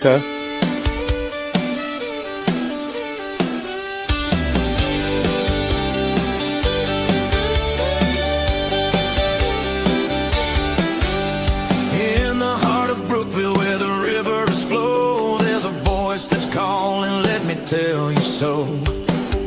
Okay. In the heart of Brookville, where the rivers flow, there's a voice that's calling, let me tell you so.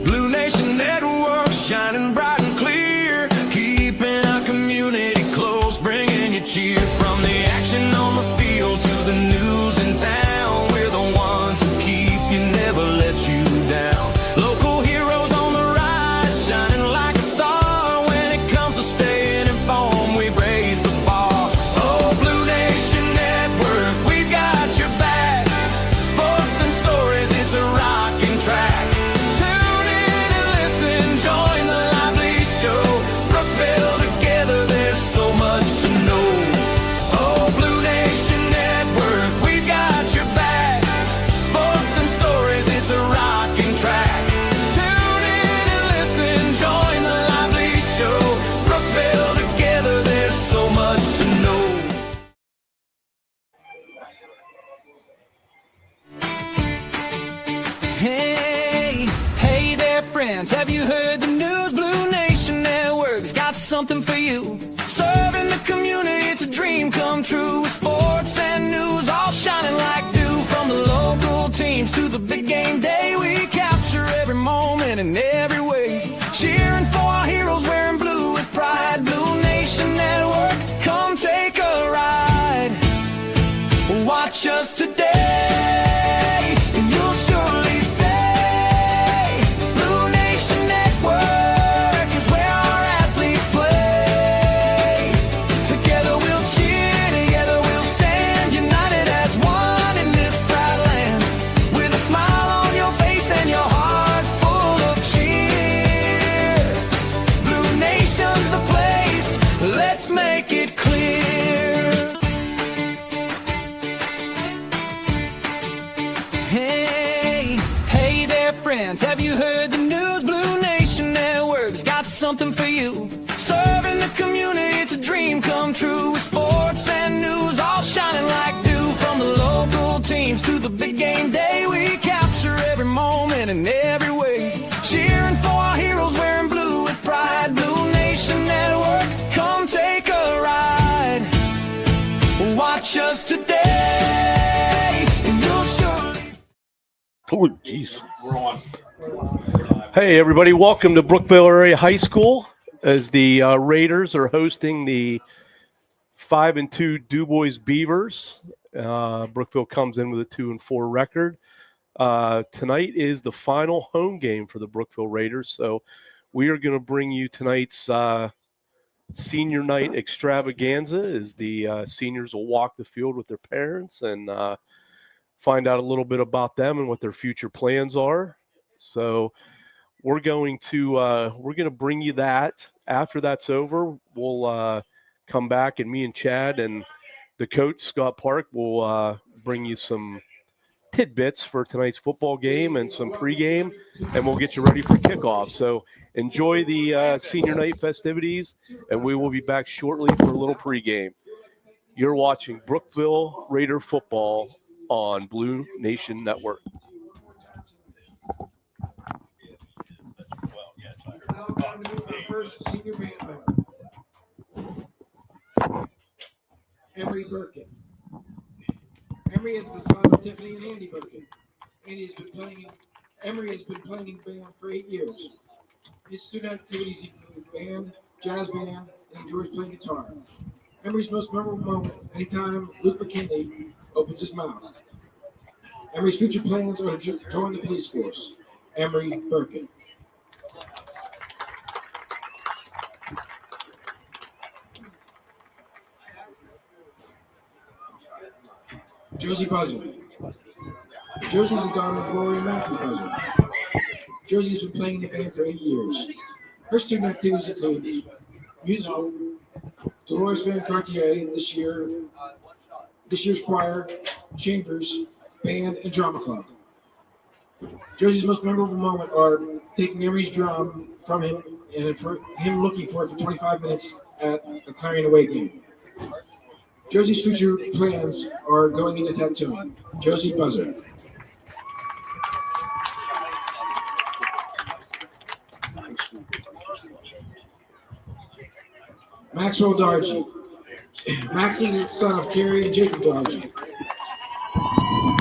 Blue Nation Network, shining bright and clear, keeping our community close, bringing you cheer. From the action on the field to the news in town, we're the ones who keep you, never let you down. Local heroes on the rise, shining like a star. When it comes to staying informed, we raise the bar. Oh, Blue Nation Network, we've got your back. Sports and stories, it's a rocking track. Tune in and listen, join the lively show. Brookville together, there's so much to know. Oh, Blue Nation Network, we've got your back. Sports and stories, it's a rocking track. Tune in and listen, join the lively show. Brookville together, there's so much to know. Hey there, friends. Have you heard the news? Blue Nation Network's got something for you. Serving the community, it's a dream come true. With sports and news all shining like dew. From the local teams to the big game day, we capture every moment in every way. Cheering for our heroes, wearing blue with pride. Blue Nation Network, come take a ride. Watch us today, and you'll surely say, Blue Nation Network is where our athletes play. Together we'll cheer, together we'll stand, united as one in this proud land. With a smile on your face and your heart full of cheer. Blue Nation's the place, let's make it clear. Hey there, friends. Have you heard the news? Blue Nation Network's got something for you. Serving the community, it's a dream come true. With sports and news all shining like dew. From the local teams to the big game day, we capture every moment in every way. Cheering for our heroes, wearing blue with pride. Blue Nation Network, come take a ride. Watch us today, and you'll surely. Oh, jeez. Hey, everybody. Welcome to Brookville Area High School as the Raiders are hosting the 5-2 DuBois Beavers. Brookville comes in with a 2-4 record. Tonight is the final home game for the Brookville Raiders, so we are going to bring you tonight's senior night extravaganza as the seniors will walk the field with their parents and find out a little bit about them and what their future plans are. So we're going to bring you that. After that's over, we'll come back, and me and Chad and the coach Scott Park will bring you some tidbits for tonight's football game and some pregame, and we'll get you ready for kickoff. So enjoy the senior night festivities, and we will be back shortly for a little pregame. You're watching Brookville Raider football on Blue Nation Network. First senior band member, Emery Birkin. Emery is the son of Tiffany and Andy Birkin. Emery has been playing in band for 8 years. His student activities include band, jazz band, and he enjoys playing guitar. Emery's most memorable moment anytime Luke McKinley opens his mouth. Emery's future plans are to join the police force. Emery Birkin. Josie Buzzer. Josie's the daughter of Rory and Matthew Buzzer. Josie's been playing in the band for 8 years. Her student activities include musical, Dolores Van Cartier this year's choir, chambers, band, and drama club. Josie's most memorable moment are taking Emery's drum from him and for him looking for it for 25 minutes at a Clarion away game. Josie's future plans are going into tattooing. Josie Buzzer. Maxwell Dargy. Max is the son of Carrie and Jacob Dargy.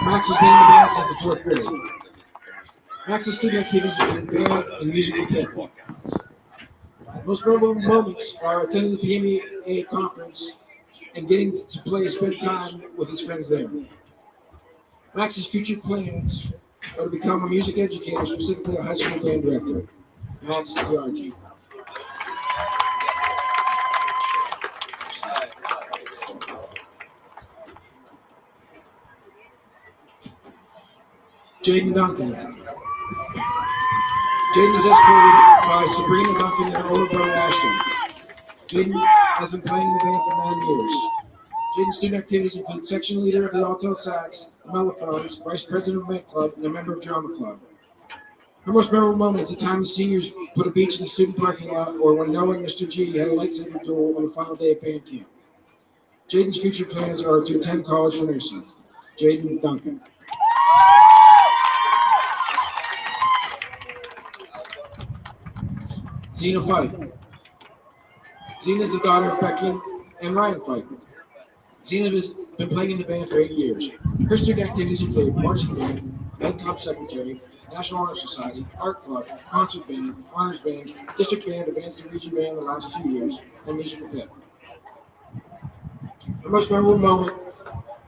Max has been in the band since the fourth grade. Max's student activities include band and musical pit. Most memorable moments are attending the PMEA conference and getting to play spend time with his friends there. Max's future plans are to become a music educator, specifically a high school band director. Max Dargy. Jaden Duncan. Jaden is escorted by Sabrina Duncan and her older brother Ashton. Jaden has been playing in the band for 9 years. Jaden's student activities include section leader of the alto sax, the mellophones, vice president of Met Club, and a member of Drama Club. Her most memorable moment is the time the seniors put a beach in the student parking lot, or when Noah and Mr. G had a lightsaber duel on the final day of band camp. Jaden's future plans are to attend college for nursing. Jaden Duncan. Zena Fife. Zena is the daughter of Becky and Ryan Fife. Zena has been playing in the band for 8 years. Her student activities include marching band, Med Club secretary, National Honor Society, art club, concert band, honors band, district band, advanced and region band the last 2 years, and musical pit. Her most memorable moment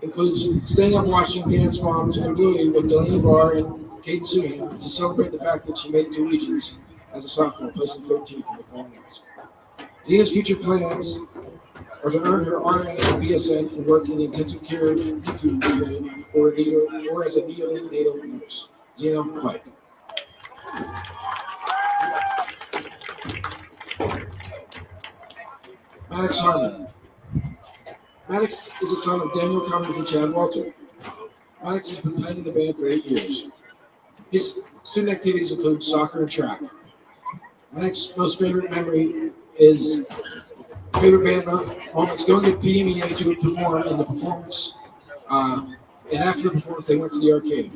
includes staying up watching Dance Moms and Bluey with Delaney Barr and Kate Suhan to celebrate the fact that she made it to regions as a sophomore, placing 13th in the finals. Zena's future plans are to earn her RA and BSN and work in the intensive care NICU unit or as a neonatal nurse. Zena Fife. Maddox Harmon. Maddox is the son of Daniel Cummings and Chad Walter. Maddox has been playing in the band for 8 years. His student activities include soccer and track. Maddox's most favorite memory is favorite band moments going to PMEA to perform in the performance, and after the performance they went to the arcade.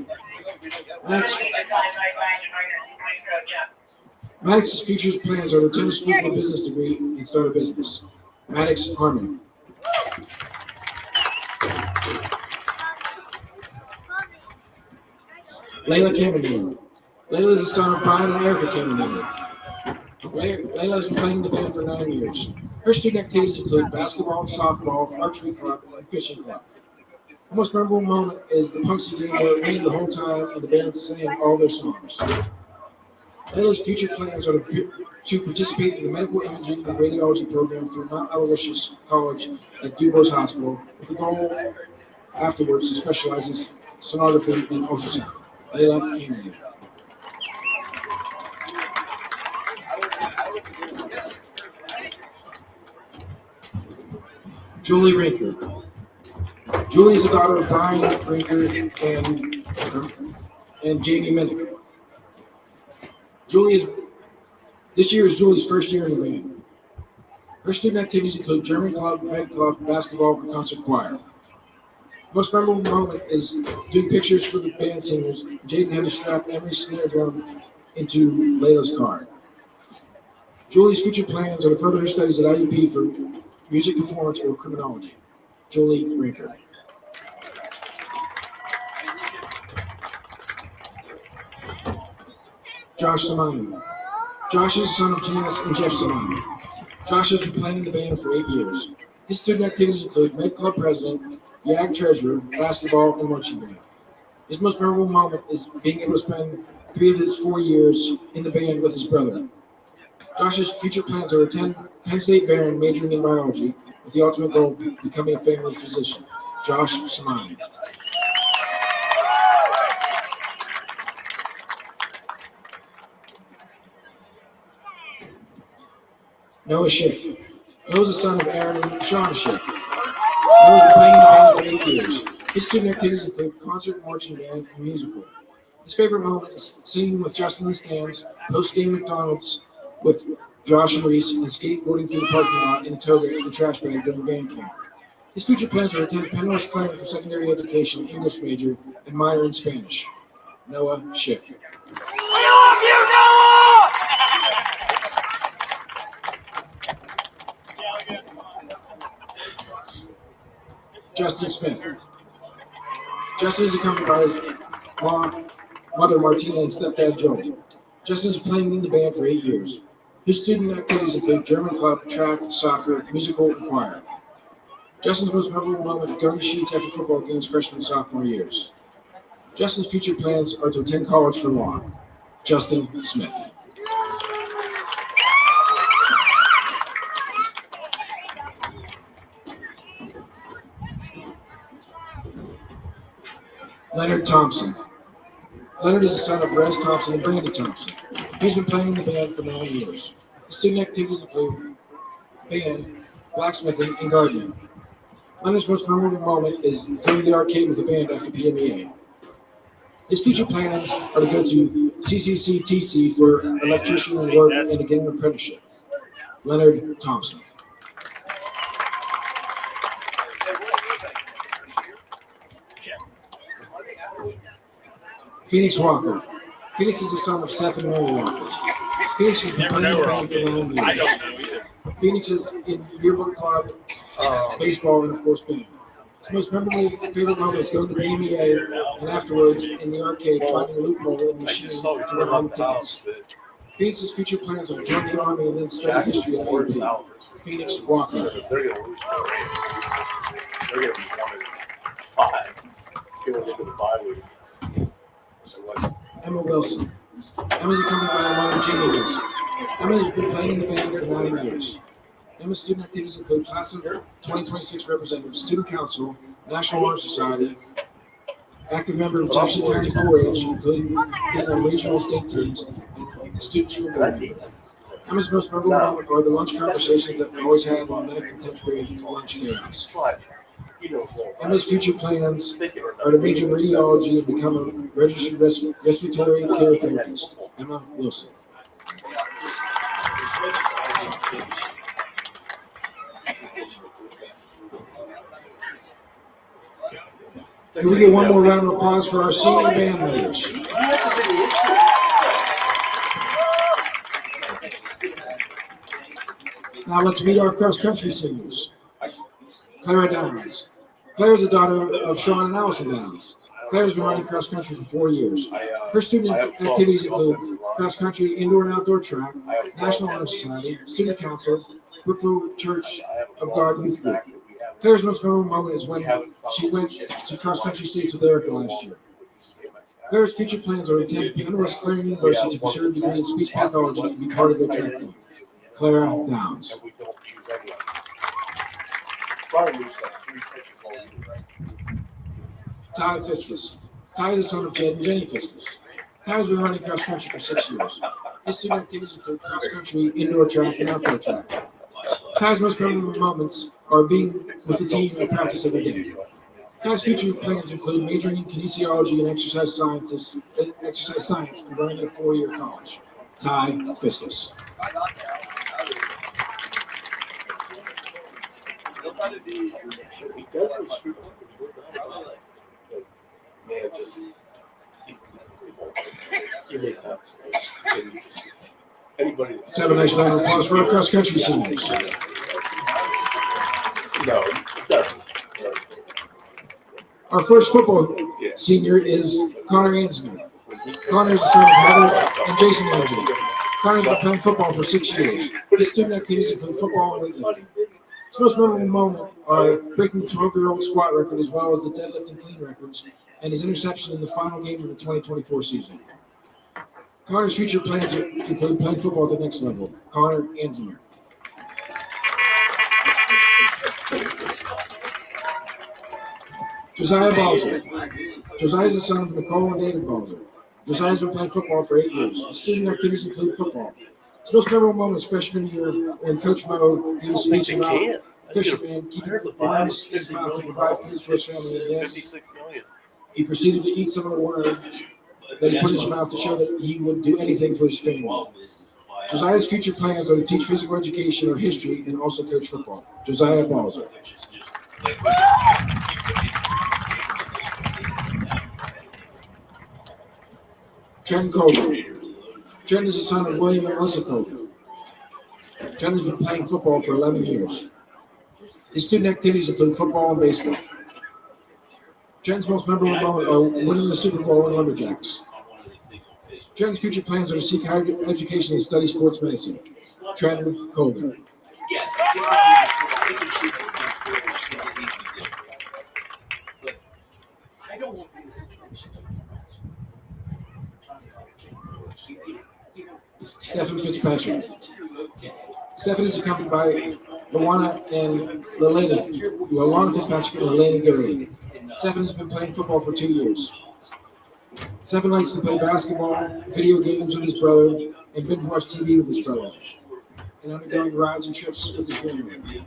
Maddox's future plans are to attend a school for a business degree and start a business. Maddox Harmon. Layla Cameron. Layla is the son of Brian and Erica Cameron. Layla has been playing the band for 9 years. Her student activities include basketball, softball, archery club, and fishing club. The most memorable moment is the Punksy game where it rained the whole time and the band sang all their songs. Layla's future plans are to participate in the medical imaging and radiology program through Mount Aloysius College at DuBois Hospital, with the goal afterwards to specialize in sonography and ultrasound. Layla Cameron. Julie Rinker. Julie is the daughter of Brian Rinker and Jamie Minnick. This year is Julie's first year in the band. Her student activities include German club, Med Club, basketball, and concert choir. Most memorable moment is doing pictures for the band singers. Jaden had to strap Emery's snare drum into Layla's car. Julie's future plans are to further her studies at IUP for music performance or criminology. Julie Rinker. Josh Samani. Josh is the son of Janice and Jeff Samani. Josh has been playing in the band for 8 years. His student activities include Med Club president, YAG treasurer, basketball, and marching band. His most memorable moment is being able to spend 3 of his 4 years in the band with his brother. Josh's future plans are to attend Penn State Barron, majoring in biology, with the ultimate goal of becoming a family physician. Josh Samani. Noah Schick. Noah is the son of Aaron and Sean Schick. Noah has been playing in the band for 8 years. His student activities include concert, marching band, and musical. His favorite moment is singing with Justin in the stands, post-game McDonald's with Josh and Reese, and skateboarding through the parking lot in a toga and trash bag during band camp. His future plans are to attend Penrose Clinic for secondary education, English major, and minor in Spanish. Noah Schick. Justin Smith. Justin is accompanied by his mother Martina and stepdad Joey. Justin has been playing in the band for 8 years. His student activities include German club, track, soccer, musical, and choir. Justin's most memorable moment is going to sheets after football games freshman and sophomore years. Justin's future plans are to attend college for law. Justin Smith. Leonard Thompson. Leonard is the son of Rez Thompson and Brandon Thompson. He's been playing in the band for 9 years. His student activities include band, blacksmithing, and gardening. Leonard's most memorable moment is going to the arcade with the band after PMEA. His future plans are to go to CCCTC for electrician and work and to get an apprenticeship. Leonard Thompson. Phoenix Walker. Phoenix is the son of Seth and Mary Walker. Phoenix has been playing in the band for 9 years. Phoenix is in yearbook club, baseball, and of course band. His most memorable favorite moment is going to the AMEA and afterwards in the arcade finding a loophole in the machine to win all the tickets. Phoenix's future plans are to join the Army and then study history at AP. Phoenix Walker. They're going to lose. They're going to be 1-5. Going into the bye week. Emma Wilson. Emma's accompanied by her mother, Jean Nichols. Emma has been playing in the band for 9 years. Emma's student activities include Class of 2026 Representative, Student Council, National Honor Society, active member of Jefferson County 4-H, including being on regional state teams, and student school board. Emma's most memorable moment are the lunch conversations that we always have on that contemporary lunch chaos. Emma's future plans are to major in radiology and become a registered respiratory care therapist. Emma Wilson. Can we get one more round of applause for our senior band members? Now let's meet our cross-country seniors. Clara Downs. Claire is the daughter of Sean and Allison Downs. Claire has been running cross-country for 4 years. Her student activities include cross-country, indoor and outdoor track, National Honor Society, Student Council, Brookville Church of God Youth Group. Claire's most memorable moment is when she went to cross-country states with Erica last year. Claire's future plans are to attend Penrose Clare University to pursue a degree in speech pathology and be part of their track team. Clara Downs. Ty Fiskus. Ty is the son of Jed and Jenny Fiskus. Ty has been running cross-country for 6 years. His student activities include cross-country, indoor track, and outdoor track. Ty's most memorable moments are being with the team at practice every day. Ty's future plans include majoring in kinesiology and exercise science and running a 4-year college. Ty Fiskus. Man, just you make that mistake. Anybody. Let's have a nice round of applause for our cross-country seniors. No, it doesn't. Our first football senior is Connor Ansman. Connor is the son of Heather and Jason Ansman. Connor's been playing football for 6 years. His student activities include football and weightlifting. His most memorable moment are breaking the 12-year-old squat record as well as the deadlift and clean records and his interception in the final game of the 2024 season. Connor's future plans include playing football at the next level. Connor Anzimer. Josiah Balzer. Josiah is the son of Nicole and David Balzer. Josiah has been playing football for 8 years. His student activities include football. His most memorable moment is freshman year when Coach Mo gave a speech about fishermen keeping farms his mouth to provide food for his family. And then he proceeded to eat some of the water that he put in his mouth to show that he would do anything for his family. Josiah's future plans are to teach physical education or history and also coach football. Josiah Balzer. Trent Colby. Trent is the son of William and Melissa Colby. Trent has been playing football for 11 years. His student activities include football and baseball. Trent's most memorable moment are winning the Super Bowl in Lumberjacks. Trent's future plans are to seek higher education and study sports medicine. Trent Colby. Yes. I don't want to be in a situation. Stephen Fitzpatrick. Stephen is accompanied by Luana and Luana Fitzpatrick and Elena Gary. Stephen has been playing football for 2 years. Stephen likes to play basketball, video games with his brother, and binge watch TV with his brother, and undergoing rides and trips with his family.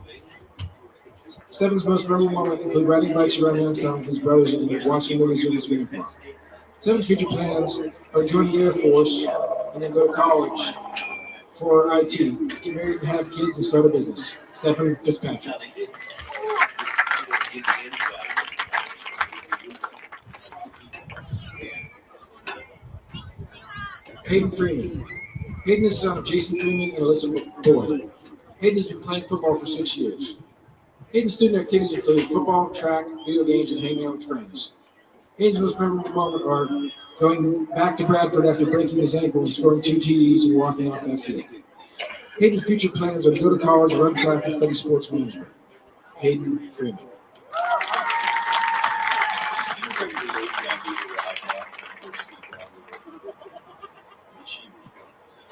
Stephen's most memorable moment include riding bikes around Youngstown with his brothers and watching movies with his grandpa. Stephen's future plans are to join the Air Force and then go to college for IT, get married and have kids and start a business. Stephen Fitzpatrick. Hayden Freeman. Hayden is the son of Jason Freeman and Alyssa Boyd. Hayden has been playing football for 6 years. Hayden's student activities include football, track, video games, and hanging out with friends. Hayden's most memorable moment are going back to Bradford after breaking his ankle and scoring 2 TDs and walking off that field. Hayden's future plans are to go to college, run track, and study sports management. Hayden Freeman.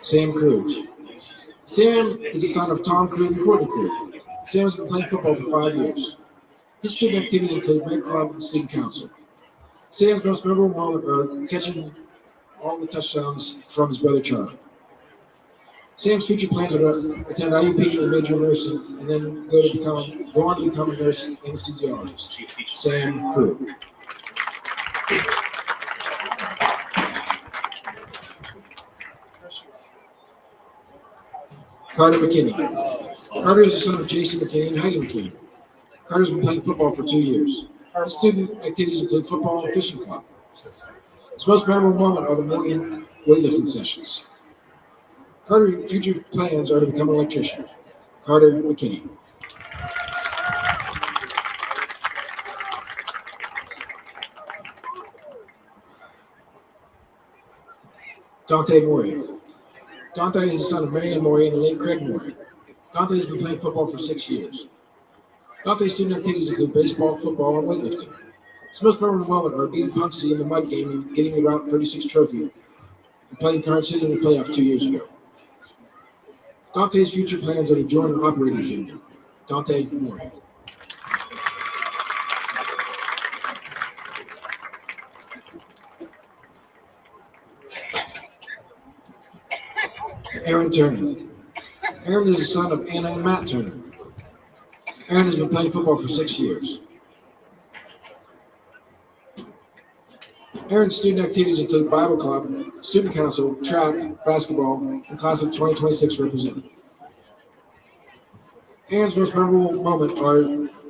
Sam Cruz. Sam is the son of Tom Cruz and Courtney Cruz. Sam has been playing football for 5 years. His student activities include Med Club and Student Council. Sam's most memorable moment are catching all the touchdowns from his brother Charlie. Sam's future plans are to attend IUP and major nursing, and then go on to become a nurse and anesthesiologist. Sam Cruz. Carter McKinney. Carter is the son of Jason McKinney and Heidi McKinney. Carter's been playing football for 2 years. His student activities include football and fishing club. His most memorable moment are the morning weightlifting sessions. Carter's future plans are to become an electrician. Carter McKinney. Dante Moria. Dante is the son of Mary Ann Moria and the late Craig Moria. Dante has been playing football for 6 years. Dante's student activities include baseball, football, and weightlifting. His most memorable moment are beating Punxsutawney in the mud game and getting the Route 36 trophy, and playing Carson City in the playoff 2 years ago. Dante's future plans are to join an operators union. Dante Moria. Aaron Turner. Aaron is the son of Anna and Matt Turner. Aaron has been playing football for 6 years. Aaron's student activities include Bible Club, Student Council, track, basketball, and Class of 2026 representative. Aaron's most memorable moment are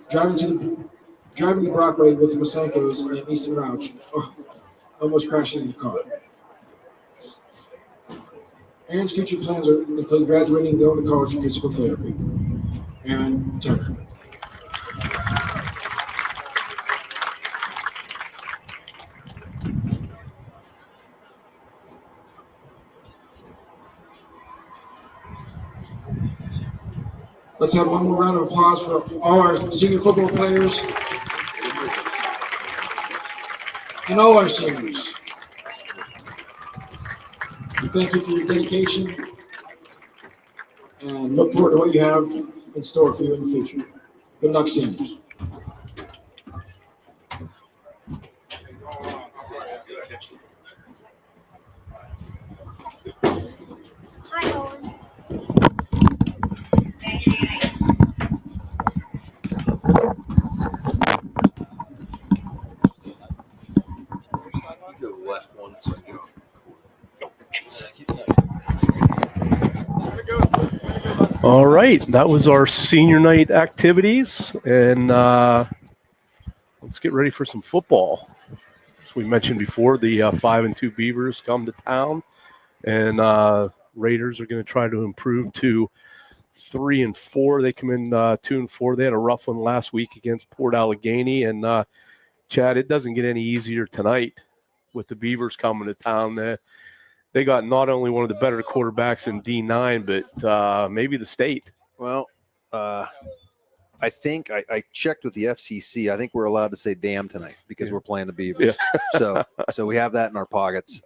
driving to Brockway with the Masenkos and Easton Rouch, almost crashing in the car. Aaron's future plans include graduating and going to college for physical therapy. Aaron Turner. Let's have one more round of applause for all our senior football players and all our seniors. Thank you for your dedication, and look forward to what you have in store for you in the future. Good luck, seniors. Hi, Owen. Go left one so I get off. All right, that was our senior night activities, and let's get ready for some football. As we mentioned before, the 5-2 Beavers come to town, and Raiders are going to try to improve to 3-4. They come in 2-4. They had a rough one last week against Port Allegheny, and Chad, it doesn't get any easier tonight with the Beavers coming to town. They got not only one of the better quarterbacks in D9, but maybe the state. Well, I think I checked with the FCC. I think we're allowed to say damn tonight because we're playing the Beavers. Yeah. So we have that in our pockets.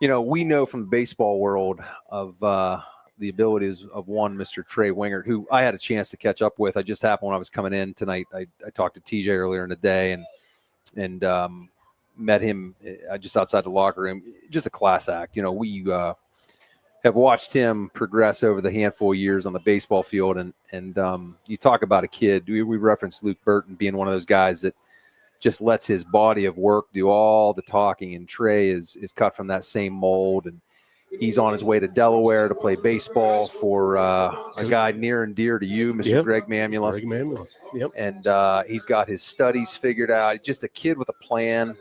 We know from the baseball world of the abilities of one Mr. Trey Wingert, who I had a chance to catch up with. I just happened when I was coming in tonight. I talked to TJ earlier in the day and met him just outside the locker room. Just a class act. We have watched him progress over the handful of years on the baseball field. And you talk about a kid. We referenced Luke Burton being one of those guys that just lets his body of work do all the talking. And Trey is cut from that same mold. And he's on his way to Delaware to play baseball for a guy near and dear to you, Mr. Greg Mamula. Greg Mamula. Yep. And he's got his studies figured out. Just a kid with a plan,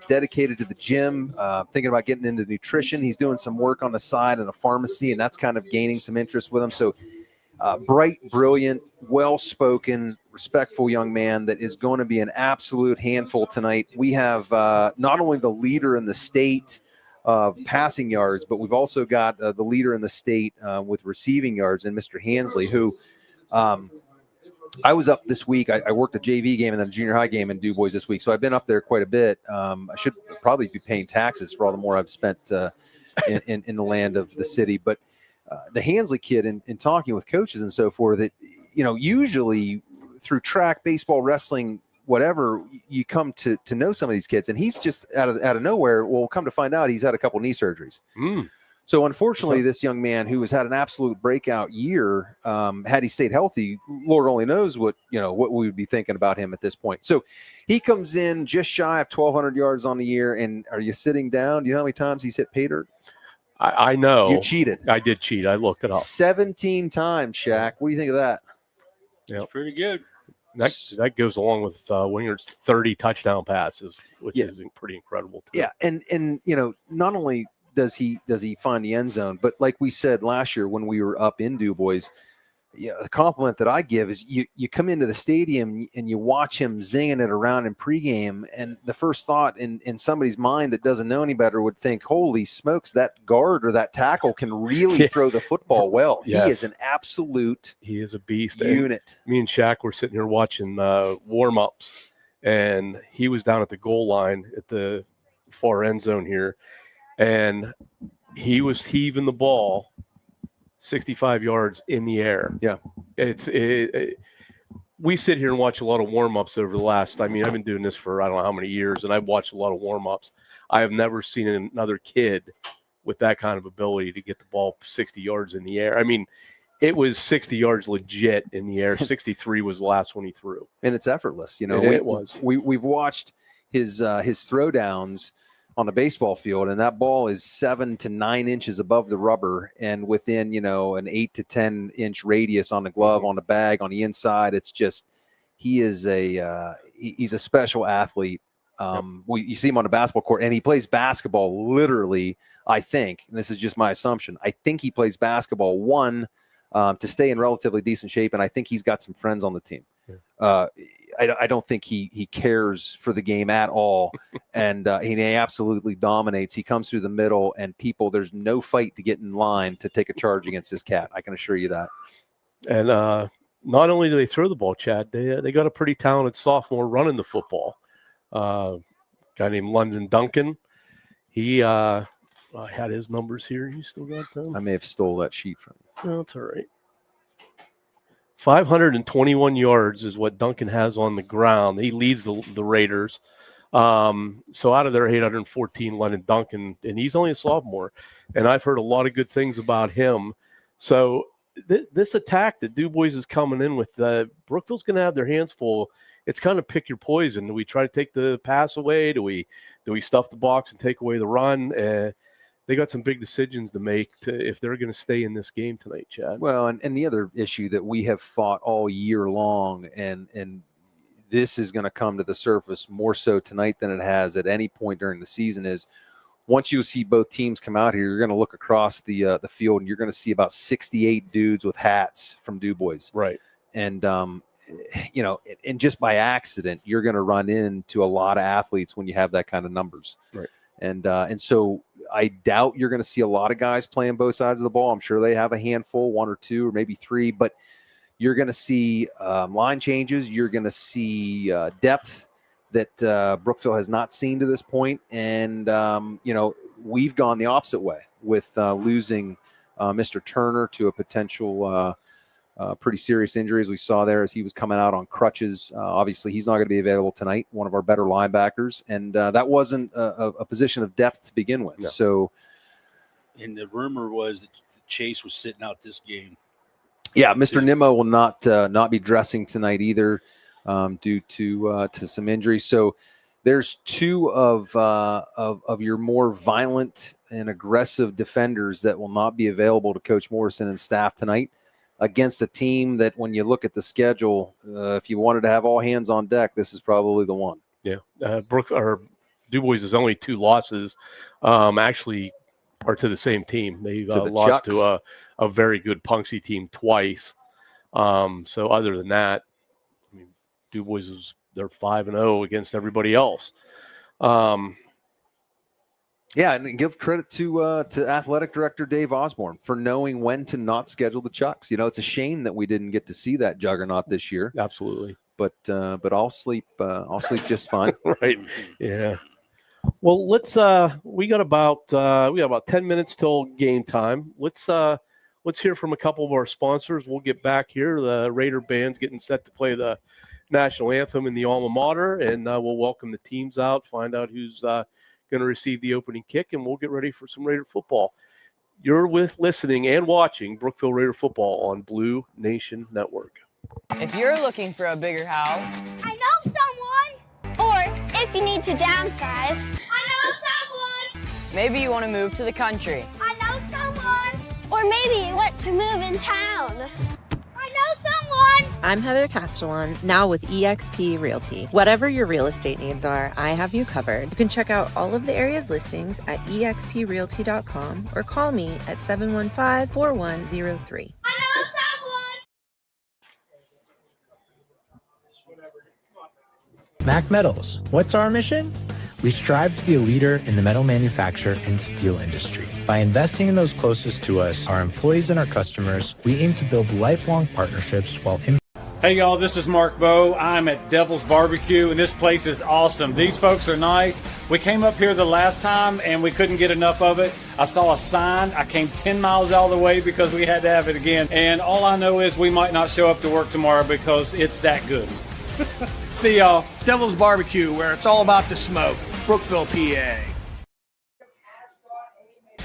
dedicated to the gym, thinking about getting into nutrition. He's doing some work on the side in a pharmacy, and that's kind of gaining some interest with him. So bright, brilliant, well-spoken, respectful young man that is going to be an absolute handful tonight. We have not only the leader in the state of passing yards, but we've also got the leader in the state with receiving yards, and Mr. Hansley, who I was up this week. I worked a JV game and then a junior high game in DuBois this week, so I've been up there quite a bit. I should probably be paying taxes for all the more I've spent in the land of the city. But the Hansley kid, in talking with coaches and so forth, that usually through track, baseball, wrestling, whatever, you come to know some of these kids, and he's just out of nowhere. Well, come to find out, he's had a couple knee surgeries. So unfortunately, this young man who has had an absolute breakout year, had he stayed healthy, Lord only knows what we would be thinking about him at this point. So he comes in just shy of 1,200 yards on the year. And are you sitting down? Do you know how many times he's hit pay dirt? I know. You cheated. I did cheat. I looked it up. 17 times, Shaq. What do you think of that? Yeah, Pretty good. That goes along with Wingert's 30 touchdown passes, which is pretty incredible too. Yeah, and not only does he find the end zone, but like we said last year when we were up in DuBois, the compliment that I give is you come into the stadium and you watch him zinging it around in pregame, and the first thought in somebody's mind that doesn't know any better would think, holy smokes, that guard or that tackle can really throw the football well. Yes. He is an absolute He is a beast. unit. And me and Shaq were sitting here watching warm-ups, and he was down at the goal line at the far end zone here, and he was heaving the ball 65 yards in the air. Yeah. We sit here and watch a lot of warm-ups over the last, I've been doing this for I don't know how many years, and I've watched a lot of warm-ups. I have never seen another kid with that kind of ability to get the ball 60 yards in the air. It was 60 yards legit in the air. 63 was the last one he threw. And it's effortless. It was. We've watched his throwdowns on the baseball field, and that ball is 7 to 9 inches above the rubber and within, an 8 to 10 inch radius on the glove, on the bag, on the inside. It's just, he's a special athlete. You see him on the basketball court, and he plays basketball literally, I think, and this is just my assumption, I think he plays basketball, to stay in relatively decent shape, and I think he's got some friends on the team. I don't think he cares for the game at all, and he absolutely dominates. He comes through the middle, and there's no fight to get in line to take a charge against this cat. I can assure you that. And not only do they throw the ball, Chad, they got a pretty talented sophomore running the football. Guy named London Duncan. He I had his numbers here. You still got them? I may have stole that sheet from you. No, that's all right. 521 yards is what Duncan has on the ground. He leads the Raiders. So out of their 814, London Duncan, and he's only a sophomore, and I've heard a lot of good things about him. So this attack that DuBois is coming in with, Brookville's going to have their hands full. It's kind of pick your poison. Do we try to take the pass away? Do we stuff the box and take away the run? They got some big decisions to make if they're going to stay in this game tonight, Chad. Well, and the other issue that we have fought all year long, and this is going to come to the surface more so tonight than it has at any point during the season, is once you see both teams come out here, you're going to look across the field and you're going to see about 68 dudes with hats from DuBois. Right. And, you know, and just by accident, you're going to run into a lot of athletes when you have that kind of numbers. Right. And so I doubt you're going to see a lot of guys playing both sides of the ball. I'm sure they have a handful, 1 or 2 or maybe 3, but you're going to see line changes. You're going to see depth that Brookville has not seen to this point. And, you know, we've gone the opposite way with losing Mr. Turner to a potential pretty serious injury, as we saw there as he was coming out on crutches. Obviously, he's not going to be available tonight, one of our better linebackers. And that wasn't a position of depth to begin with. No. So, and the rumor was that Chase was sitting out this game. yeah, Mr. Nimmo will not be dressing tonight either due to some injuries. So there's 2 of your more violent and aggressive defenders that will not be available to Coach Morrison and staff tonight, against a team that, when you look at the schedule, if you wanted to have all hands on deck, this is probably the one. Yeah. DuBois' only 2 losses actually are to the same team. They've lost Chucks. to a very good Punxsutawney team twice. So other than that, I mean, DuBois they're 5-0 against everybody else. Yeah, and give credit to athletic director Dave Osborne for knowing when to not schedule the Chucks. You know, it's a shame that we didn't get to see that juggernaut this year. Absolutely. But I'll sleep just fine. Right. Yeah. Well, we got about 10 minutes till game time. Let's hear from a couple of our sponsors. We'll get back here. The Raider band's getting set to play the national anthem in the alma mater, and we'll welcome the teams out, find out who's going to receive the opening kick, and we'll get ready for some Raider football. You're listening and watching Brookville Raider football on Blue Nation Network. If you're looking for a bigger house, I know someone. Or if you need to downsize, I know someone. maybe you want to move to the country. I know someone. Or maybe you want to move in town. I know someone. I'm Heather Castellan, now with eXp Realty. Whatever your real estate needs are, I have you covered. You can check out all of the area's listings at exprealty.com or call me at 715-4103. I know someone. Mac Metals. What's our mission? We strive to be a leader in the metal manufacture and steel industry. By investing in those closest to us, our employees and our customers, we aim to build lifelong partnerships while Hey y'all, this is Mark Bowe. I'm at Devil's Barbecue and this place is awesome. These folks are nice. We came up here the last time and we couldn't get enough of it. I saw a sign. I came 10 miles out of the way because we had to have it again. And all I know is we might not show up to work tomorrow because it's that good. See y'all. Devil's Barbecue, where it's all about the smoke. Brookville, PA.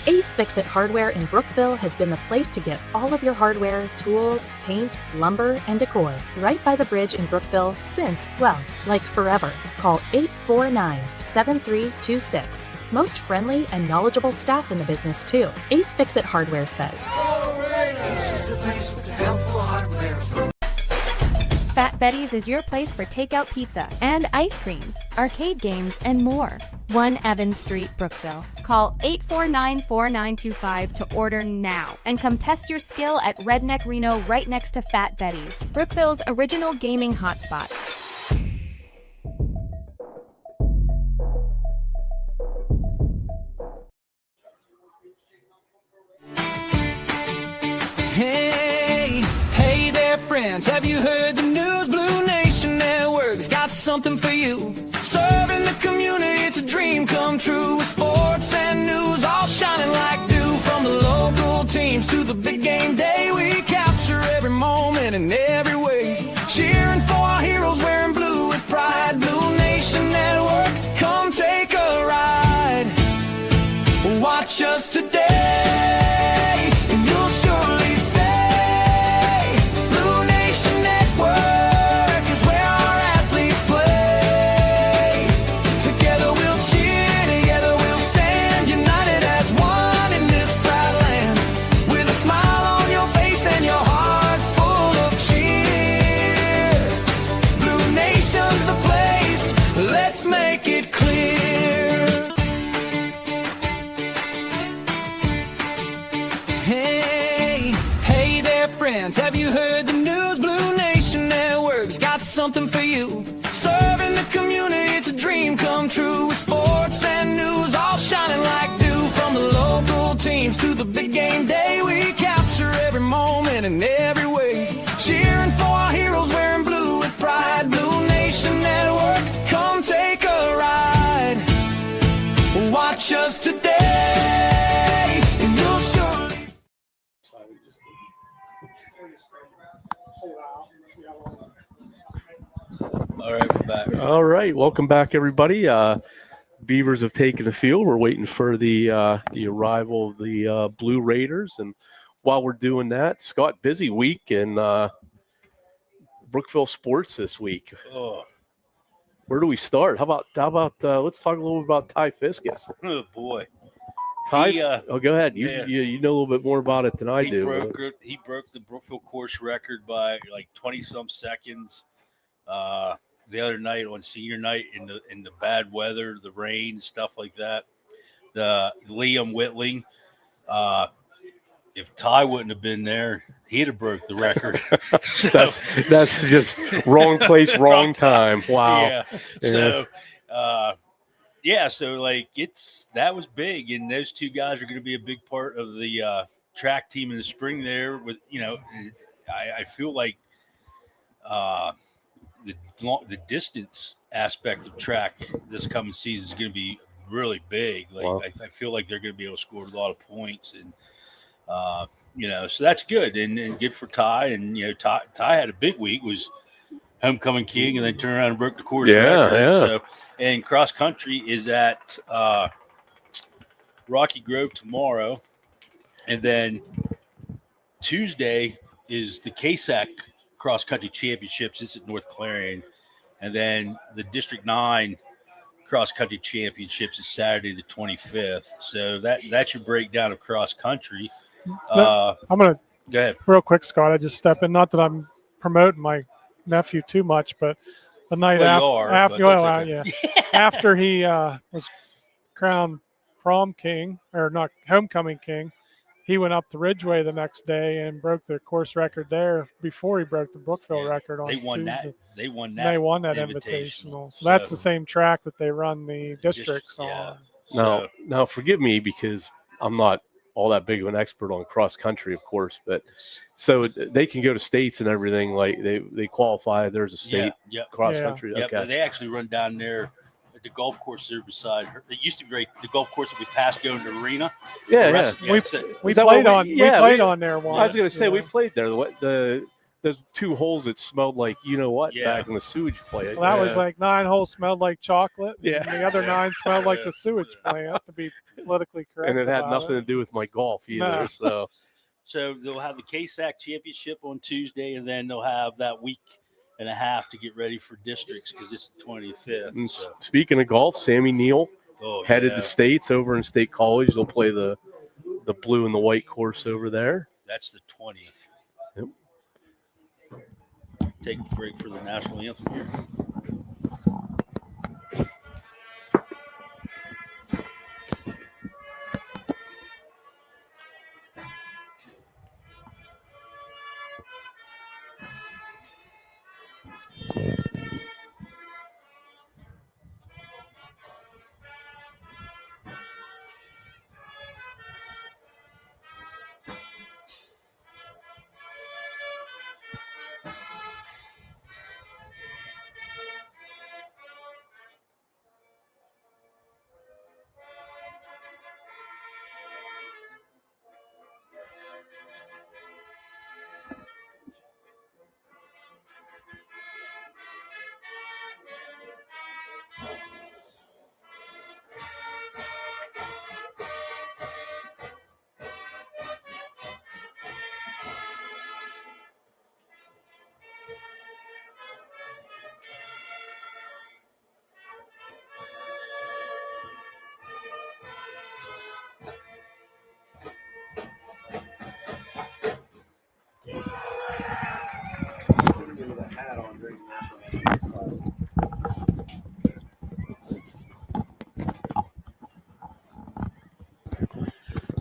Ace Fix-It Hardware in Brookville has been the place to get all of your hardware, tools, paint, lumber, and decor right by the bridge in Brookville since, well, like forever. Call 849-7326. Most friendly and knowledgeable staff in the business, too. Ace Fix-It Hardware says. This is the place with the helpful hardware. Fat Betty's is your place for takeout pizza and ice cream, arcade games, and more. 1 Evans Street, Brookville. Call 849-4925 to order now and come test your skill at Redneck Reno right next to Fat Betty's, Brookville's original gaming hotspot. Hey there, friends. Have you heard the news? Blue Nation Network's got something for you. Serving the community, it's a dream come true. With sports and news all shining like dew. From the local teams to the big game day, we capture every moment in every way. Cheering for our heroes, wearing blue with pride. Blue Nation Network, come take a ride. Watch us today, and you'll surely say, Blue Nation Network is where our athletes play. Together we'll cheer, together we'll stand, united as one in this proud land. With a smile on your face and your heart full of cheer. Blue Nation's fans, have you heard the news? Blue Nation Network's got something for you. Serving the community, it's a dream come true. With sports and news all shining like dew. From the local teams to the big game day, we capture every moment in every way. Cheering for our heroes, wearing blue with pride. Blue Nation Network, come take a ride. Watch us today, and you'll surely. All right, we're back. All right, welcome back, everybody. Beavers have taken the field. We're waiting for the arrival of the Blue Raiders, and while we're doing that, Scott, busy week in Brookville sports this week. Oh, Where do we start? How about let's talk a little bit about Ty Fiskus. oh boy. Ty, go ahead. yeah. You know a little bit more about it than I do. He broke the Brookville course record by like 20-some seconds the other night on senior night in the bad weather, the rain, stuff like that. The Liam Whitling, if Ty wouldn't have been there, he'd have broke the record. So, that's just wrong place, wrong time. Wow. Yeah. So like that was big, and those two guys are going to be a big part of the track team in the spring there. With I feel like the distance aspect of track this coming season is going to be really big. Like wow. I feel like they're going to be able to score a lot of points, and so that's good and good for Ty. And Ty had a big week, was homecoming king, and then turned around and broke the course record. Yeah. So, and cross country is at Rocky Grove tomorrow, and then Tuesday is the KSAC cross country championships. It's at North Clarion, and then the District 9 cross country championships is Saturday the 25th. So that's your breakdown of cross country. I'm gonna go ahead real quick, Scott. I just step in. Not that I'm promoting my nephew too much, but the night after he was crowned prom king, or not homecoming king, he went up to Ridgeway the next day and broke the course record there before he broke the Brookville record on Tuesday. They won that invitational. So that's the same track that they run the districts on. Now, forgive me because I'm not all that big of an expert on cross country, of course, but so they can go to states and everything. Like they qualify. There's a state cross country. Yeah, okay. They actually run down there at the golf course there beside her. It used to be the golf course that we passed going to the arena. We played on there once. I was going to say we played there. Those two holes that smelled like back in the sewage plant. Well, that was like 9 holes smelled like chocolate. Yeah. And the other 9 smelled like the sewage plant, to be politically correct. And it had nothing to do with my golf either. No. So they'll have the KSAC championship on Tuesday, and then they'll have that week and a half to get ready for districts because this is the 25th. And speaking of golf, Sammy Neal headed to states over in State College. They'll play the blue and the white course over there. That's the 20th. Yep. Take a break for the national anthem here.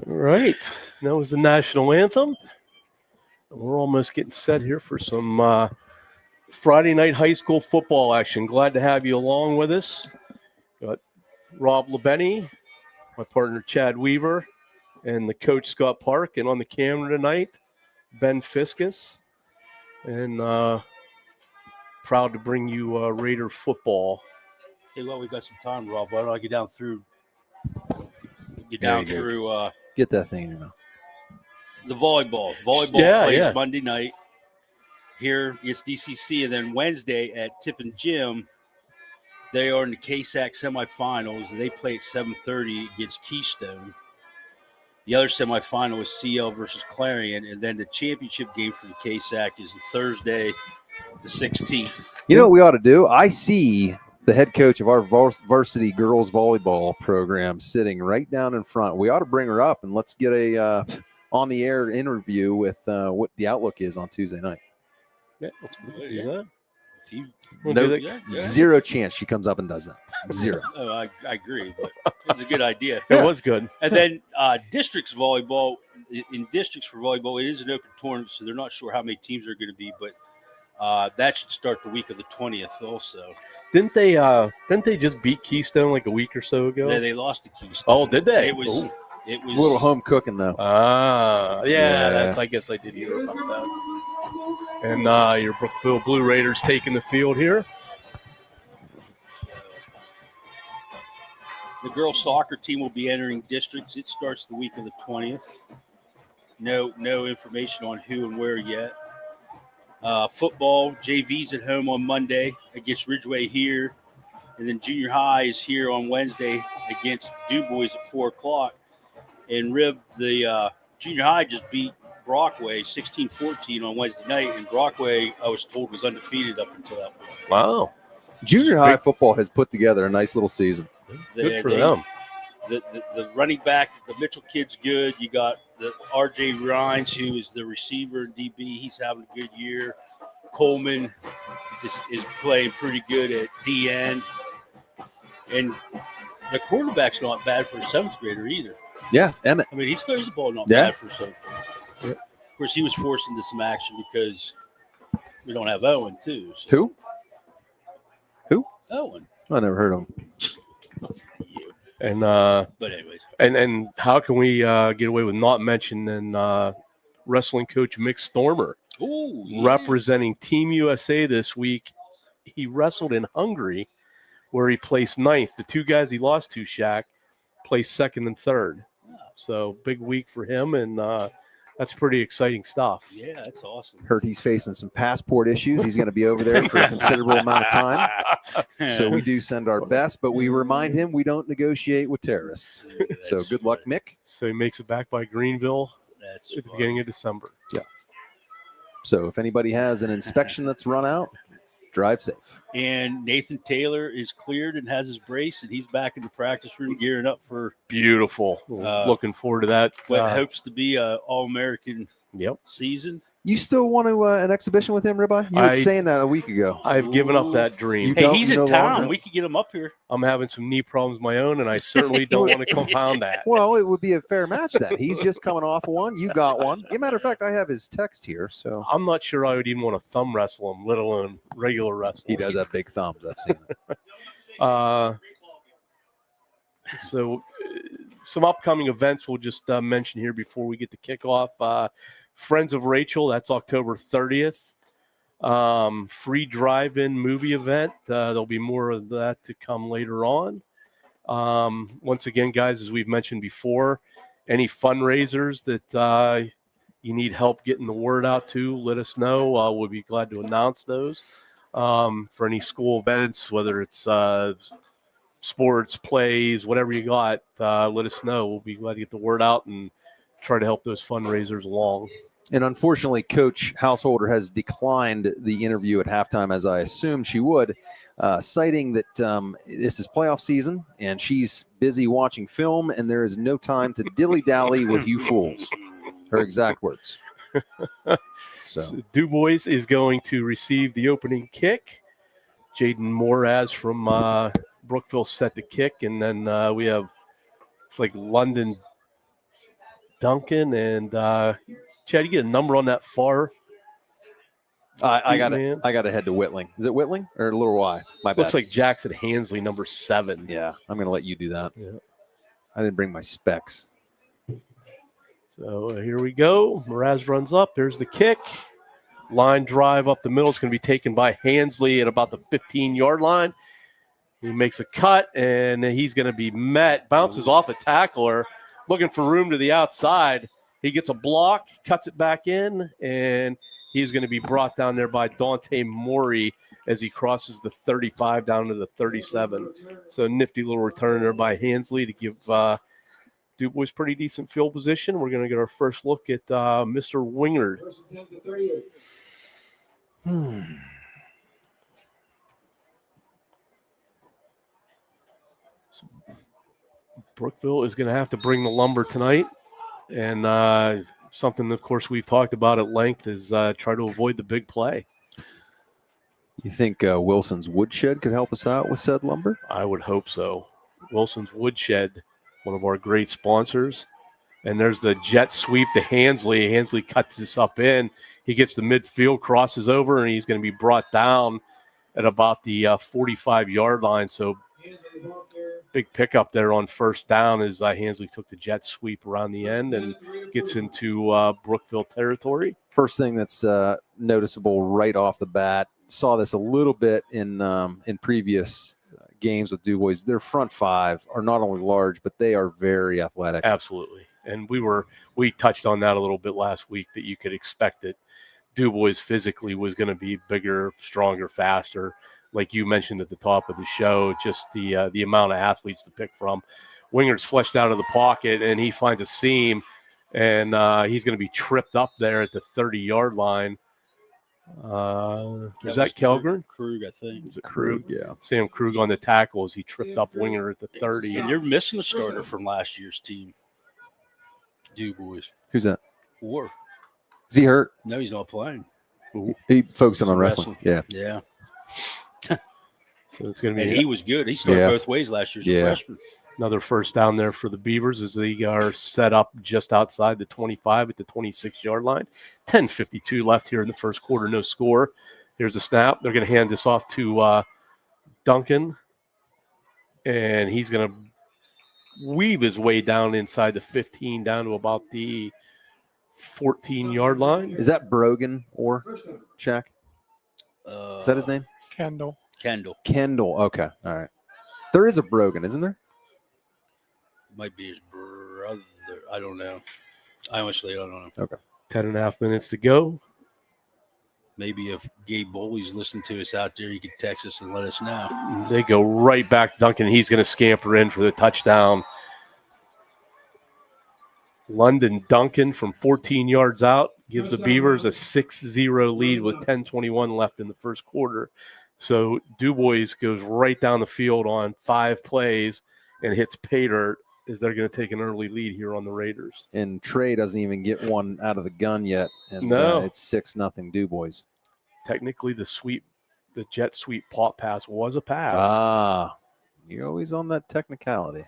All right. That was the national anthem. We're almost getting set here for some Friday night high school football action. Glad to have you along with us. Got Rob LeBenny, my partner Chad Weaver, and the coach Scott Park. And on the camera tonight, Ben Fiskus. And proud to bring you Raider football. Hey, well, we got some time, Rob. Why don't I get down through Get that thing in your mouth. the volleyball. Volleyball plays Monday night. Here it's DCC, and then Wednesday at Tippin Gym, they are in the KSAC semifinals. They play at 7:30 against Keystone. The other semifinal is CL versus Clarion, and then the championship game for the KSAC is Thursday, the 16th. You know what we ought to do? I see the head coach of our varsity girls volleyball program sitting right down in front. We ought to bring her up and let's get a on-the-air interview with what the outlook is on Tuesday night. Yeah, do that. Zero chance she comes up and does that. Zero. Oh, I agree, but it's a good idea. It was good. And then districts volleyball, in districts for volleyball, it is an open tournament, so they're not sure how many teams are going to be, but that should start the week of the 20th also. Didn't they just beat Keystone like a week or so ago? Yeah, they lost to Keystone. Oh, did they? It was a little home cooking though. Yeah, that's, I guess I did hear about that. And your Brookville Blue Raiders taking the field here. The girls soccer team will be entering districts. It starts the week of the 20th. No information on who and where yet. Football, JV's at home on Monday against Ridgeway here. And then junior high is here on Wednesday against DuBois at 4 o'clock. And the junior high just beat Brockway 16-14 on Wednesday night. And Brockway, I was told, was undefeated up until that point. Wow. Junior high football has put together a nice little season. Good for them. The running back, the Mitchell kid's good. You got the R.J. Rhines, who is the receiver in DB. He's having a good year. Coleman is playing pretty good at DN. And the quarterback's not bad for a 7th grader either. Yeah, Emmett. I mean, he throws the ball not bad for a 7th grader. Yeah. Of course, he was forced into some action because we don't have Owen, too. So. Who? Owen. I never heard of him. And but anyways, and how can we get away with not mentioning wrestling coach Mick Stormer, representing Team USA this week? He wrestled in Hungary, where he placed 9th. The 2 guys he lost to, Shaq, placed 2nd and 3rd. So big week for him, and that's pretty exciting stuff. Yeah, that's awesome. Heard he's facing some passport issues. He's going to be over there for a considerable amount of time. So we do send our best, but we remind him we don't negotiate with terrorists. So good luck, Mick. So he makes it back by Greenville at the beginning of December. Yeah. So if anybody has an inspection that's run out, drive safe. And Nathan Taylor is cleared and has his brace, and he's back in the practice room gearing up for beautiful. Looking forward to that. What hopes to be an All-American season. You still want to an exhibition with him, Ribeye? You were saying that a week ago. I've given up that dream. Hey, he's in town. We could get him up here. I'm having some knee problems of my own, and I certainly don't want to compound that. Well, it would be a fair match then. He's just coming off one. You got one. As a matter of fact, I have his text here. So I'm not sure I would even want to thumb wrestle him, let alone regular wrestling. He does have big thumbs. I've seen it. So some upcoming events we'll just mention here before we get to kickoff. Friends of Rachel, that's October 30th. Free drive-in movie event. There'll be more of that to come later on. Once again, guys, as we've mentioned before, any fundraisers that you need help getting the word out to, let us know. We'll be glad to announce those. For any school events, whether it's sports, plays, whatever you got, let us know. We'll be glad to get the word out and try to help those fundraisers along. And unfortunately, Coach Householder has declined the interview at halftime, as I assumed she would, citing that this is playoff season and she's busy watching film and there is no time to dilly-dally with you fools. Her exact words. So DuBois is going to receive the opening kick. Jaden Moraz from Brookville set the kick, and then we have London Duncan and Chad, you get a number on that far. I got man. I got to head to Whitling. Is it Whitling or Little Y? My bad. Looks like Jackson Hansley, number 7. Yeah, I'm going to let you do that. Yeah. I didn't bring my specs. So here we go. Mraz runs up. There's the kick. Line drive up the middle. It's going to be taken by Hansley at about the 15-yard line. He makes a cut, and he's going to be met. Bounces off a tackler, looking for room to the outside. He gets a block, cuts it back in, and he's going to be brought down there by Dante Mori as he crosses the 35 down to the 37. So nifty little return there by Hansley to give DuBois pretty decent field position. We're going to get our first look at Mr. Wingard. So Brookville is going to have to bring the lumber tonight. And something, of course, we've talked about at length is try to avoid the big play. You think Wilson's Woodshed could help us out with said lumber? I would hope so. Wilson's Woodshed, one of our great sponsors. And there's the jet sweep to Hansley. Hansley cuts this up in. He gets the midfield, crosses over, and he's going to be brought down at about the 45-yard line. So big pickup there on first down as Hansley took the jet sweep around the end and gets into Brookville territory. First thing that's noticeable right off the bat, saw this a little bit in previous games with DuBois. Their front five are not only large, but they are very athletic. Absolutely. And we touched on that a little bit last week, that you could expect that DuBois physically was going to be bigger, stronger, faster. Like you mentioned at the top of the show, just the amount of athletes to pick from. Wingard's fleshed out of the pocket, and he finds a seam, and he's going to be tripped up there at the 30-yard line. Is that Kelgren? Krug, I think. Is it Krug? Yeah. Sam Krug on the tackle as he tripped up Wingard at the 30. And you're missing a starter from last year's team. DuBois. Who's that? War. Is he hurt? No, he's not playing. He focusing on wrestling. Yeah. Yeah. So it's going to be. And he was good. He started both ways last year as a freshman. Another first down there for the Beavers as they are set up just outside the 25 at the 26-yard line. 10:52 left here in the first quarter. No score. Here's a snap. They're going to hand this off to Duncan, and he's going to weave his way down inside the 15 down to about the 14-yard line. Is that Brogan or Shaq? Is that his name? Kendall. Kendall. Okay. All right. There is a Brogan, isn't there? Might be his brother. I don't know. I honestly don't know. Okay. 10.5 minutes to go. Maybe if Gabe Bowley's listening to us out there, he could text us and let us know. They go right back to Duncan. He's going to scamper in for the touchdown. London Duncan from 14 yards out gives the Beavers a 6-0 lead with 10:21 left in the first quarter. So DuBois goes right down the field on 5 plays and hits pay dirt as they're going to take an early lead here on the Raiders. And Trey doesn't even get one out of the gun yet. And No. It's 6-0 DuBois. Technically, the jet sweep pop pass was a pass. Ah, you're always on that technicality.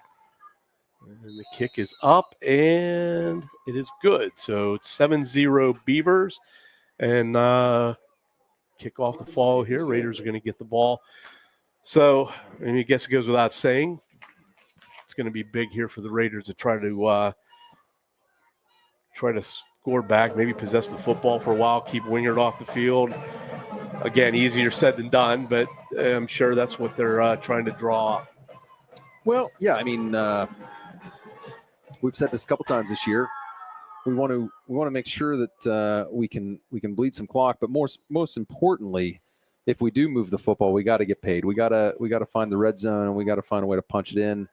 And the kick is up, and it is good. So it's 7-0 Beavers. And kick off the fall here. Raiders are going to get the ball. So I guess it goes without saying, it's going to be big here for the Raiders to try to score back, maybe possess the football for a while, keep Wingard off the field. Again, easier said than done, but I'm sure that's what they're trying to draw up. Well, yeah, I mean, we've said this a couple times this year. We want to make sure that we can bleed some clock, but most importantly, if we do move the football, we got to get paid. We got to find the red zone, and we got to find a way to punch it in.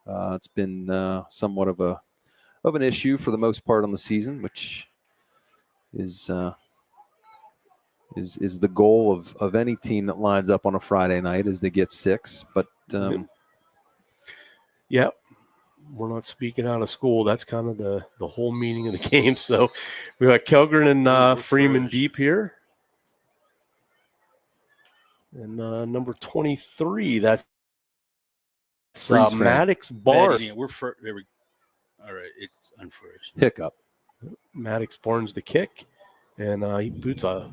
It's been somewhat of an issue for the most part on the season, which is the goal of any team that lines up on a Friday night is to get 6. But yeah, we're not speaking out of school. That's kind of the whole meaning of the game. So we got Kelgren and Freeman deep here. And number 23, that's Maddox Barnes. All right, it's unfroze. Hiccup. Maddox Barnes the kick, and he boots a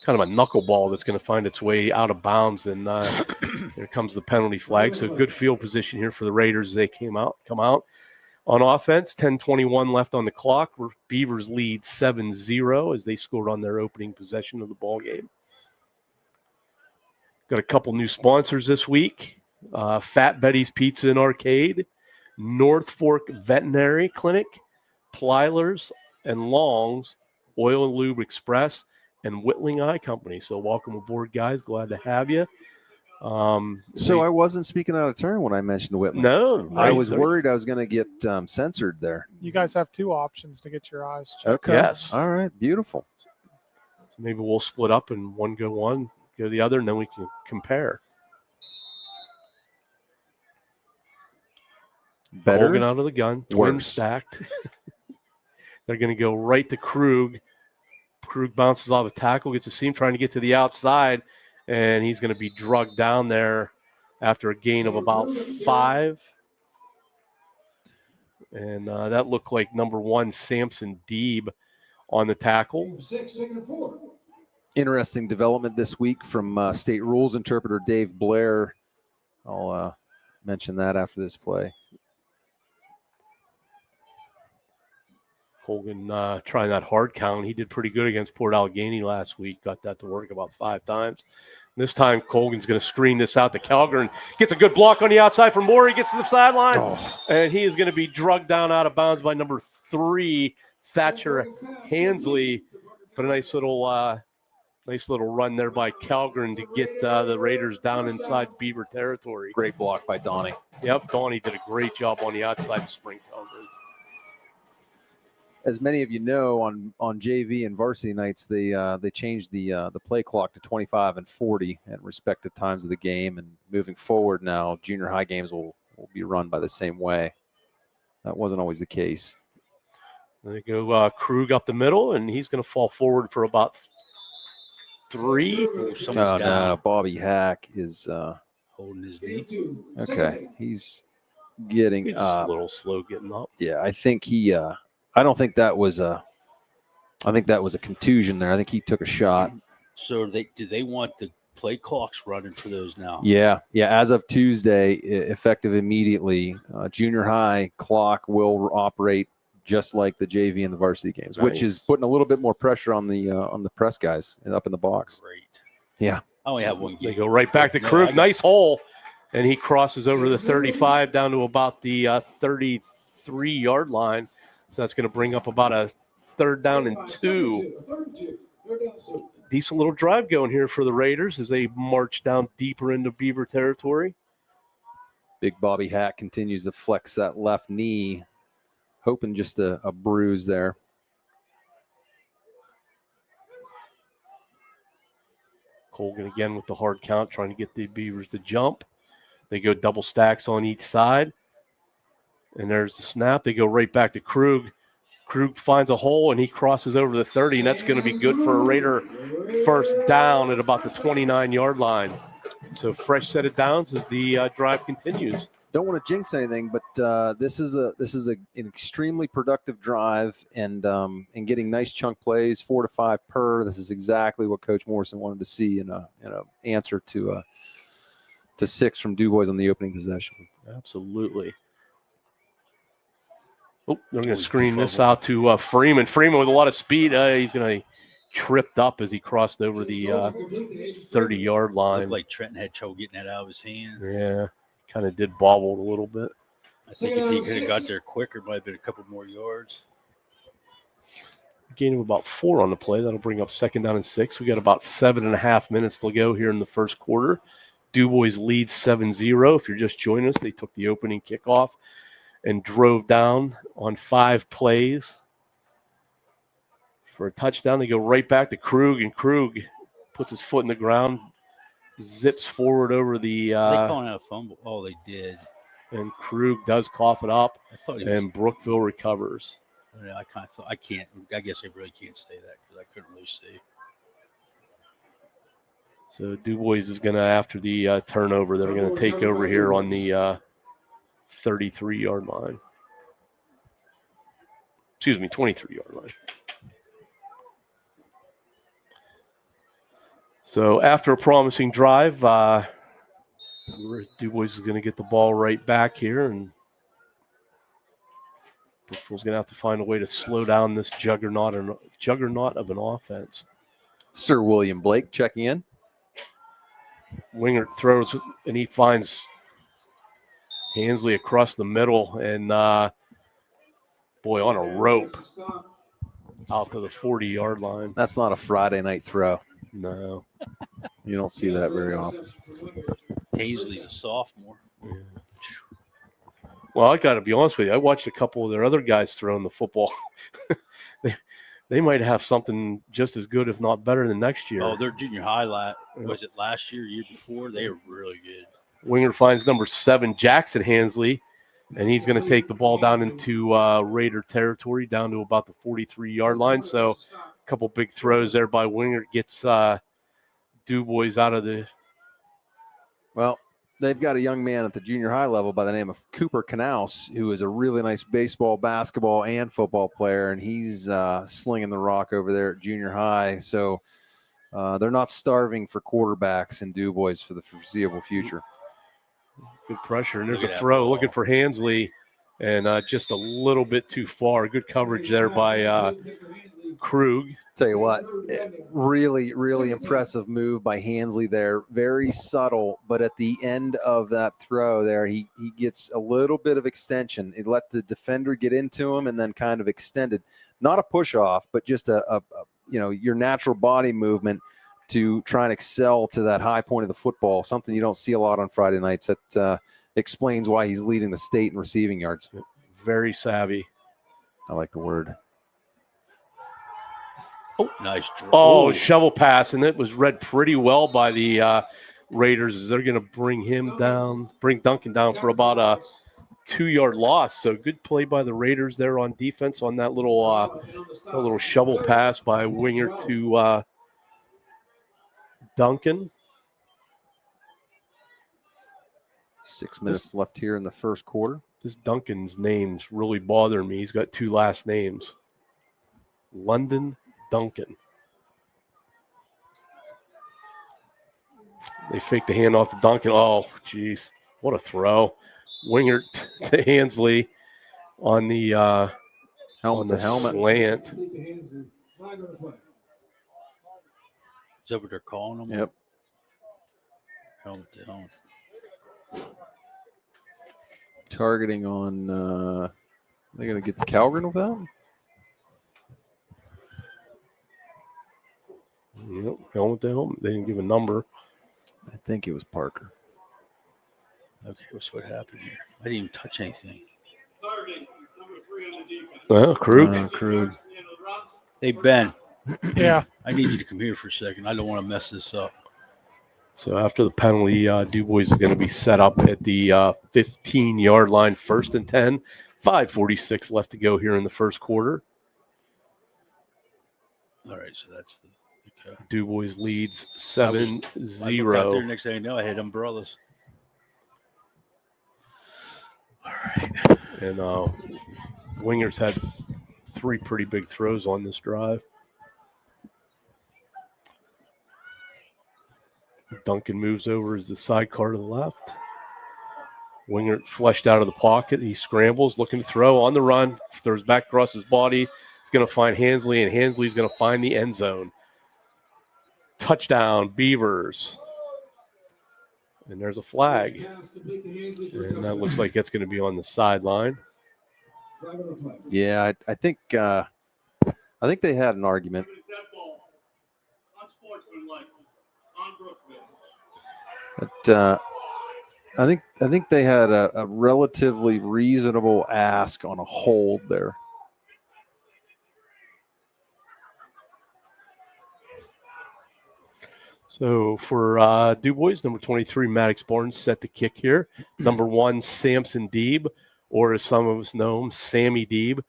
kind of a knuckleball that's going to find its way out of bounds, and here comes the penalty flag. So good field position here for the Raiders as they come out. On offense, 10:21 left on the clock. Beavers lead 7-0 as they scored on their opening possession of the ball game. Got a couple new sponsors this week. Fat Betty's Pizza and Arcade, North Fork Veterinary Clinic, Plyler's and Long's Oil and Lube Express, and Whittling Eye Company. So welcome aboard, guys. Glad to have you. So I wasn't speaking out of turn when I mentioned Whitman. No, I was worried I was going to get censored there. You guys have two options to get your eyes checked. Okay. Yes. All right. Beautiful. So maybe we'll split up and one, go the other, and then we can compare. Better. Hogan out of the gun, twin Worse. stacked. They're going to go right to Krug. Krug bounces off a tackle, gets a seam, trying to get to the outside, and he's going to be drugged down there after a gain of about 5. And that looked like number 1, Samson Deeb, on the tackle. 6, 4. Interesting development this week from state rules interpreter Dave Blair. I'll mention that after this play. Colgan trying that hard count. He did pretty good against Port Allegheny last week. Got that to work about 5 times. This time, Colgan's going to screen this out to Calgary and gets a good block on the outside from Moore. He gets to the sideline, and he is going to be drugged down out of bounds by number 3, Thatcher Hansley. But a nice little run there by Calgary to get the Raiders down inside Beaver territory. Great block by Donnie. Yep, Donnie did a great job on the outside to spring Calgary. As many of you know, on JV and varsity nights, they changed the play clock to 25 and 40 at respective times of the game. And moving forward now, junior high games will be run by the same way. That wasn't always the case. They go Krug up the middle, and he's going to fall forward for about 3. No, Bobby Hack is holding his knee. Okay, he's getting He's a little slow getting up. Yeah, I think he. I don't think that was a. I think that was a contusion there. I think he took a shot. So do they want the play clocks running for those now? Yeah. As of Tuesday, effective immediately, junior high clock will operate just like the JV and the varsity games, which is putting a little bit more pressure on the press guys up in the box. Great. Yeah. I only have one game. They go right back to Krug. Nice hole, and he crosses over the 35 down to about the 33-yard line. So that's going to bring up about a 3rd down and 2. Decent little drive going here for the Raiders as they march down deeper into Beaver territory. Big Bobby Hack continues to flex that left knee, hoping just a bruise there. Colgan again with the hard count, trying to get the Beavers to jump. They go double stacks on each side. And there's the snap. They go right back to Krug. Krug finds a hole, and he crosses over the 30, and that's going to be good for a Raider first down at about the 29-yard line. So fresh set of downs as the drive continues. Don't want to jinx anything, but this is an extremely productive drive, and getting nice chunk plays, 4 to 5 per. This is exactly what Coach Morrison wanted to see in a answer to 6 from DuBois on the opening possession. Absolutely. Oh, they're going to screen this out to Freeman. Freeman with a lot of speed. He's going to tripped up as he crossed over the 30-yard line. Looked like Trenton had trouble getting that out of his hand. Yeah, kind of did bobble a little bit. I think if he could have got there quicker, it might have been a couple more yards. Gain of about 4 on the play. That'll bring up 2nd down and 6. We got about 7.5 minutes to go here in the first quarter. DuBois leads 7-0. If you're just joining us, they took the opening kickoff and drove down on 5 plays for a touchdown. They go right back to Krug, and Krug puts his foot in the ground, zips forward over the. They calling out a fumble. Oh, they did. And Krug does cough it up, and Brookville recovers. I kind of thought I can't. I guess I really can't say that because I couldn't really see. So DuBois is going to, after the turnover, they're going to take over here on the 33-yard line. Excuse me, 23-yard line. So after a promising drive, DuBois is going to get the ball right back here, and Brookville's going to have to find a way to slow down this juggernaut of an offense. Sir William Blake checking in. Wingert throws, and he finds Hansley across the middle, and boy, on a rope out to the 40-yard line. That's not a Friday night throw. No. You don't see that very often. Hazley's a sophomore. Yeah. Well, I got to be honest with you. I watched a couple of their other guys throwing the football. They might have something just as good, if not better, than next year. Oh, their junior high, was it last year, year before? They were really good. Winger finds number 7, Jackson Hansley, and he's going to take the ball down into Raider territory, down to about the 43-yard line. So a couple big throws there by Winger. Gets DuBois out of the... Well, they've got a young man at the junior high level by the name of Cooper Knaus, who is a really nice baseball, basketball, and football player, and he's slinging the rock over there at junior high. So they're not starving for quarterbacks in DuBois for the foreseeable future. Good pressure, and there's a throw looking for Hansley, and just a little bit too far. Good coverage there by Krug. Tell you what, really, really impressive move by Hansley there. Very subtle, but at the end of that throw there, he gets a little bit of extension. It let the defender get into him and then kind of extended. Not a push off, but just a your natural body movement to try and excel to that high point of the football, something you don't see a lot on Friday nights. That explains why he's leading the state in receiving yards. Very savvy. I like the word. Oh, nice draw. Oh, shovel pass, and it was read pretty well by the Raiders. They're going to bring Duncan down for about a 2-yard loss. So good play by the Raiders there on defense on that little shovel pass by Winger to Duncan. 6 minutes left here in the first quarter. This Duncan's name's really bothering me. He's got 2 last names. London Duncan. They fake the handoff to Duncan. Oh, geez. What a throw. Winger to Hansley on the helmet to helmet slant. Is that what they're calling them? Yep. Helmet to helmet. Targeting on, they're going to get the Calgren with that? Yep, helmet to helmet. They didn't give a number. I think it was Parker. Okay, what's what happened here? I didn't even touch anything. Krug. Krug. Hey, Ben. Yeah. I need you to come here for a second. I don't want to mess this up. So after the penalty, DuBois is going to be set up at the 15-yard line, 1st and 10. 5:46 left to go here in the first quarter. All right, so that's the okay. DuBois leads I looked out 7-0. there, next thing I know, I had umbrellas. All right. And Wingers had 3 pretty big throws on this drive. Duncan moves over as the sidecar to the left. Winger flushed out of the pocket. He scrambles, looking to throw on the run. Throws back across his body. He's going to find Hansley, and Hansley's going to find the end zone. Touchdown, Beavers. And there's a flag. And that looks like it's going to be on the sideline. Yeah, I think they had an argument. But I think they had a relatively reasonable ask on a hold there. So for DuBois, number 23, Maddox Barnes set to kick here. Number 1, Samson Deeb, or as some of us know him, Sammy Deeb,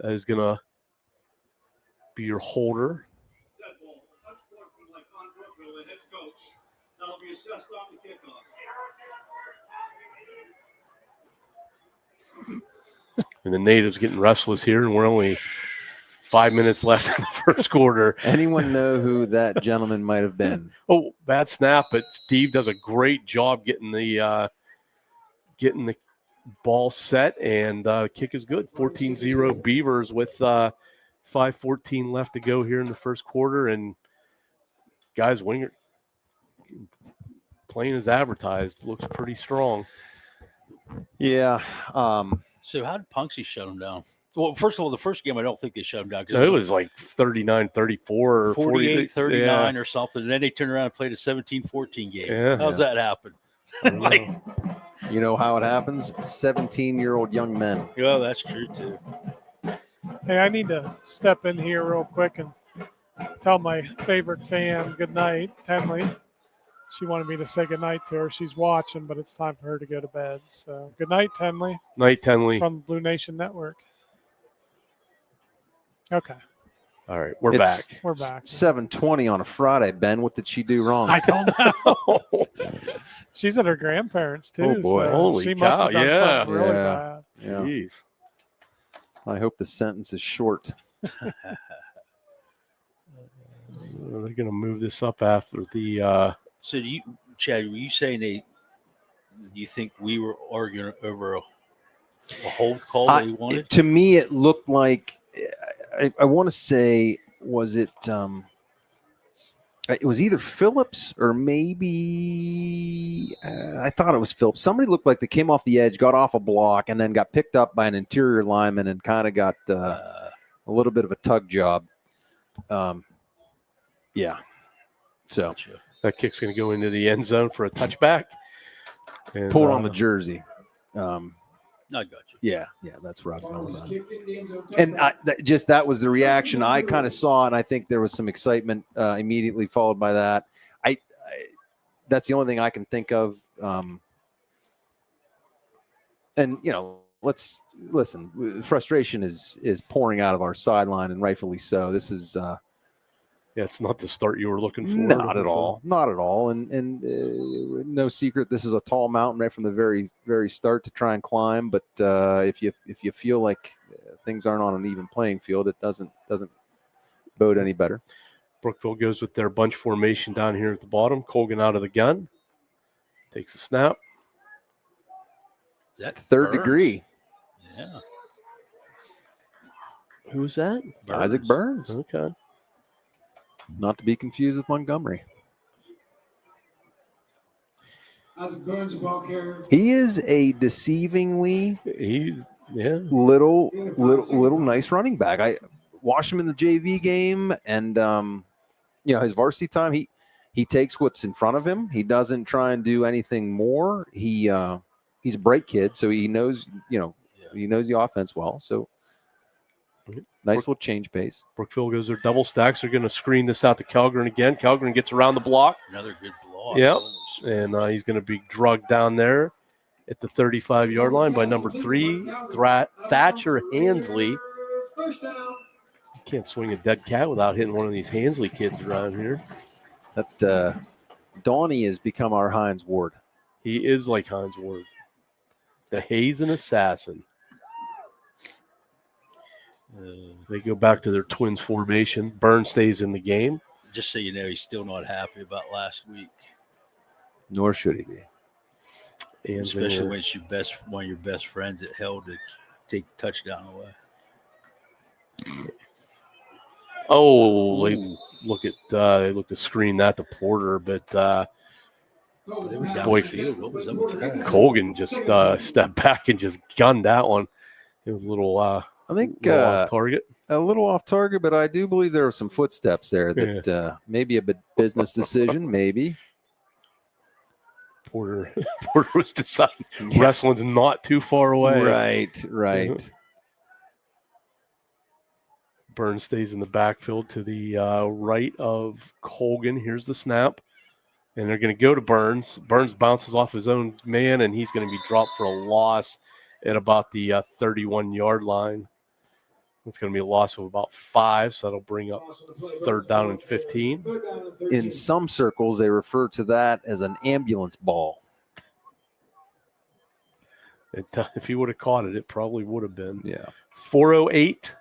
is going to be your holder. That'll be assessed on the kickoff. And the natives getting restless here, and we're only 5 minutes left in the first quarter. Anyone know who that gentleman might have been? Oh, bad snap, but Steve does a great job getting the ball set, and kick is good. 14-0 Beavers with 5:14 left to go here in the first quarter, and guys, Winger playing as advertised, looks pretty strong. Yeah. So how did Punksy shut him down? Well, first of all, the first game, I don't think they shut him down. No, it was like 39-34 or 48-39 or something. And then they turned around and played a 17-14 game. Yeah. How's that happen? Like, you know how it happens? 17-year-old young men. well, that's true, too. Hey, I need to step in here real quick and tell my favorite fan good night, Tenley. She wanted me to say good night to her. She's watching, but it's time for her to go to bed. So good night, Tenley. Night, Tenley. From the Blue Nation Network. Okay. All right, we're It's back. We're back. 7:20 on a Friday, Ben. What did she do wrong? I don't know. She's at her grandparents, too. Oh, boy. So Holy she must have cow, done something really yeah. bad. Yeah. Jeez. I hope the sentence is short. They're going to move this up after the So, Chad, were you saying you think we were arguing over a hold call that we wanted? To me, it looked like I want to say, was it? It was either Phillips or maybe I thought it was Phillips. Somebody looked like they came off the edge, got off a block, and then got picked up by an interior lineman and kind of got a little bit of a tug job. Yeah. So that kick's going to go into the end zone for a touchback. And, pulled on the jersey. I got you. Yeah, that's right. And that was the reaction I kind of saw, and I think there was some excitement immediately followed by that. I that's the only thing I can think of. And let's listen. Frustration is pouring out of our sideline, and rightfully so. This is it's not the start you were looking for. Not at all. Not at all. And no secret, this is a tall mountain right from the very, very start to try and climb. But if you feel like things aren't on an even playing field, it doesn't bode any better. Brookville goes with their bunch formation down here at the bottom. Colgan out of the gun. Takes a snap. Is that third Burns? degree? Yeah. Who's that? Burns. Isaac Burns. Okay. Not to be confused with Montgomery. Isaac Burns, ball carrier. He is a deceivingly little nice running back. I watched him in the JV game, and his varsity time. He takes what's in front of him. He doesn't try and do anything more. He's a bright kid, so he knows he knows the offense well. So. Nice little change pace. Brookville goes their double stacks. They're going to screen this out to Calgren again. Calgren gets around the block. Another good block. Yep. And he's going to be drugged down there at the 35-yard line by number 3, Thatcher Hansley. You can't swing a dead cat without hitting one of these Hansley kids around here. That Donnie has become our Hines Ward. He is like Hines Ward. The Hazen assassin. They go back to their twins formation. Burns stays in the game. Just so you know, he's still not happy about last week. Nor should he be. And especially when it's one of your best friends that held to take the touchdown away. Oh, they look to screen that to Porter, but boy, what was up with that? Colgan just stepped back and just gunned that one. It was a little I think off target. A little off target, but I do believe there were some footsteps there that maybe a business decision, maybe. Porter was deciding wrestling's not too far away. Right. Burns stays in the backfield to the right of Colgan. Here's the snap. And they're going to go to Burns. Burns bounces off his own man, and he's going to be dropped for a loss at about the 31-yard line. It's going to be a loss of about 5, so that'll bring up 3rd down and 15. In some circles, they refer to that as an ambulance ball. If he would have caught it, it probably would have been. Yeah. 4:08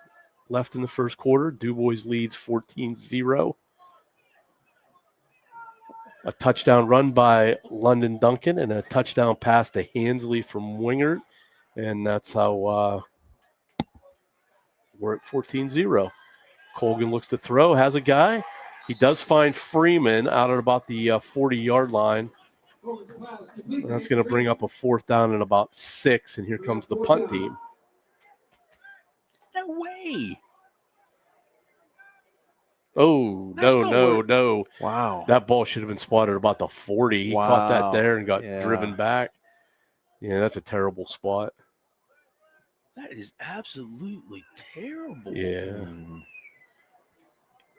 left in the first quarter. DuBois leads 14-0. A touchdown run by London Duncan and a touchdown pass to Hansley from Wingert. And that's how we're at 14-0. Colgan looks to throw, has a guy. He does find Freeman out at about the 40-yard line. And that's going to bring up a 4th down and about 6. And here comes the punt team. No way. Oh, no. Wow. That ball should have been spotted about the 40. He caught that there and got driven back. Yeah, that's a terrible spot. That is absolutely terrible. Yeah.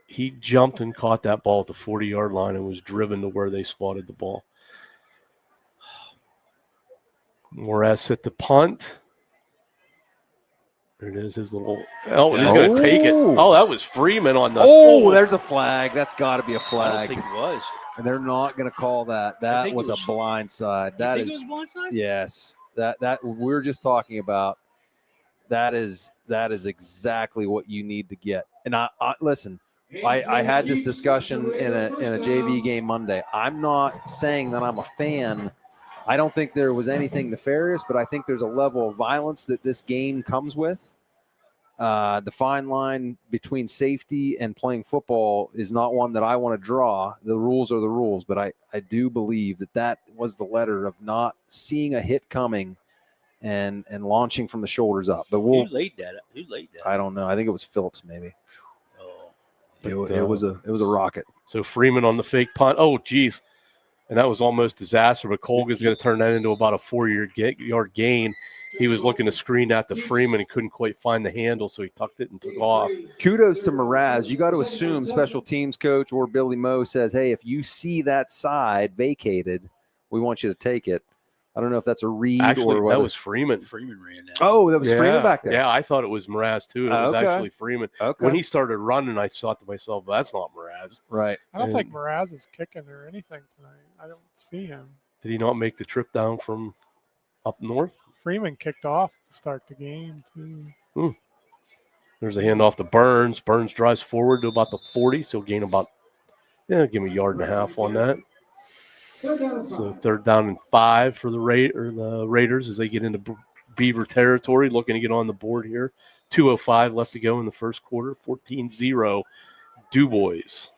He jumped and caught that ball at the 40-yard line and was driven to where they spotted the ball. Moraz hit the punt. There it is, his little. Oh, he's going to take it. Oh, that was Freeman on the. Oh, there's a flag. That's got to be a flag. I don't think it was. And they're not going to call that. That was a blindside. That think is. it was blindside? Yes. That we're just talking about. That is exactly what you need to get. And I listen. I had this discussion in a JV game Monday. I'm not saying that I'm a fan. I don't think there was anything nefarious, but I think there's a level of violence that this game comes with. The fine line between safety and playing football is not one that I want to draw. The rules are the rules, but I do believe that was the letter of not seeing a hit coming and launching from the shoulders up. But Who laid that? I don't know. I think it was Phillips maybe. Oh. It was a rocket. So Freeman on the fake punt. Oh, geez. And that was almost disaster, but Colgan's going to turn that into about a 4-yard gain. He was looking to screen that to Freeman and couldn't quite find the handle, so he tucked it and took off. Kudos to Mraz. You got to assume special teams coach or Billy Moe says, hey, if you see that side vacated, we want you to take it. I don't know if that's a read or what. That was Freeman. Freeman ran that. Oh, that was Freeman back there. Yeah, I thought it was Mraz too. It was actually Freeman. Okay. When he started running, I thought to myself, that's not Mraz. Right. I don't think Mraz is kicking or anything tonight. I don't see him. Did he not make the trip down from up north? Freeman kicked off to start the game too. There's a handoff to Burns. Burns drives forward to about the 40, so he'll gain about, give him a yard and a half on that. So 3rd down and 5 for the Raiders as they get into Beaver territory, looking to get on the board here. 2:05 left to go in the first quarter. 14-0 DuBois.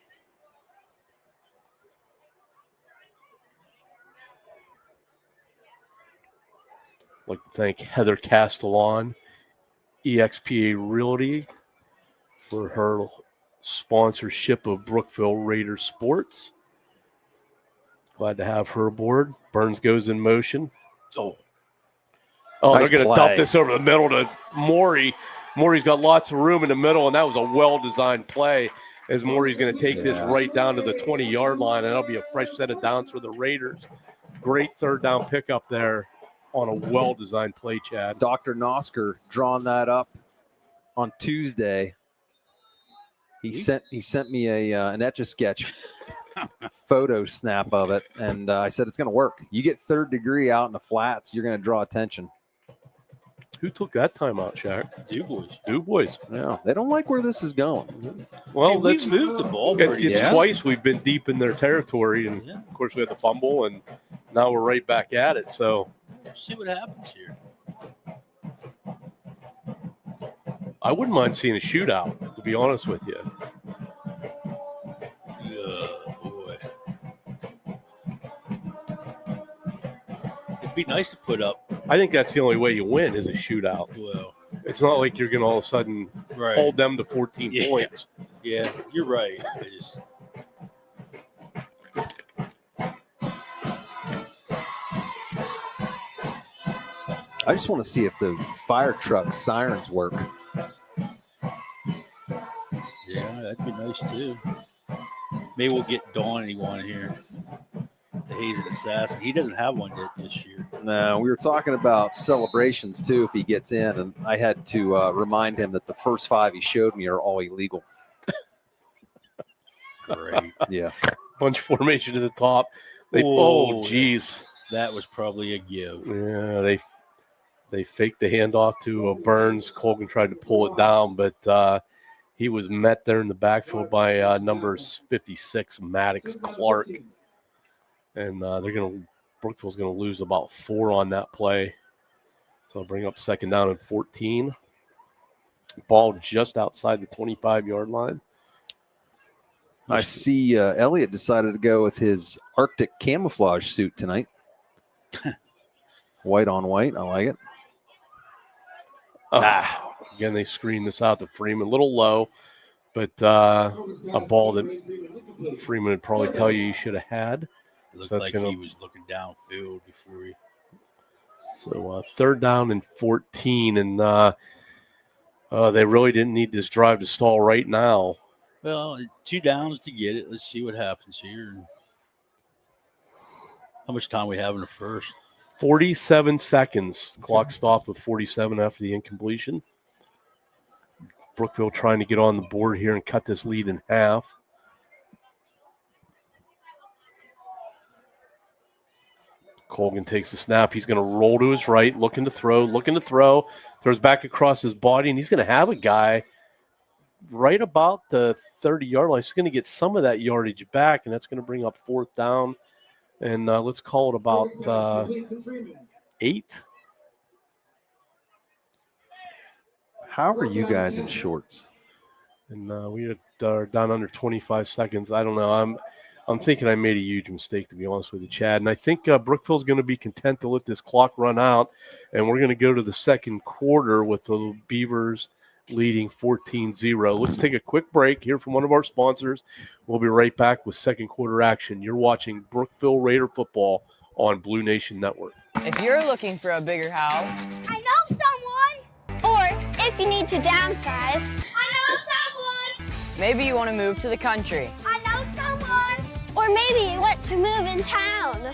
I'd like to thank Heather Castellan, EXPA Realty, for her sponsorship of Brookville Raiders sports. Glad to have her aboard. Burns goes in motion. Oh, nice, they're going to dump this over the middle to Morey. Morey's got lots of room in the middle, and that was a well-designed play as Morey's going to take this right down to the 20-yard line, and that'll be a fresh set of downs for the Raiders. Great 3rd down pickup there on a well-designed play, Chad. Dr. Nosker drawn that up on Tuesday. He sent me an Etch-a-Sketch photo snap of it, and I said it's going to work. You get 3rd degree out in the flats, you're going to draw attention. Who took that time out, Shaq? DuBois. Yeah, they don't like where this is going. Well, let's move the ball. It's twice we've been deep in their territory, and of course we had the fumble, and now we're right back at it. So see what happens here. I wouldn't mind seeing a shootout, to be honest with you. Boy. It'd be nice to put up. I think that's the only way you win is a shootout. Well, it's not like you're going to all of a sudden hold them to 14 points. Yeah, you're right. I just want to see if the fire truck sirens work. Yeah, that'd be nice too. Maybe we'll get Dawn anyone here. The Hazed Assassin. He doesn't have one yet this year. No, we were talking about celebrations too if he gets in, and I had to remind him that the first 5 he showed me are all illegal. Great. Yeah. Bunch formation to the top. Oh, geez. That was probably a give. Yeah, They faked the handoff to Burns. Colgan tried to pull it down, but he was met there in the backfield by number 56, Maddox Clark. And Brookville's going to lose about 4 on that play. So I'll bring up 2nd down and 14. Ball just outside the 25-yard line. I see Elliott decided to go with his Arctic camouflage suit tonight. White on white. I like it. Again, they screen this out to Freeman. A little low, but a ball that Freeman would probably tell you should have had. It looked like he was looking downfield before he. So 3rd down and 14, and they really didn't need this drive to stall right now. Well, 2 downs to get it. Let's see what happens here. How much time we have in the first? 47 seconds. Clock stopped with 47 after the incompletion. Brookville trying to get on the board here and cut this lead in half. Colgan takes the snap. He's going to roll to his right, looking to throw, throws back across his body, and he's going to have a guy right about the 30-yard line. He's going to get some of that yardage back, and that's going to bring up 4th down. And let's call it about 8. How are you guys in shorts? And we are down under 25 seconds. I don't know. I'm thinking I made a huge mistake, to be honest with you, Chad. And I think Brookville's going to be content to let this clock run out, and we're going to go to the 2nd quarter with the Beavers leading 14-0. Let's take a quick break here from one of our sponsors. We'll be right back with 2nd quarter action. You're watching Brookville Raider football on Blue Nation Network. If you're looking for a bigger house, I know someone. Or if you need to downsize, I know someone. Maybe you want to move to the country. I know someone. Or maybe you want to move in town.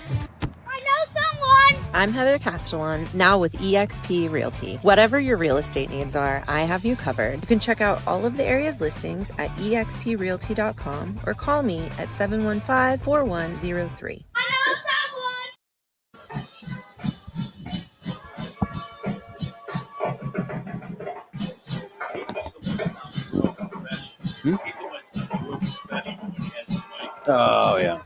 I know someone. I'm Heather Castellan, now with eXp Realty. Whatever your real estate needs are, I have you covered. You can check out all of the area's listings at exprealty.com or call me at 715-4103. I know Oh, yeah.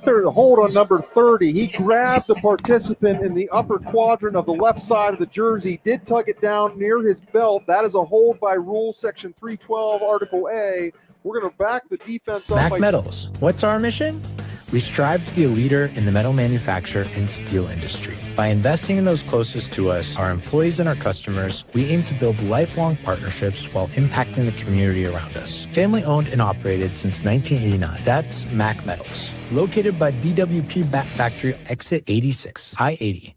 There's a hold on number 30. He grabbed the participant in the upper quadrant of the left side of the jersey, did tug it down near his belt. That is a hold by Rule Section 312, Article A. We're going to back the defense up. Mac Metals. What's our mission? We strive to be a leader in the metal manufacture and steel industry. By investing in those closest to us, our employees and our customers, we aim to build lifelong partnerships while impacting the community around us. Family owned and operated since 1989. That's Mac Metals. Located by BWP Bat Factory, exit 86, I-80.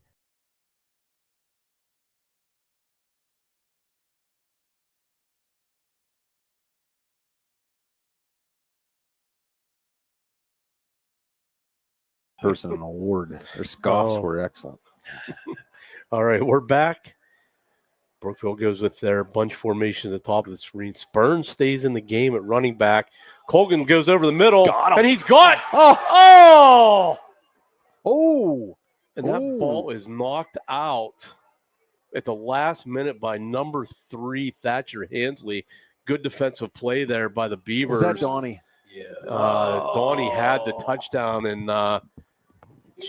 Person an award. Their scoffs were excellent. All right, we're back. Brookville goes with their bunch formation at the top of the screen. Burns stays in the game at running back. Colgan goes over the middle, and he's got oh! And that ball is knocked out at the last minute by number 3, Thatcher Hansley. Good defensive play there by the Beavers. Was that Donnie? Yeah. Donnie had the touchdown and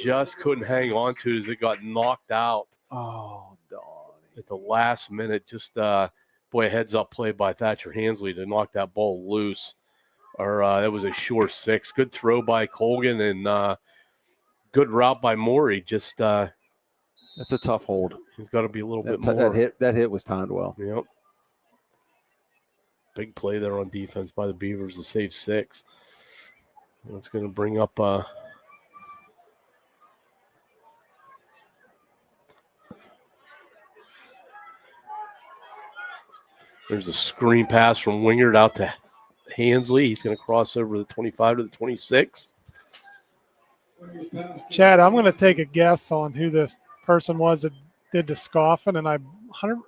just couldn't hang on to it as it got knocked out. Oh, Donnie. At the last minute, just, a heads-up play by Thatcher Hansley to knock that ball loose. That was a sure 6. Good throw by Colgan and good route by Morey. Just that's a tough hold. He's got to be a little bit more. That hit was timed well. Yep. Big play there on defense by the Beavers to save 6. That's going to bring up there's a screen pass from Wingard out to Hansley. He's going to cross over the 25 to the 26. Chad, I'm going to take a guess on who this person was that did the scoffing, and I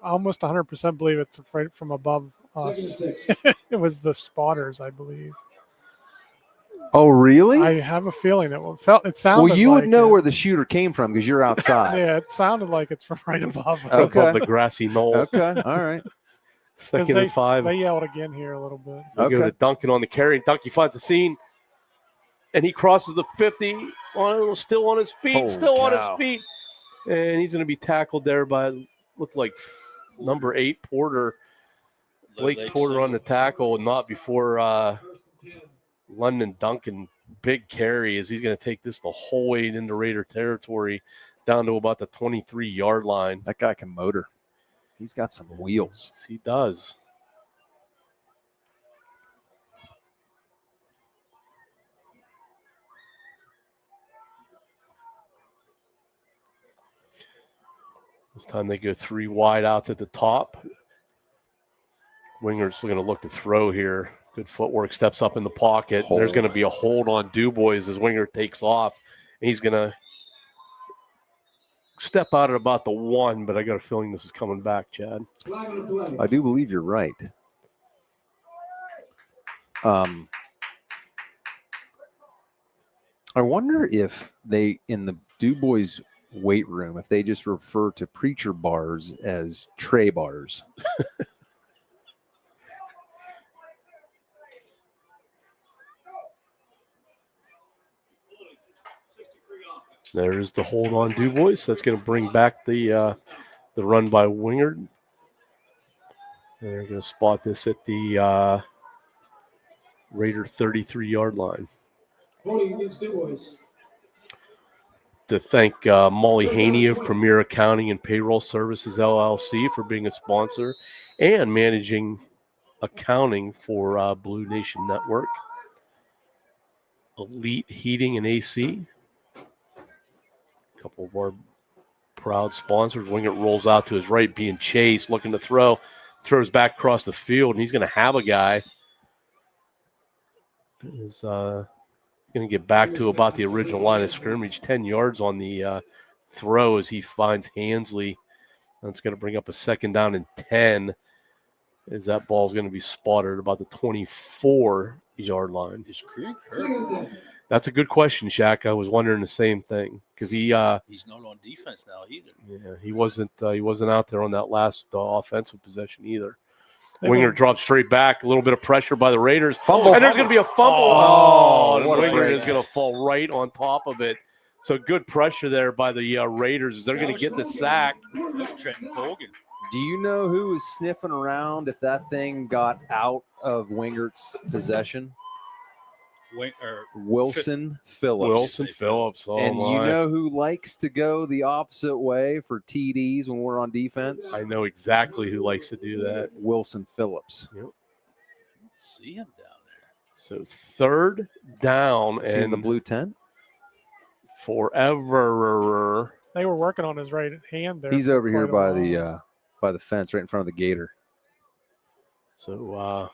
almost 100% believe it's right from above us. It was the spotters, I believe. Oh, really? I have a feeling it sounded. Well, you would like know it. where the shooter came from because you're outside. Yeah, it sounded like it's from right above. Okay. Above the grassy knoll. Okay. All right. 2nd they, and 5. They yelled again here a little bit. They go to Duncan on the carry. Duncan finds the seam, and he crosses the 50. Still on his feet. On his feet. And he's going to be tackled there by, looked like number 8, Porter. Blake Porter on the tackle, and not before London Duncan. Big carry as he's going to take this the whole way into Raider territory down to about the 23-yard line. That guy can motor. He's got some wheels. Yes, he does. This time they go 3 wide outs at the top. Winger's going to look to throw here. Good footwork, steps up in the pocket. There's going to be a hold on DuBois as Winger takes off. He's going to step out at about the 1, but I got a feeling this is coming back, Chad. I do believe you're right. I wonder if they, in the DuBois weight room, if they just refer to preacher bars as tray bars. There's the hold on DuBois. That's going to bring back the run by Wingard. They're going to spot this at the Raider 33-yard line. To thank Molly Haney of Premier Accounting and Payroll Services, LLC, for being a sponsor and managing accounting for Blue Nation Network. Elite Heating and AC. Couple of our proud sponsors. Wingert rolls out to his right, being chased, looking to throw. Throws back across the field, and he's going to have a guy. He's going to get back to about the original line of scrimmage, 10 yards on the throw as he finds Hansley. That's going to bring up a 2nd down and 10 as that ball is going to be spotted at about the 24-yard line. Is Krug hurt? That's a good question, Shaq. I was wondering the same thing because he's not on defense now either. Yeah, he wasn't out there on that last offensive possession either. Winger drops straight back, a little bit of pressure by the Raiders. Fumble. And there's going to be a fumble. Oh, what a Winger break. is going to fall right on top of it. So good pressure there by the Raiders as they're going to get the sack. Trenton Colgan. Do you know who was sniffing around if that thing got out of Wingert's possession? Wilson Phillips. Wilson Phillips. Oh, and my. you know who likes to go the opposite way for TDs when we're on defense? I know exactly who likes to do that. Wilson Phillips. Yep. See him down there. So 3rd down See in and the blue tent? Forever. They were working on his right hand there. He's for over here quite a by the fence right in front of the gator. So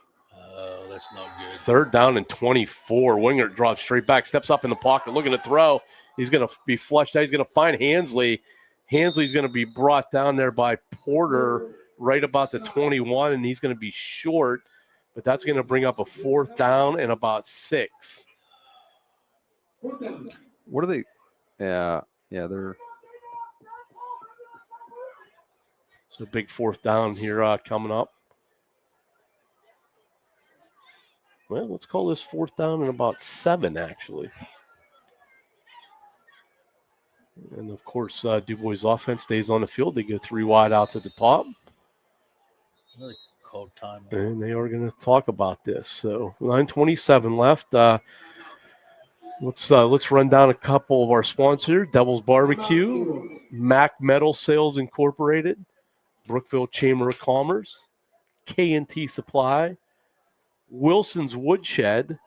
that's not good. 3rd down and 24. Winger drops straight back, steps up in the pocket, looking to throw. He's going to be flushed out. He's going to find Hansley. Hansley's going to be brought down there by Porter right about the 21, and he's going to be short. But that's going to bring up a 4th down and about 6. What are they? Yeah, they're. So big 4th down here coming up. Well, let's call this 4th down and about 7, actually. And, of course, DuBois' offense stays on the field. They go 3 wide outs at the top. Really called time. And they are going to talk about this. So 9:27 left. Let's run down a couple of our sponsors. Devil's Barbecue, Mac Metal Sales Incorporated, Brookville Chamber of Commerce, K&T Supply, Wilson's Woodshed,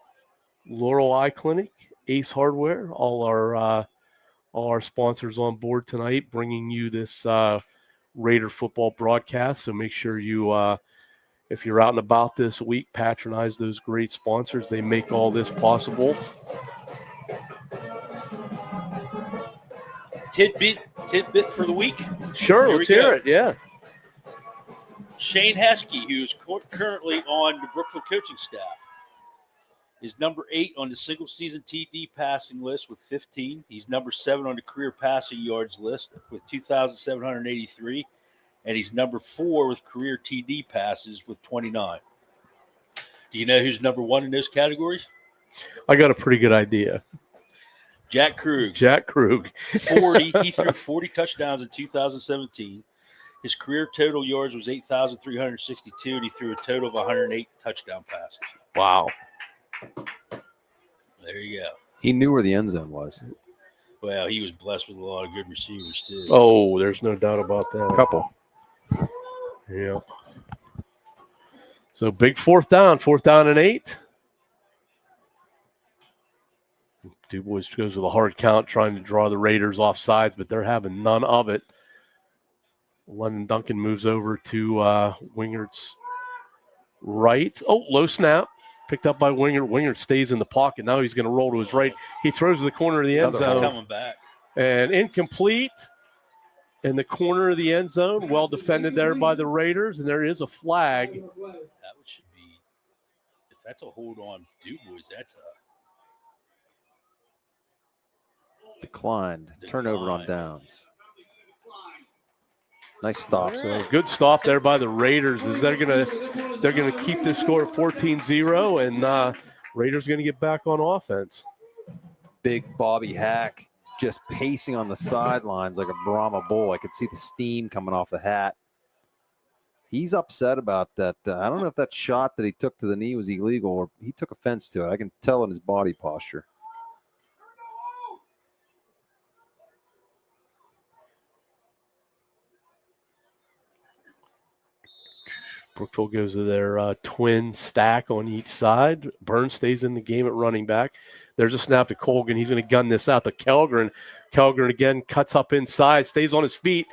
Laurel Eye Clinic, Ace Hardware, all our sponsors on board tonight, bringing you this Raider football broadcast. So make sure you, if you're out and about this week, patronize those great sponsors. They make all this possible. Tidbit for the week. Sure, let's hear it. Yeah. Shane Heskey, who's currently on the Brookville coaching staff, is number 8 on the single-season TD passing list with 15. He's number 7 on the career passing yards list with 2,783. And he's number 4 with career TD passes with 29. Do you know who's number 1 in those categories? I got a pretty good idea. Jack Krug. Jack Krug. 40. He threw 40 touchdowns in 2017. His career total yards was 8,362, and he threw a total of 108 touchdown passes. Wow. There you go. He knew where the end zone was. Well, he was blessed with a lot of good receivers, too. Oh, there's no doubt about that. Couple. Yeah. So big fourth down and 8. DuBois goes with a hard count, trying to draw the Raiders off sides, but they're having none of it. London Duncan moves over to Wingert's right. Oh, low snap. Picked up by Wingert. Wingert stays in the pocket. Now he's going to roll to his right. He throws to the corner of the end zone. Coming back. And incomplete in the corner of the end zone. Well defended there by the Raiders, and there is a flag. That should be, if that's a hold on DuBois, that's a declined. Turnover on downs. Nice stop. So good stop there by the Raiders. Is they're gonna keep this score at 14-0, and Raiders going to get back on offense. Big Bobby Hack just pacing on the sidelines like a Brahma bull. I could see the steam coming off the hat. He's upset about that. I don't know if that shot that he took to the knee was illegal or he took offense to it. I can tell in his body posture. Brookville goes to their twin stack on each side. Burns stays in the game at running back. There's a snap to Colgan. He's going to gun this out to Kellgren. Kellgren again cuts up inside, stays on his feet,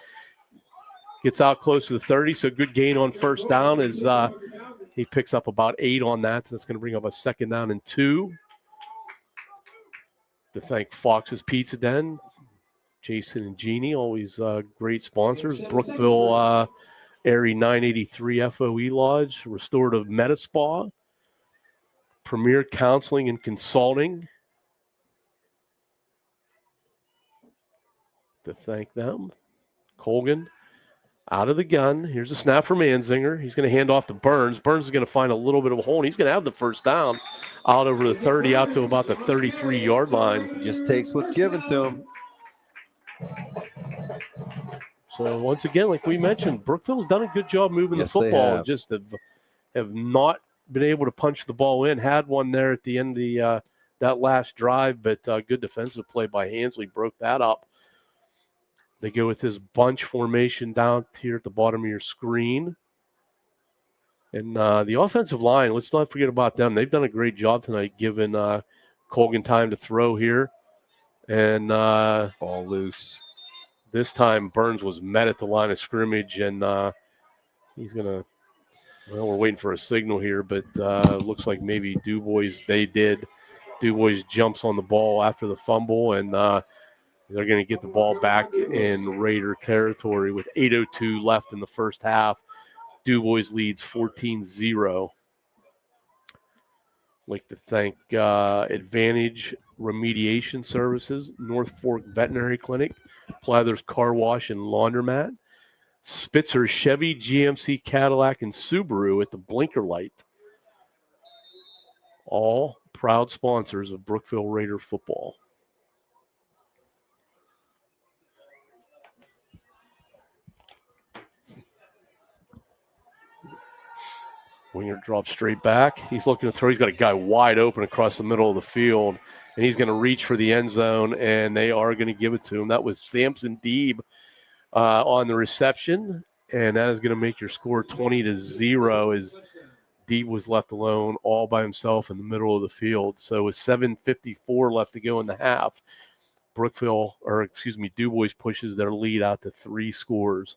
gets out close to the 30. So good gain on first down as he picks up about 8 on that. So that's going to bring up a second down and 2. To thank Fox's Pizza Den, Jason and Jeannie, always great sponsors. Brookville Aerie 983 FOE Lodge, Restorative Medi Spa, Premier Counseling and Consulting. To thank them. Colgan out of the gun. Here's a snap from Manzinger. He's going to hand off to Burns. Burns is going to find a little bit of a hole, and he's going to have the first down out over the 30, out to about the 33-yard line. He just takes what's given to him. So once again, like we mentioned, Brookville's done a good job moving the football. Just have not been able to punch the ball in. Had one there at the end of the that last drive, but good defensive play by Hansley broke that up. They go with this bunch formation down here at the bottom of your screen. And the offensive line, let's not forget about them. They've done a great job tonight, giving Colgan time to throw here. And ball loose. This time, Burns was met at the line of scrimmage, and he's going to, well, we're waiting for a signal here, but looks like maybe DuBois, DuBois jumps on the ball after the fumble, and they're going to get the ball back in Raider territory with 8:02 left in the first half. DuBois leads 14-0. Like to thank Advantage Remediation Services, North Fork Veterinary Clinic, Plyler's Carwash and Laundromat, Spitzer Chevy, GMC Cadillac, and Subaru at the blinker light. All proud sponsors of Brookville Raider football. Winger drops straight back. He's looking to throw. He's got a guy wide open across the middle of the field, and he's going to reach for the end zone, and they are going to give it to him. That was Samson Deeb on the reception, and that is going to make your score 20-0 as Deeb was left alone all by himself in the middle of the field. So with 7:54 left to go in the half, DuBois pushes their lead out to 3 scores.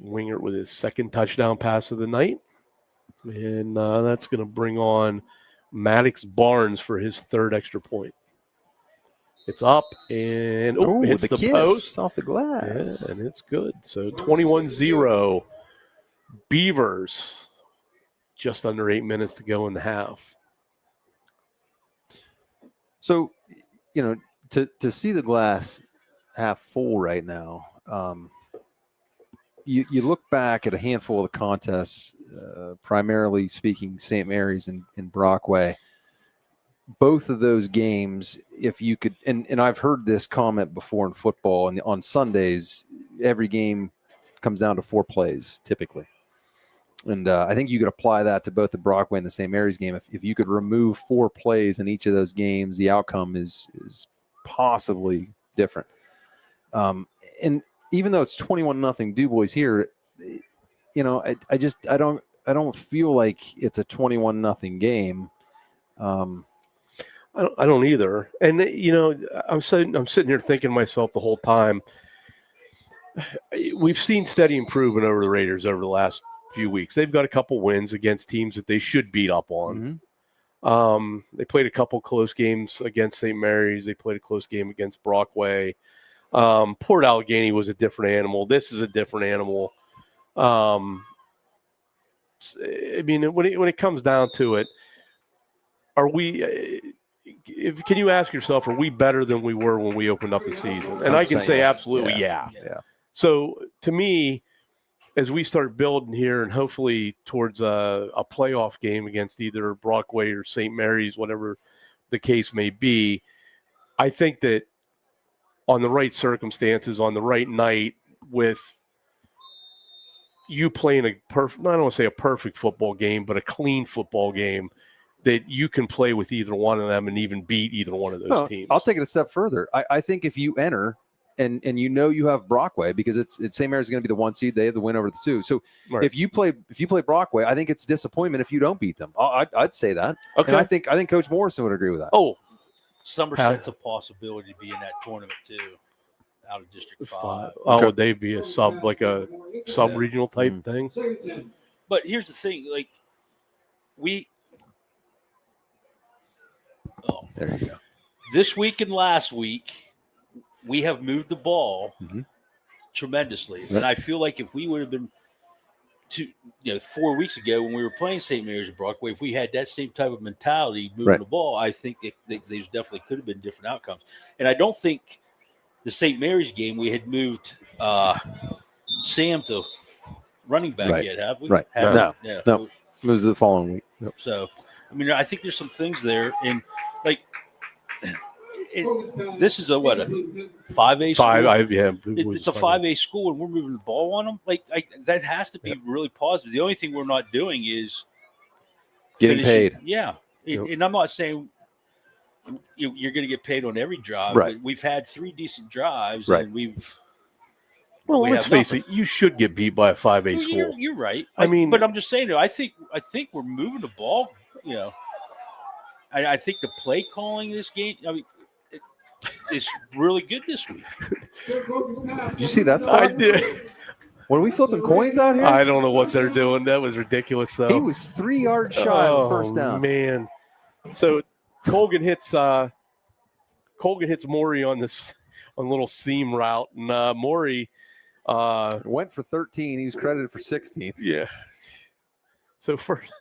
Wingert with his second touchdown pass of the night. And that's going to bring on Maddox Barnes for his 3rd extra point. It's up and hits the post. Off the glass. Yeah, and it's good. So 21-0 Beavers. just under 8 minutes to go in the half. So, to see the glass half full right now, you look back at a handful of the contests, primarily speaking, St. Mary's and Brockway. Both of those games, if you could, and I've heard this comment before in football, and on Sundays, every game comes down to 4 plays typically. And I think you could apply that to both the Brockway and the St. Mary's game. If you could remove 4 plays in each of those games, the outcome is possibly different. And even though it's 21-0 DuBois here, I don't feel like it's a 21-0 game. I don't either. And I'm sitting here thinking to myself the whole time. We've seen steady improvement over the Raiders over the last few weeks. They've got a couple wins against teams that they should beat up on. Mm-hmm. They played a couple close games against St. Mary's. They played a close game against Brockway. Port Allegheny was a different animal. This is a different animal. I mean, when it comes down to it, are we? Can you ask yourself, are we better than we were when we opened up the season? And I can say yes. Absolutely, yeah. So to me, as we start building here and hopefully towards a playoff game against either Brockway or St. Mary's, whatever the case may be, I think that on the right circumstances, on the right night, with you playing I don't want to say a perfect football game, but a clean football game, that you can play with either one of them and even beat either one of those teams. I'll take it a step further. I think if you enter and you have Brockway, because it's St. Mary's going to be the 1 seed, they have the win over the 2. So right. if you play Brockway, I think it's disappointment if you don't beat them. I'd say that. Okay. And I think Coach Morrison would agree with that. Oh, Somerset's a possibility to be in that tournament too, out of District 5. Oh, would they be a sub-regional type thing? But here's the thing, there you go. This week and last week, we have moved the ball tremendously. And I feel like if we would have been 4 weeks ago when we were playing St. Mary's and Brockway, if we had that same type of mentality moving the ball, I think these definitely could have been different outcomes. And I don't think the St. Mary's game we had moved Sam to running back yet, have we? Right. No. It was the following week. Yep. So, I mean, I think there's some things there. And, this is a 5A school? It's a 5A school, and we're moving the ball on them. That has to be really positive. The only thing we're not doing is getting paid. Yeah. And I'm not saying you're going to get paid on every drive. Right. But we've had 3 decent drives, and we've – well, let's face it. You should get beat by a 5A school. You're right. But I'm just saying, I think we're moving the ball. I think the play calling this game, is really good this week. Did you see that spot? I did. Were we flipping coins out here? I don't know what they're doing. That was ridiculous, though. He was 3 yards shy of first down. Man. So Colgan hits Maury on a little seam route, and Maury went for 13. He was credited for 16. Yeah. So first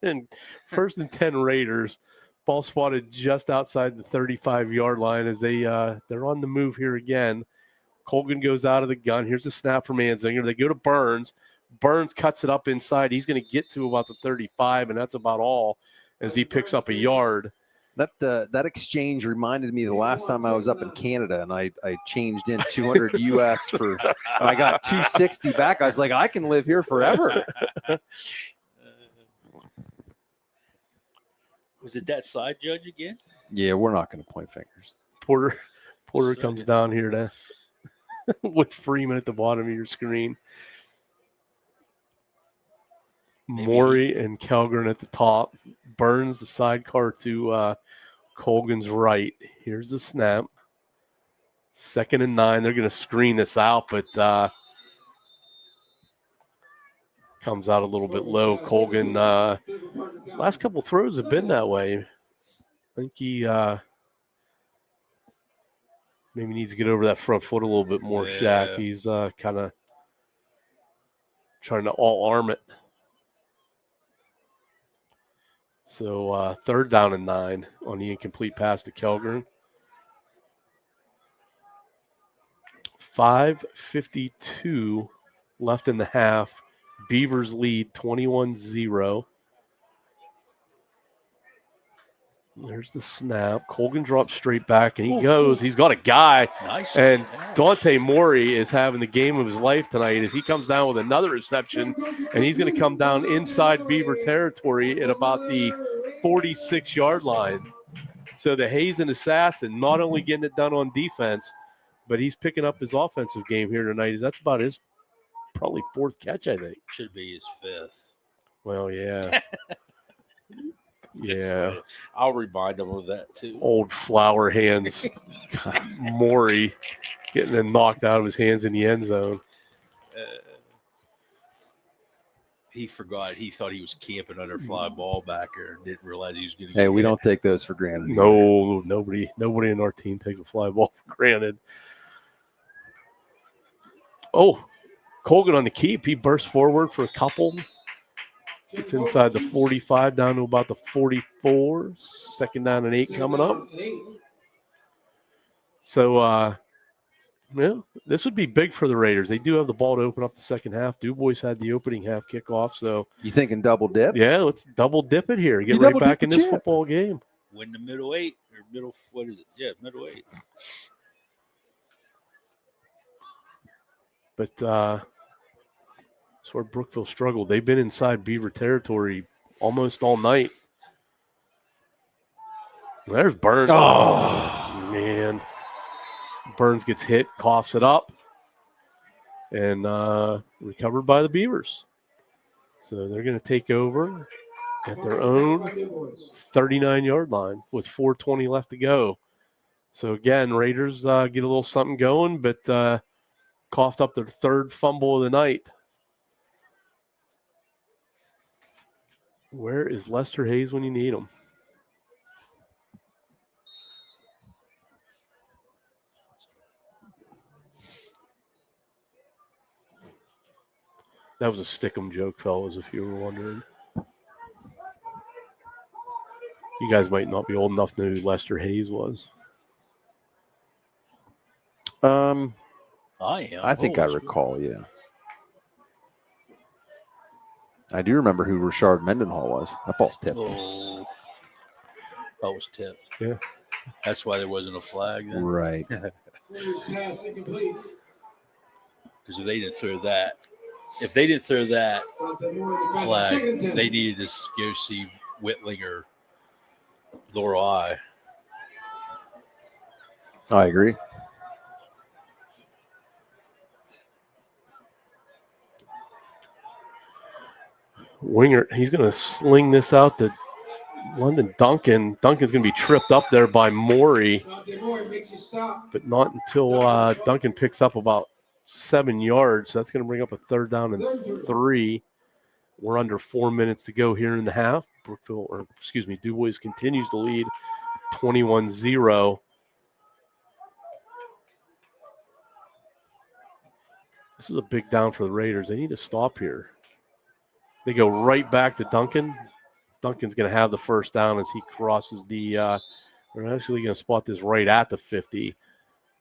and 10 Raiders. Ball spotted just outside the 35-yard line as they're on the move here again. Colgan goes out of the gun. Here's a snap from Anzinger. They go to Burns. Burns cuts it up inside. He's going to get to about the 35, and that's about all as he picks up a yard. That exchange reminded me the last time I was up in Canada, and I changed in 200 US for – I got 260 back. I was like, I can live here forever. Was it that side judge again? Yeah, we're not going to point fingers. Porter comes down here to with Freeman at the bottom of your screen. Maury and Calgren at the top. Burns the sidecar to Colgan's right. Here's the snap. 2nd and 9. They're going to screen this out, but comes out a little bit low. Colgan, last couple throws have been that way. I think he maybe needs to get over that front foot a little bit more, Shaq. He's kind of trying to all-arm it. So 3rd down and 9 on the incomplete pass to Kellgren. 5:52 left in the half. Beavers lead 21-0. There's the snap. Colgan drops straight back, and he goes. He's got a guy. Nice. And Dante Mori is having the game of his life tonight as he comes down with another reception, and he's going to come down inside Beaver territory at about the 46-yard line. So the Hazen assassin not only getting it done on defense, but he's picking up his offensive game here tonight. That's about his probably 4th catch, I think. Should be his 5th. Well, yeah. Yeah. I'll remind him of that, too. Old flower hands. Maury getting it knocked out of his hands in the end zone. He forgot. He thought he was camping under fly ball backer and didn't realize he was going to Hey, we don't take those for granted. No, nobody in our team takes a fly ball for granted. Oh, Colgan on the keep. He bursts forward for a couple. Gets inside the 45 down to about the 44. 2nd down and 8 coming up. So, this would be big for the Raiders. They do have the ball to open up the second half. DuBois had the opening half kickoff. So you thinking double dip? Yeah, let's double dip it here. Get right back in this football game. Win the middle 8 or middle, what is it? Yeah, middle 8. But that's where Brookville struggled. They've been inside Beaver territory almost all night. There's Burns. Oh, man. Burns gets hit, coughs it up, and recovered by the Beavers. So they're going to take over at their own 39-yard line with 4:20 left to go. So, again, Raiders get a little something going, but coughed up their 3rd fumble of the night. Where is Lester Hayes when you need him? That was a stick-em joke, fellas, if you were wondering. You guys might not be old enough to know who Lester Hayes was. I am. I think I recall, yeah. I do remember who Rashard Mendenhall was. That ball's tipped. Oh, that was tipped. Yeah. That's why there wasn't a flag then. Right. Because if they didn't throw that, flag, they needed to go see Whitling or Laurel Eye. I agree. Winger, he's going to sling this out to London Duncan. Duncan's going to be tripped up there by Maury, but not until Duncan picks up about 7 yards. So that's going to bring up a 3rd down and 3. We're under 4 minutes to go here in the half. DuBois continues to lead 21-0. This is a big down for the Raiders. They need to stop here. They go right back to Duncan. Duncan's going to have the 1st down as he crosses the we're actually going to spot this right at the 50.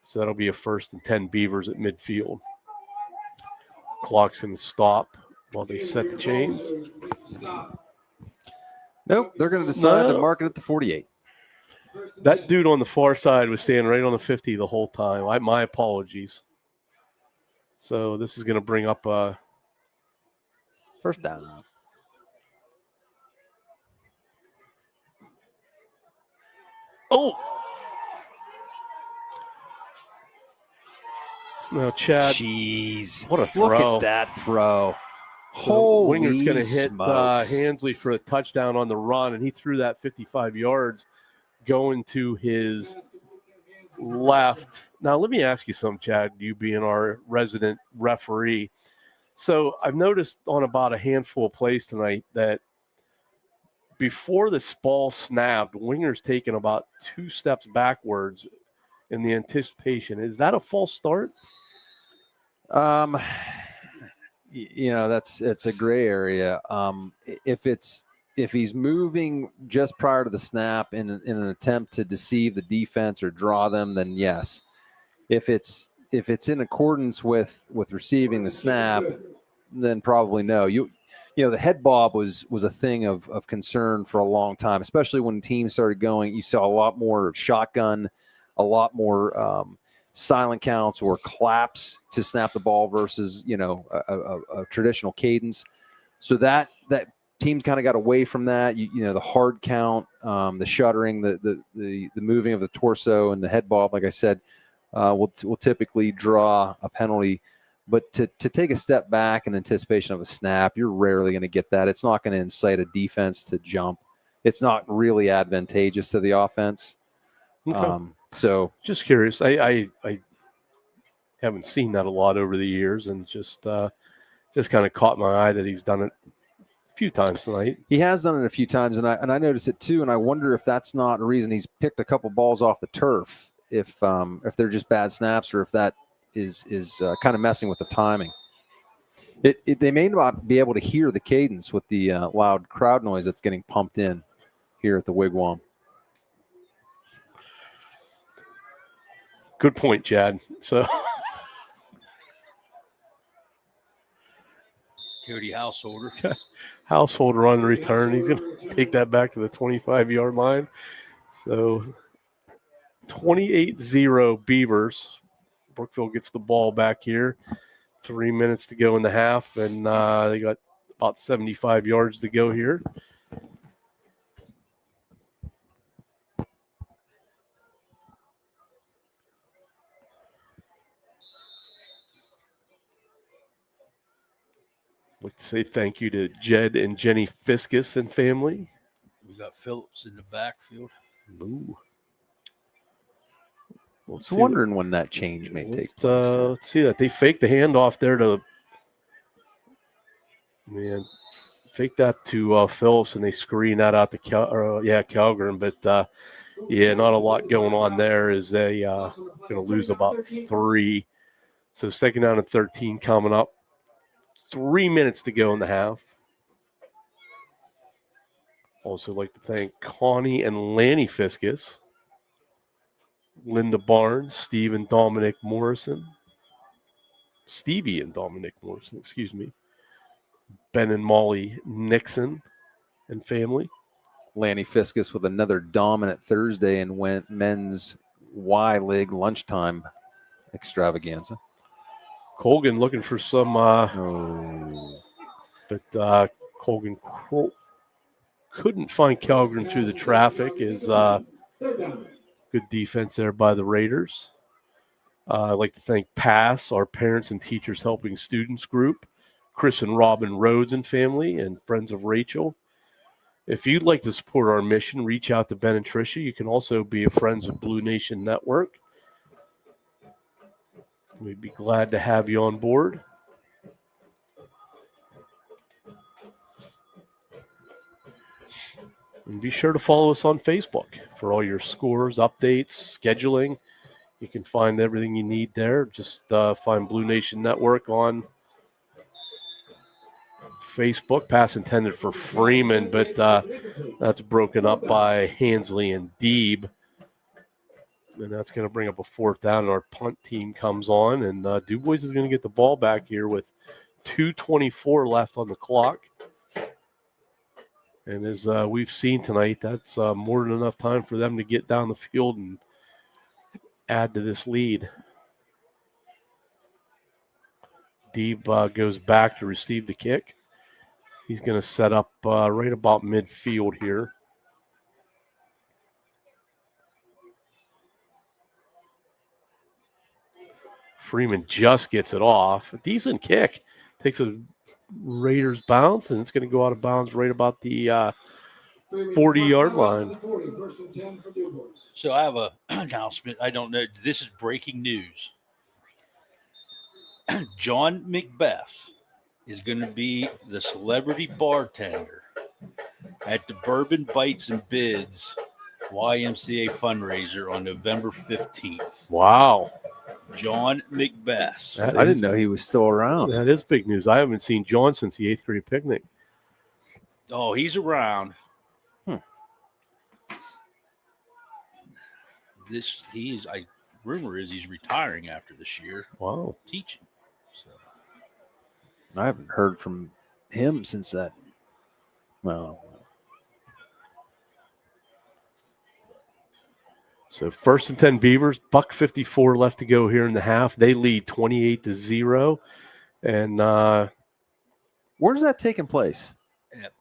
So that'll be a 1st and 10 Beavers at midfield. Clock's going to stop while they set the chains. Nope, they're going to decide to mark it at the 48. That dude on the far side was standing right on the 50 the whole time. My apologies. So this is going to bring up a 1st down. Oh! Now, Chad. Jeez. What a throw. Look at that throw. So Winger's going to hit smokes. Hansley for a touchdown on the run, and he threw that 55 yards going to his left. Now, let me ask you something, Chad, you being our resident referee. So I've noticed on about a handful of plays tonight that before the ball snapped, Winger's taken about 2 steps backwards in the anticipation. Is that a false start? It's a gray area. If it's if he's moving just prior to the snap in an attempt to deceive the defense or draw them, then yes. If it's in accordance with receiving the snap, then probably no. You know, the head bob was a thing of concern for a long time, especially when teams started going. You saw a lot more shotgun, a lot more silent counts or claps to snap the ball versus, you know, a traditional cadence. So that teams kind of got away from that. You know, the hard count, the shuddering, the moving of the torso and the head bob, like I said, will typically draw a penalty. But to take a step back in anticipation of a snap, you're rarely going to get that. It's not going to incite a defense to jump. It's not really advantageous to the offense. Okay. So just curious. I haven't seen that a lot over the years, and just kind of caught my eye that he's done it a few times tonight. He has done it a few times, and I noticed it too. And I wonder if that's not a reason he's picked a couple balls off the turf. If they're just bad snaps, or if that is kind of messing with the timing. They may not be able to hear the cadence with the loud crowd noise that's getting pumped in here at the Wigwam. Good point, Chad. So Cody Householder. Householder on the return. He's going to take that back to the 25-yard line. So 28-0 Beavers. Brookville gets the ball back here. 3 minutes to go in the half, and they got about 75 yards to go here. I'd like to say thank you to Jed and Jenny Fiskus and family. We got Phillips in the backfield. Ooh. I was wondering when that change may take place. Let's see that. They faked the handoff there to Phillips, and they screen that out to Calgren. But, not a lot going on there as they going to lose about 3. So second down and 13 coming up. 3 minutes to go in the half. Also like to thank Connie and Lanny Fiskus. Linda Barnes, Stevie and Dominic Morrison, excuse me. Ben and Molly Nixon and family. Lanny Fiskus with another dominant Thursday and went men's Y League lunchtime extravaganza. Colgan looking for some, but Colgan couldn't find Calgren through the traffic. Is good defense there by the Raiders. I'd like to thank PASS, our Parents and Teachers Helping Students group, Chris and Robin Rhodes and family, and Friends of Rachel. If you'd like to support our mission, reach out to Ben and Tricia. You can also be a Friends of Blue Nation Network. We'd be glad to have you on board. And be sure to follow us on Facebook for all your scores, updates, scheduling. You can find everything you need there. Just find Blue Nation Network on Facebook. Pass intended for Freeman, but that's broken up by Hansley and Deeb. And that's going to bring up a 4th down, and our punt team comes on. And DuBois is going to get the ball back here with 2:24 left on the clock. And as we've seen tonight, that's more than enough time for them to get down the field and add to this lead. Deeb goes back to receive the kick. He's going to set up right about midfield here. Freeman just gets it off. A decent kick. Takes a Raiders bounce, and it's going to go out of bounds right about the 40-yard line. So I have an announcement. I don't know. This is breaking news. John Macbeth is going to be the celebrity bartender at the Bourbon Bites and Bids YMCA fundraiser on November 15th. Wow. John Macbeth. I didn't know he was still around. That is big news. I haven't seen John since the 8th grade picnic. Oh, he's around. Rumor is he's retiring after this year. Wow. Teaching. So I haven't heard from him since that. Well, So 1st and 10 Beavers, $1.54 left to go here in the half. They lead 28-0. And where's that taking place? at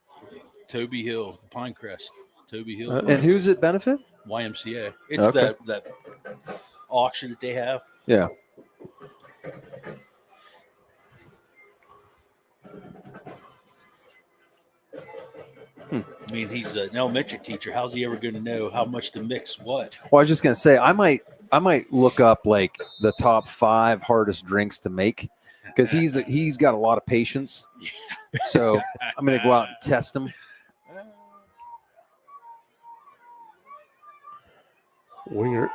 Toby Hill, Pinecrest. Toby Hill. And who's it benefit? YMCA. It's Okay. that auction that they have. Yeah. I mean, he's an elementary teacher. How's he ever going to know how much to mix what? Well, I was just gonna say I might look up like the top 5 hardest drinks to make because he's got a lot of patience. So I'm gonna go out and test him. Winger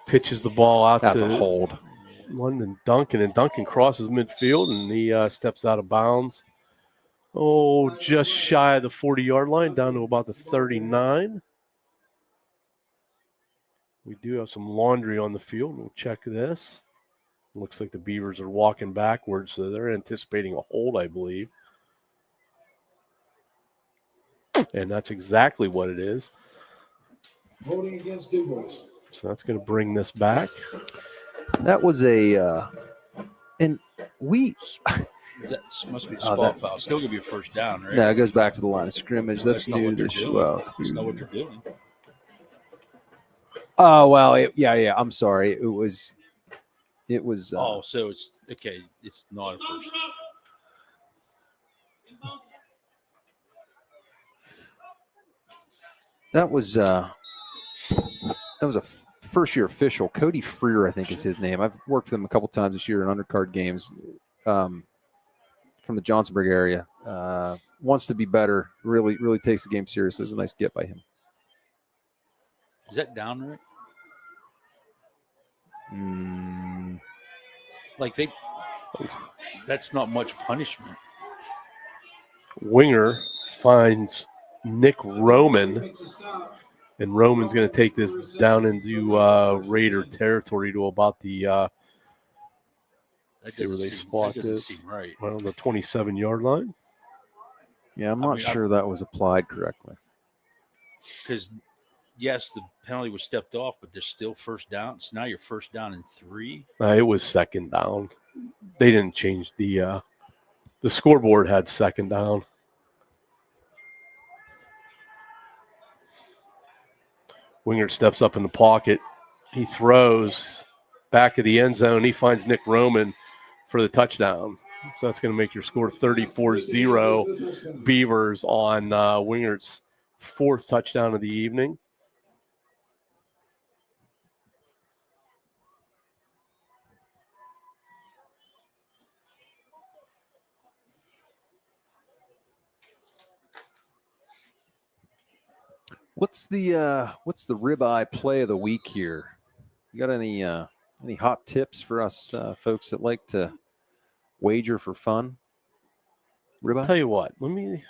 pitches the ball out That's to a hold. London Duncan, and Duncan crosses midfield, and he steps out of bounds. Oh, just shy of the 40-yard line, down to about the 39. We do have some laundry on the field. We'll check this. Looks like the Beavers are walking backwards, so they're anticipating a hold, I believe. And that's exactly what it is. Holding against DuBois. So that's going to bring this back. That was a and we That must be a spot foul. Still going to be a first down, right? no, it goes back to the line of scrimmage. That's not new what they're this doing. well. That's not what they're doing. Oh well, yeah. I'm sorry. It was. So it's okay. It's not a first. That was a first-year official. Cody Freer, I think is his name. I've worked with him a couple times this year in undercard games from the Johnsonburg area. Wants to be better. Really takes the game serious. It was a nice get by him. Is that down right? Like that's not much punishment. Winger finds Nick Roman, and Roman's going to take this down into Raider territory to about the see where they spot this. Right. Well, the 27-yard line. Yeah, I'm not sure that was applied correctly. Because yes, the penalty was stepped off, but there's still first down. So now you're first down and 3. It was second down. They didn't change the scoreboard had second down. Winger steps up in the pocket. He throws back of the end zone. He finds Nick Roman for the touchdown. So that's going to make your score 34-0 Beavers on Winger's 4th touchdown of the evening. What's the ribeye play of the week here? You got any hot tips for us folks that like to wager for fun? Ribeye? I'll tell you what. Let me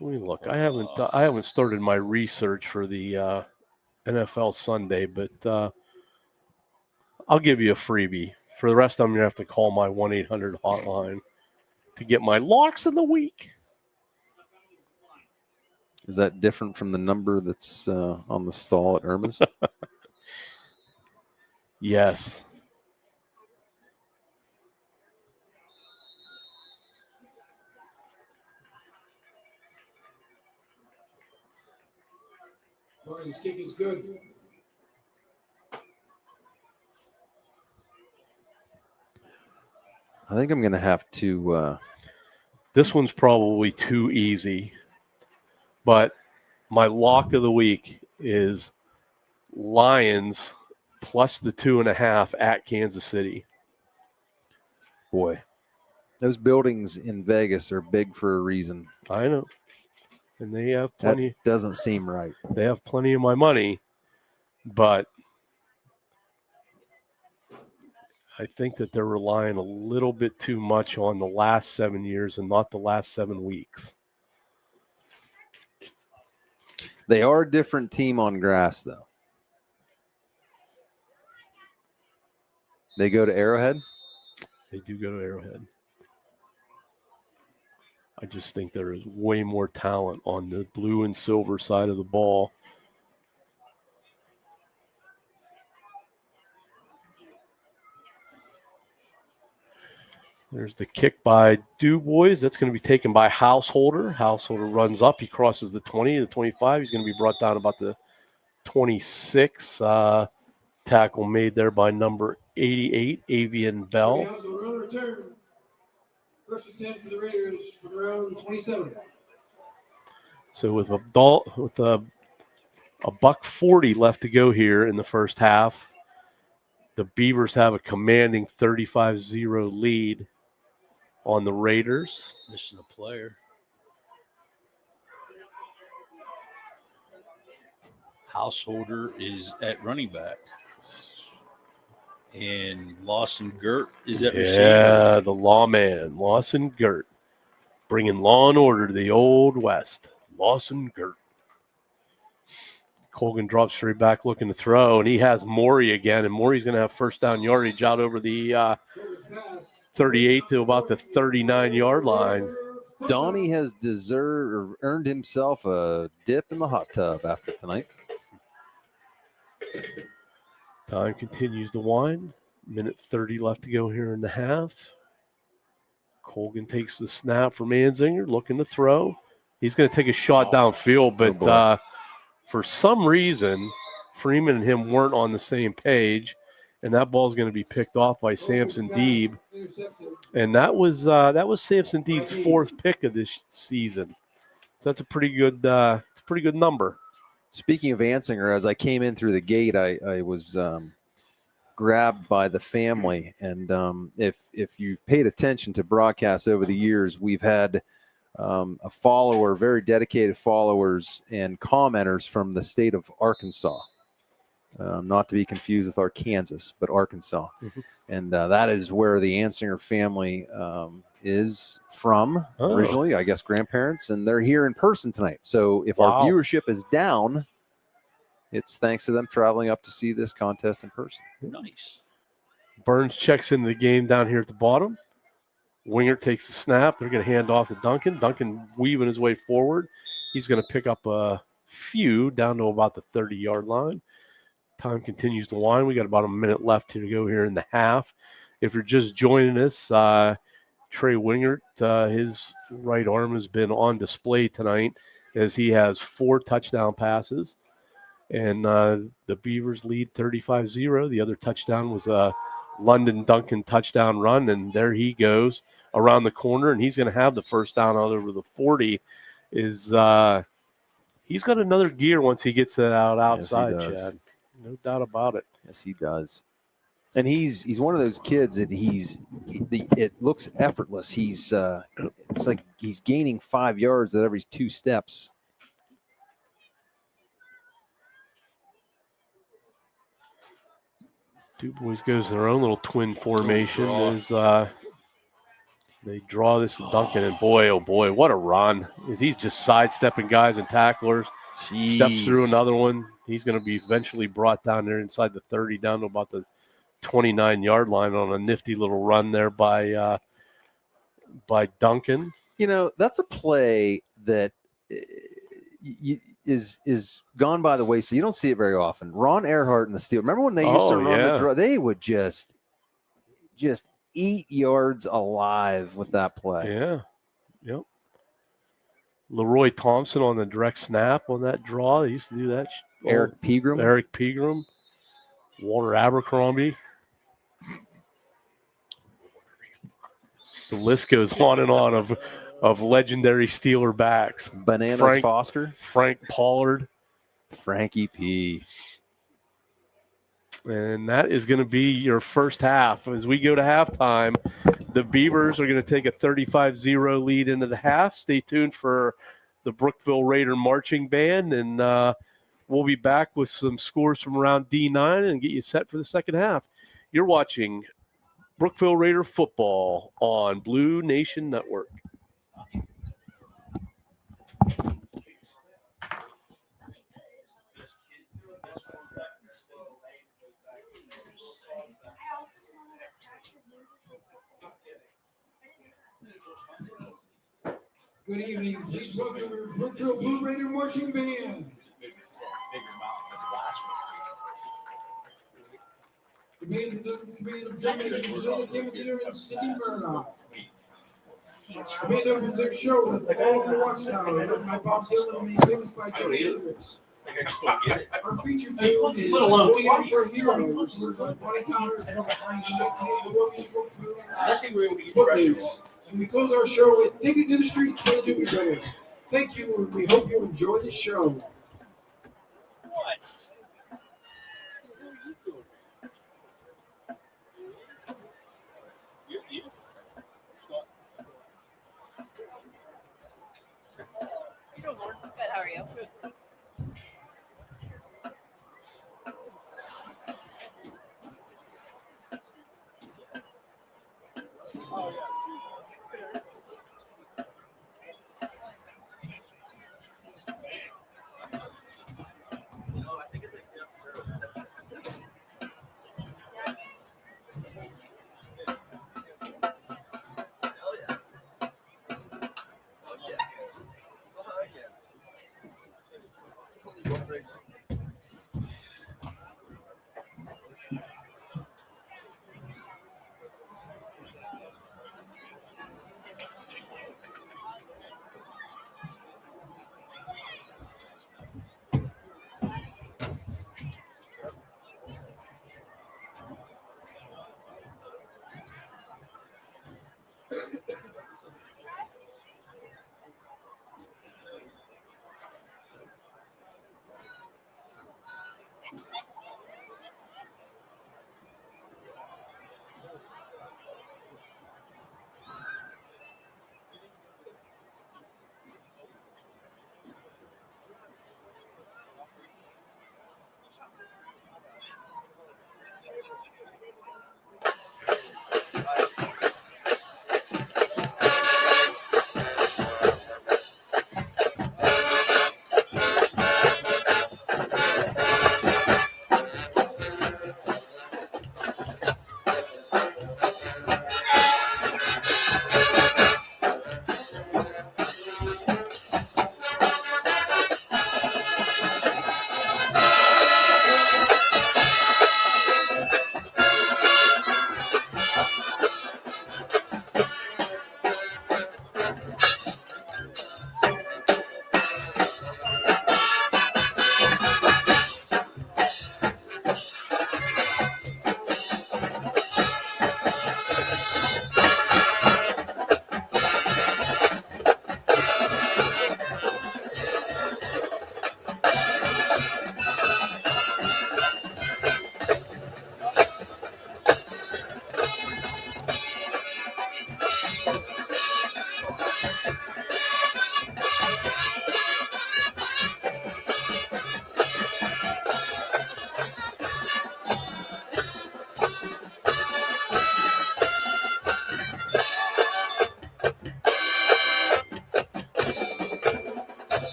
look. I haven't started my research for the NFL Sunday, but I'll give you a freebie. For the rest, I'm gonna have to call my 1-800 hotline to get my locks of the week. Is that different from the number that's on the stall at Irma's? Yes. This kick is good. I think I'm going to have to. This one's probably too easy, but my lock of the week is Lions plus the 2.5 at Kansas City. Boy, those buildings in Vegas are big for a reason. I know. And they have plenty. That doesn't seem right. They have plenty of my money, but I think that they're relying a little bit too much on the last 7 years and not the last 7 weeks. They are a different team on grass, though. They go to Arrowhead? They do go to Arrowhead. I just think there is way more talent on the blue and silver side of the ball. There's the kick by DuBois. That's going to be taken by Householder. Householder runs up. He crosses the 20, the 25. He's going to be brought down about the 26. Tackle made there by number 88, Avian Bell. First and 10 for the Raiders for around 27. So with a $140 left to go here in the first half, the Beavers have a commanding 35-0 lead on the Raiders. Missing a player. Householder is at running back. And Lawson Gert is at receiver. Yeah, the lawman, Lawson Gert, bringing law and order to the Old West. Lawson Gert. Colgan drops straight back looking to throw, and he has Morey again, and Morey's going to have first down yardage out over the 38 to about the 39-yard line. Donnie has earned himself a dip in the hot tub after tonight. Time continues to wind. Minute 30 left to go here in the half. Colgan takes the snap from Manzinger, looking to throw. He's going to take a shot downfield, but for some reason, Freeman and him weren't on the same page, and that ball is going to be picked off by Samson Deeb. And that was Samson Deeb's 4th pick of this season. So that's a pretty good number. Speaking of Ansinger, as I came in through the gate, I was grabbed by the family. And if you've paid attention to broadcasts over the years, we've had a follower, very dedicated followers and commenters from the state of Arkansas. Not to be confused with Arkansas, but Arkansas. Mm-hmm. And that is where the Ansinger family is from originally, I guess grandparents, and they're here in person tonight. So if our viewership is down, it's thanks to them traveling up to see this contest in person. Nice. Burns checks into the game down here at the bottom. Winger takes the snap. They're going to hand off to Duncan. Duncan weaving his way forward. He's going to pick up a few down to about the 30-yard line. Time continues to wind. We got about a minute left to go here in the half. If you're just joining us, Trey Wingert, his right arm has been on display tonight as he has 4 touchdown passes. And the Beavers lead 35-0. The other touchdown was a London Duncan touchdown run, and there he goes around the corner, and he's going to have the first down out over the 40. He's got another gear once he gets that outside, yes, Chad. No doubt about it. Yes, he does. And he's one of those kids that it looks effortless. It's like he's gaining 5 yards at every 2 steps. DuBois goes in their own little twin formation as they draw this to Duncan, and boy, oh boy, what a run. He's just sidestepping guys and tacklers. Jeez. Steps through another one. He's going to be eventually brought down there inside the 30, down to about the 29-yard line on a nifty little run there by Duncan. You know, that's a play that is gone by the way, so you don't see it very often. Ron Earhart and the Steel. Remember when they used to run the draw? They would just eat yards alive with that play. Yeah. Yep. Leroy Thompson on the direct snap on that draw. They used to do that. Eric Pegram. Walter Abercrombie. The list goes on and on of legendary Steeler backs. Bananas Foster. Frank Pollard. Frankie P. And that is going to be your first half. As we go to halftime, the Beavers are going to take a 35-0 lead into the half. Stay tuned for the Brookville Raider Marching Band, and we'll be back with some scores from around D9 and get you set for the second half. You're watching Brookville Raider football on Blue Nation Network. Good evening. Please welcome your Brookville Blue Raider Marching Band. The band of drum majors Lily Kevin and Cindy Murdoch. The band opens their show with All of the Watchtower, written by Bob Dylan and made famous by Joe Hendricks. Our featured tune is William for Hero, which was by Bonnie Tyler and the 1984 musical film Footloose. And we close our show with Take It to the Street by the Doobie Brothers. Thank you, and we hope you enjoy the show. Good, how are you?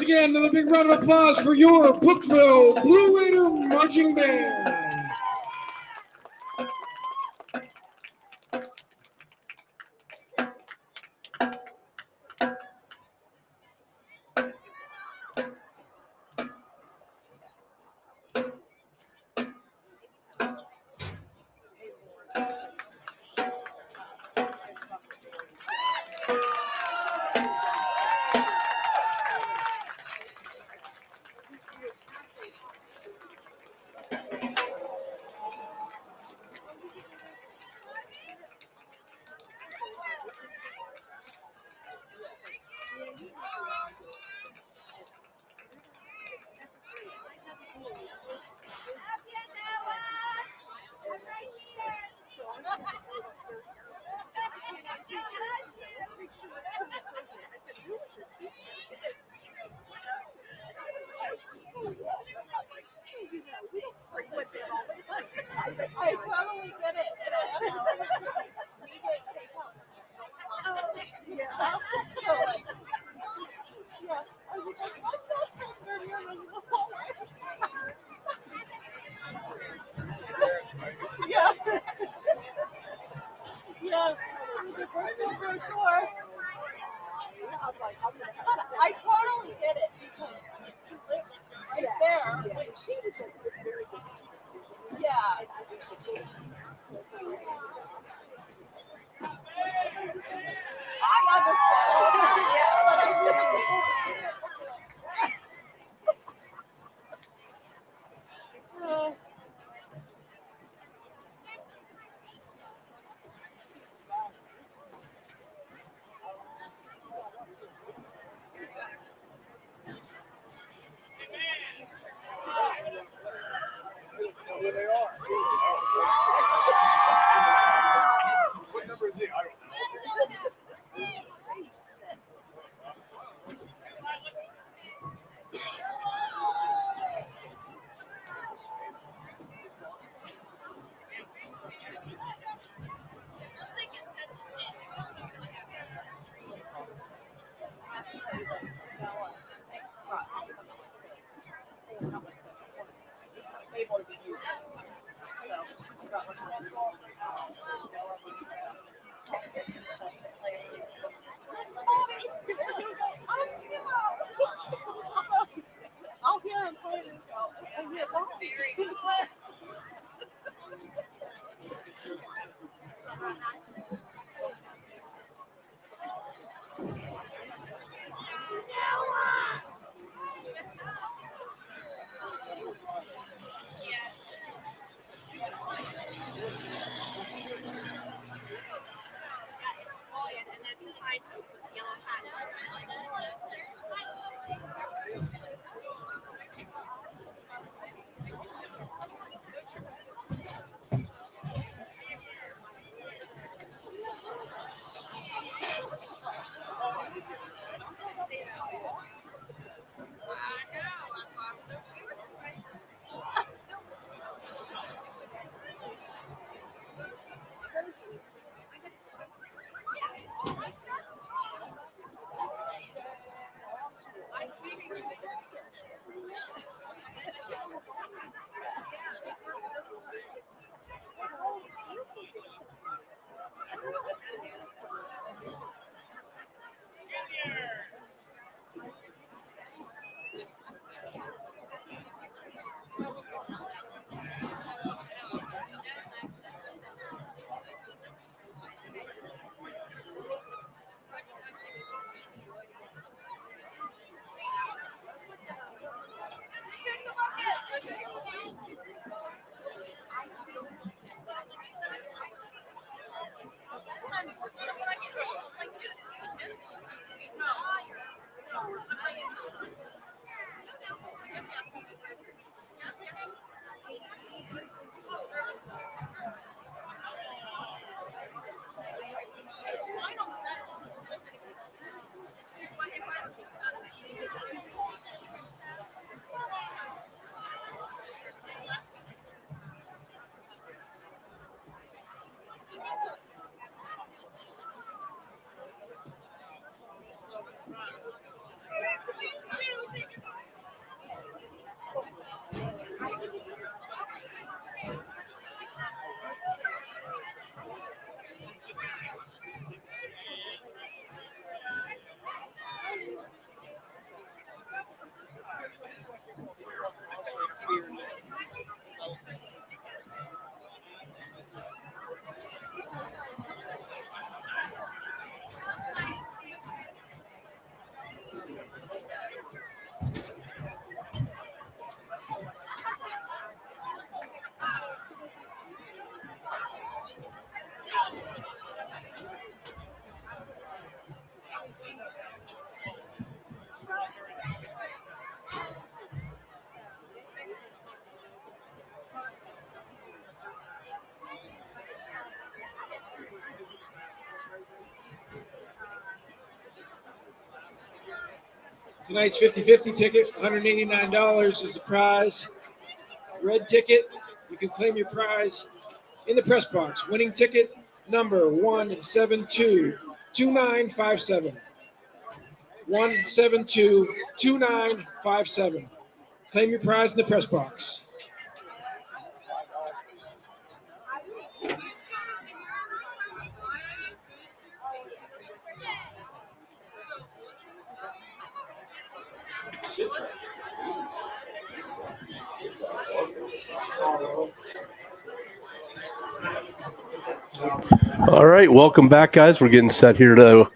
again, another big round of applause for your Brookville Blue Raider Marching Band. I totally get it. Yeah. Yeah. For sure. I totally get it. It's there. Yeah. Where they are. What number is he? I don't know. I'll hear him play and go. Tonight's 50-50 ticket, $189 is the prize. Red ticket, you can claim your prize in the press box. Winning ticket number 1722957. 1722957. Claim your prize in the press box. All right, welcome back, guys. We're getting set here to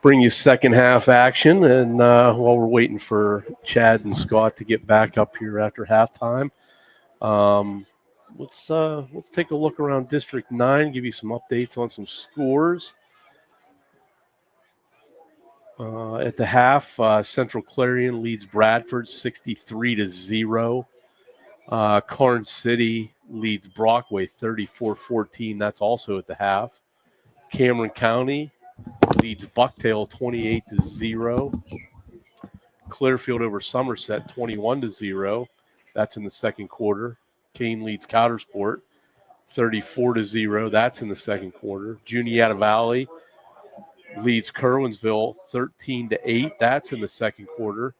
bring you second half action, and while we're waiting for Chad and Scott to get back up here after halftime, let's take a look around District 9, give you some updates on some scores. At the half, Central Clarion leads Bradford 63-0. Karn City leads Brockway 34-14. That's also at the half. Cameron County leads Bucktail 28-0. Clearfield over Somerset 21-0. That's in the second quarter. Kane leads Coudersport 34-0. That's in the second quarter. Juniata Valley leads Kerwinsville 13-8. That's in the second quarter.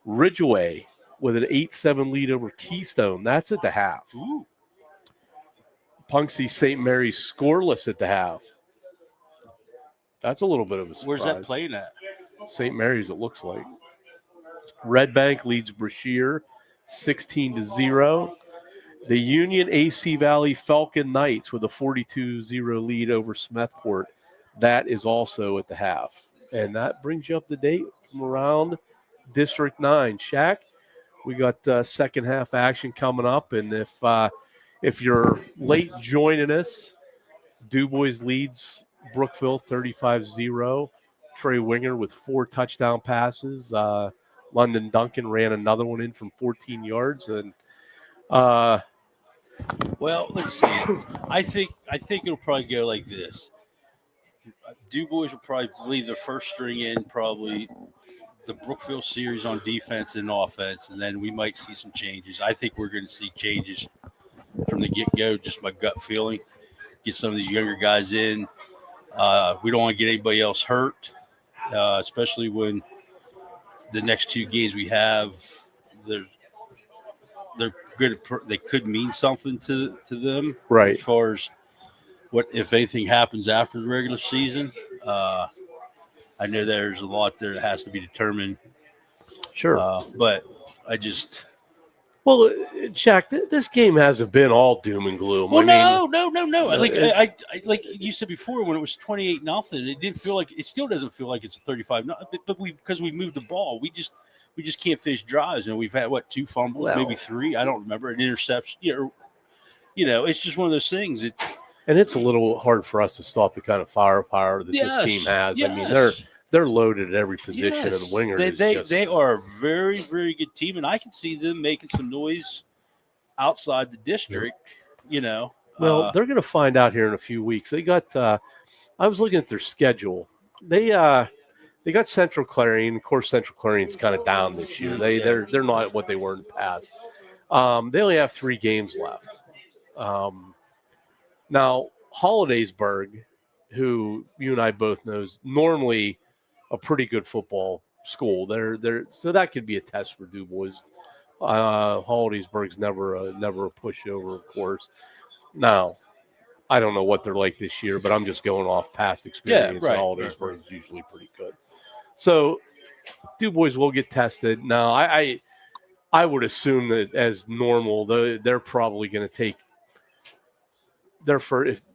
Ridgeway with an 8-7 lead over Keystone. That's at the half. Ooh. Punxsutawney St. Mary's scoreless at the half. That's a little bit of a surprise. Where's that playing at? St. Mary's, it looks like. Red Bank leads Brashear 16-0. The Union AC Valley Falcon Knights with a 42-0 lead over Smethport. That is also at the half. And that brings you up to date from around District 9. Shaq, we got second half action coming up. And if you're late joining us, DuBois leads Brookville 35-0. Trey Winger with 4 touchdown passes. London Duncan ran another one in from 14 yards. And well, let's see. I think it'll probably go like this. DuBois will probably leave their first string in, probably the Brookville series on defense and offense, and then we might see some changes. I think we're going to see changes from the get-go, just my gut feeling. Get some of these younger guys in. We don't want to get anybody else hurt, especially when the next 2 games we have, they're good. They could mean something to them, right? As far as what if anything happens after the regular season. I know there's a lot there that has to be determined. Sure, but I just. Well, Jack, this game hasn't been all doom and gloom. Well, I mean, no. I like you said before, when it was 28-0, it didn't feel like it. Still doesn't feel like it's a 35-0. But because we moved the ball, we just can't finish drives. And we've had 2 fumbles, maybe 3. I don't remember, an interception. It's just one of those things. It's a little hard for us to stop the kind of firepower that this team has. Yes. I mean, they're loaded at every position, and Winger they are a very, very good team, and I can see them making some noise outside the district. Well, they're going to find out here in a few weeks. They got. I was looking at their schedule. They got Central Clarion. Of course, Central Clarion's kind of down this year. They're not what they were in the past. They only have 3 games left. Now, Hollidaysburg, who you and I both know is normally a pretty good football school. So that could be a test for DuBois. Hollidaysburg's never a pushover, of course. Now, I don't know what they're like this year, but I'm just going off past experience. Right, Hollidaysburg is usually pretty good. So DuBois will get tested. Now, I would assume that as normal, they're probably going to take their first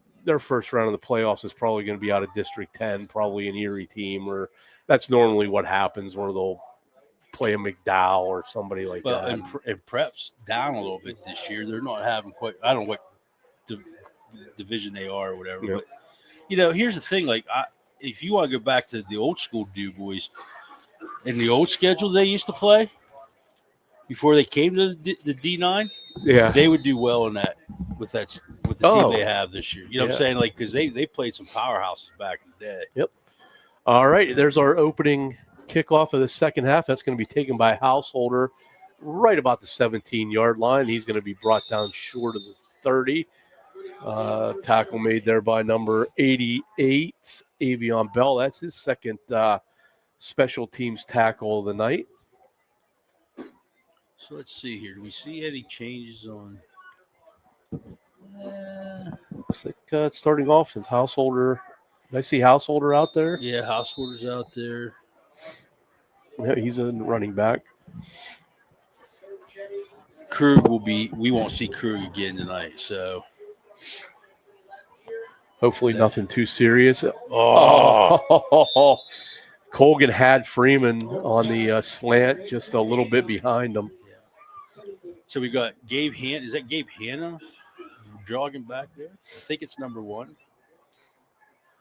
round of the playoffs is probably going to be out of District 10, probably an Erie team, or that's normally what happens, where they'll play a McDowell or somebody like that. And Prep's down a little bit this year. They're not having quite. I don't know what division they are or whatever. Yeah. But here's the thing: if you want to go back to the old school DuBois, in the old schedule they used to play before they came to the D9, they would do well in that with the team they have this year. You know what I'm saying? Because they played some powerhouses back in the day. Yep. All right, there's our opening kickoff of the second half. That's going to be taken by Householder right about the 17-yard line. He's going to be brought down short of the 30. Tackle made there by number 88, Avion Bell. That's his second special teams tackle of the night. So let's see here. Do we see any changes on? Looks like it's starting off since Householder. Did I see Householder out there? Yeah, Householder's out there. Yeah, he's a running back. Krug we won't see Krug again tonight, so hopefully nothing too serious. Oh. Colgan had Freeman on the slant just a little bit behind him. So we got Gabe Han. Is that Gabe Hanna jogging back there? I think it's number 1.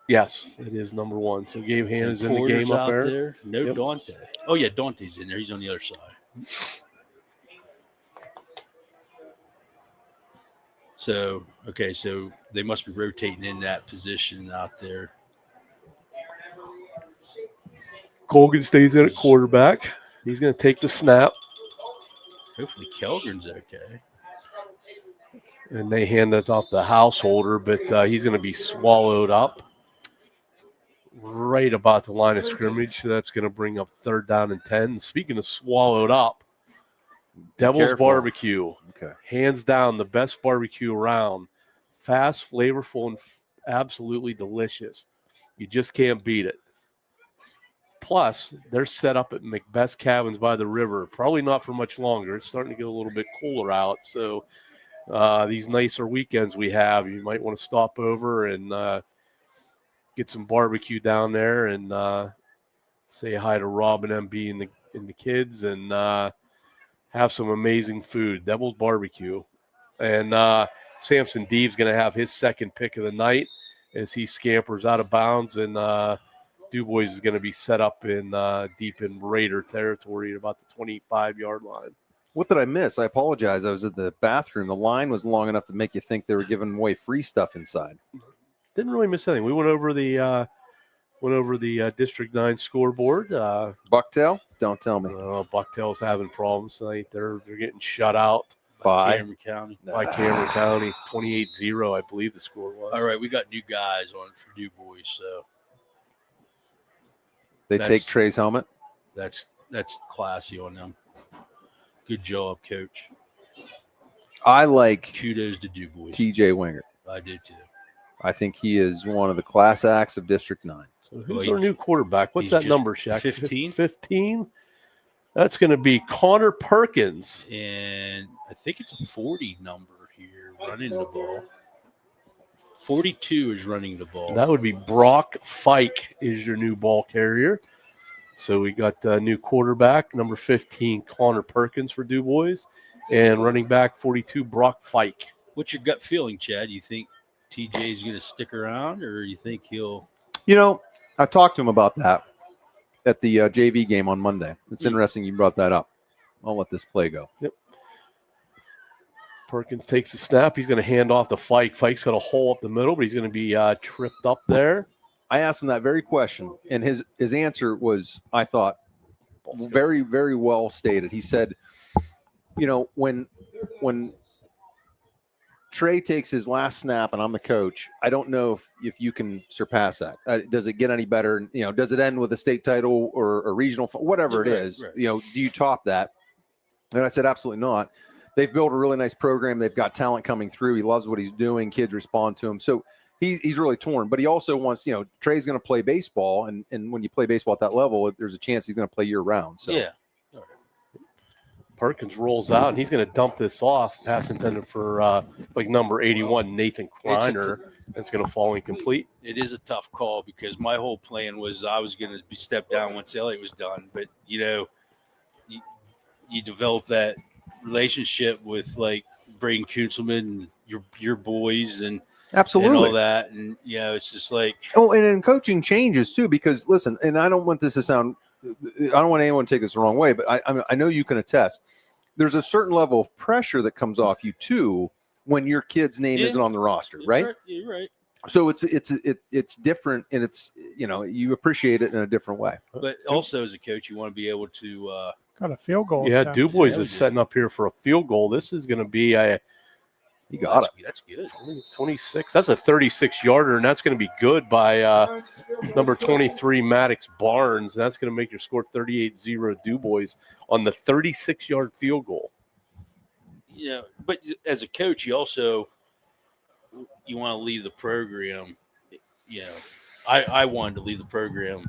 Yes, it is number 1. So Gabe Hanna's in the Porter's game up out there. No Yep. Dante. Oh yeah, Dante's in there. He's on the other side. So so they must be rotating in that position out there. Colgan stays in at quarterback. He's going to take the snap. Hopefully Kellgren's okay. And they hand that off to Householder, but he's going to be swallowed up right about the line of scrimmage. So that's going to bring up 3rd down and 10. Speaking of swallowed up, Devil's Barbecue. Okay. Hands down, the best barbecue around. Fast, flavorful, and absolutely delicious. You just can't beat it. Plus, they're set up at Macbeth's Cabins by the river. Probably not for much longer. It's starting to get a little bit cooler out. So these nicer weekends we have, you might want to stop over and get some barbecue down there and say hi to Rob and MB and the kids and have some amazing food. Devil's Barbecue. And Samson Deeve's going to have his second pick of the night as he scampers out of bounds. And DuBois is going to be set up in deep in Raider territory at about the 25-yard line. What did I miss? I apologize. I was at the bathroom. The line was long enough to make you think they were giving away free stuff inside. Didn't really miss anything. We went over the District 9 scoreboard. Bucktail? Don't tell me. Bucktail's having problems tonight. They're getting shut out by Cameron County. By Cameron County, 28-0, I believe the score was. All right, we got new guys on for DuBois, so they take Trey's helmet. That's classy on them. Good job, Coach. I like kudos to DuBois. TJ Winger. I do too. I think he is one of the class acts of District 9. So who's our new quarterback? What's that number, Shaq? 15? 15? That's going to be Connor Perkins. And I think it's a 40 number here running the ball. 42 is running the ball. That would be Brock Fike is your new ball carrier. So we got new quarterback, number 15, Connor Perkins for DuBois, and running back 42, Brock Fike. What's your gut feeling, Chad? You think TJ is going to stick around, or you think he'll? You know, I talked to him about that at the JV game on Monday. It's interesting you brought that up. I'll let this play go. Yep. Perkins takes a snap. He's going to hand off to Fike. Fike's got a hole up the middle, but he's going to be tripped up there. I asked him that very question, and his answer was, I thought, very, very well stated. He said, you know, when Trey takes his last snap and I'm the coach, I don't know if you can surpass that. Does it get any better? You know, does it end with a state title or a regional, whatever it is? Right. You know, do you top that? And I said, absolutely not. They've built a really nice program. They've got talent coming through. He loves what he's doing. Kids respond to him. So he's really torn, but he also wants, you know, Trey's going to play baseball. And when you play baseball at that level, there's a chance he's going to play year round. So yeah. Perkins rolls out, and he's going to dump this off. Pass intended for like number 81, Nathan Kreiner. It's going to fall incomplete. It is a tough call because my whole plan was I was going to be stepped down once Elliott was done. But, you know, you develop that relationship with, like, Braden Kunzelman and your boys and absolutely and all that. And, you know, it's just like. Oh, and then coaching changes, too, because, listen, and I don't want this to sound – I don't want anyone to take this the wrong way, but I know you can attest. There's a certain level of pressure that comes off you too when your kid's name isn't on the roster, right? You're right. So it's different, and it's, you appreciate it in a different way. But also as a coach, you want to be able to got a field goal. Yeah, attempt. DuBois is setting up here for a field goal. This is going to be you got it. That's good. 26. That's a 36-yarder, and that's going to be good by number 23, Maddox Barnes. That's going to make your score 38-0 DuBois on the 36-yard field goal. Yeah, but as a coach, you want to leave the program. I wanted to leave the program.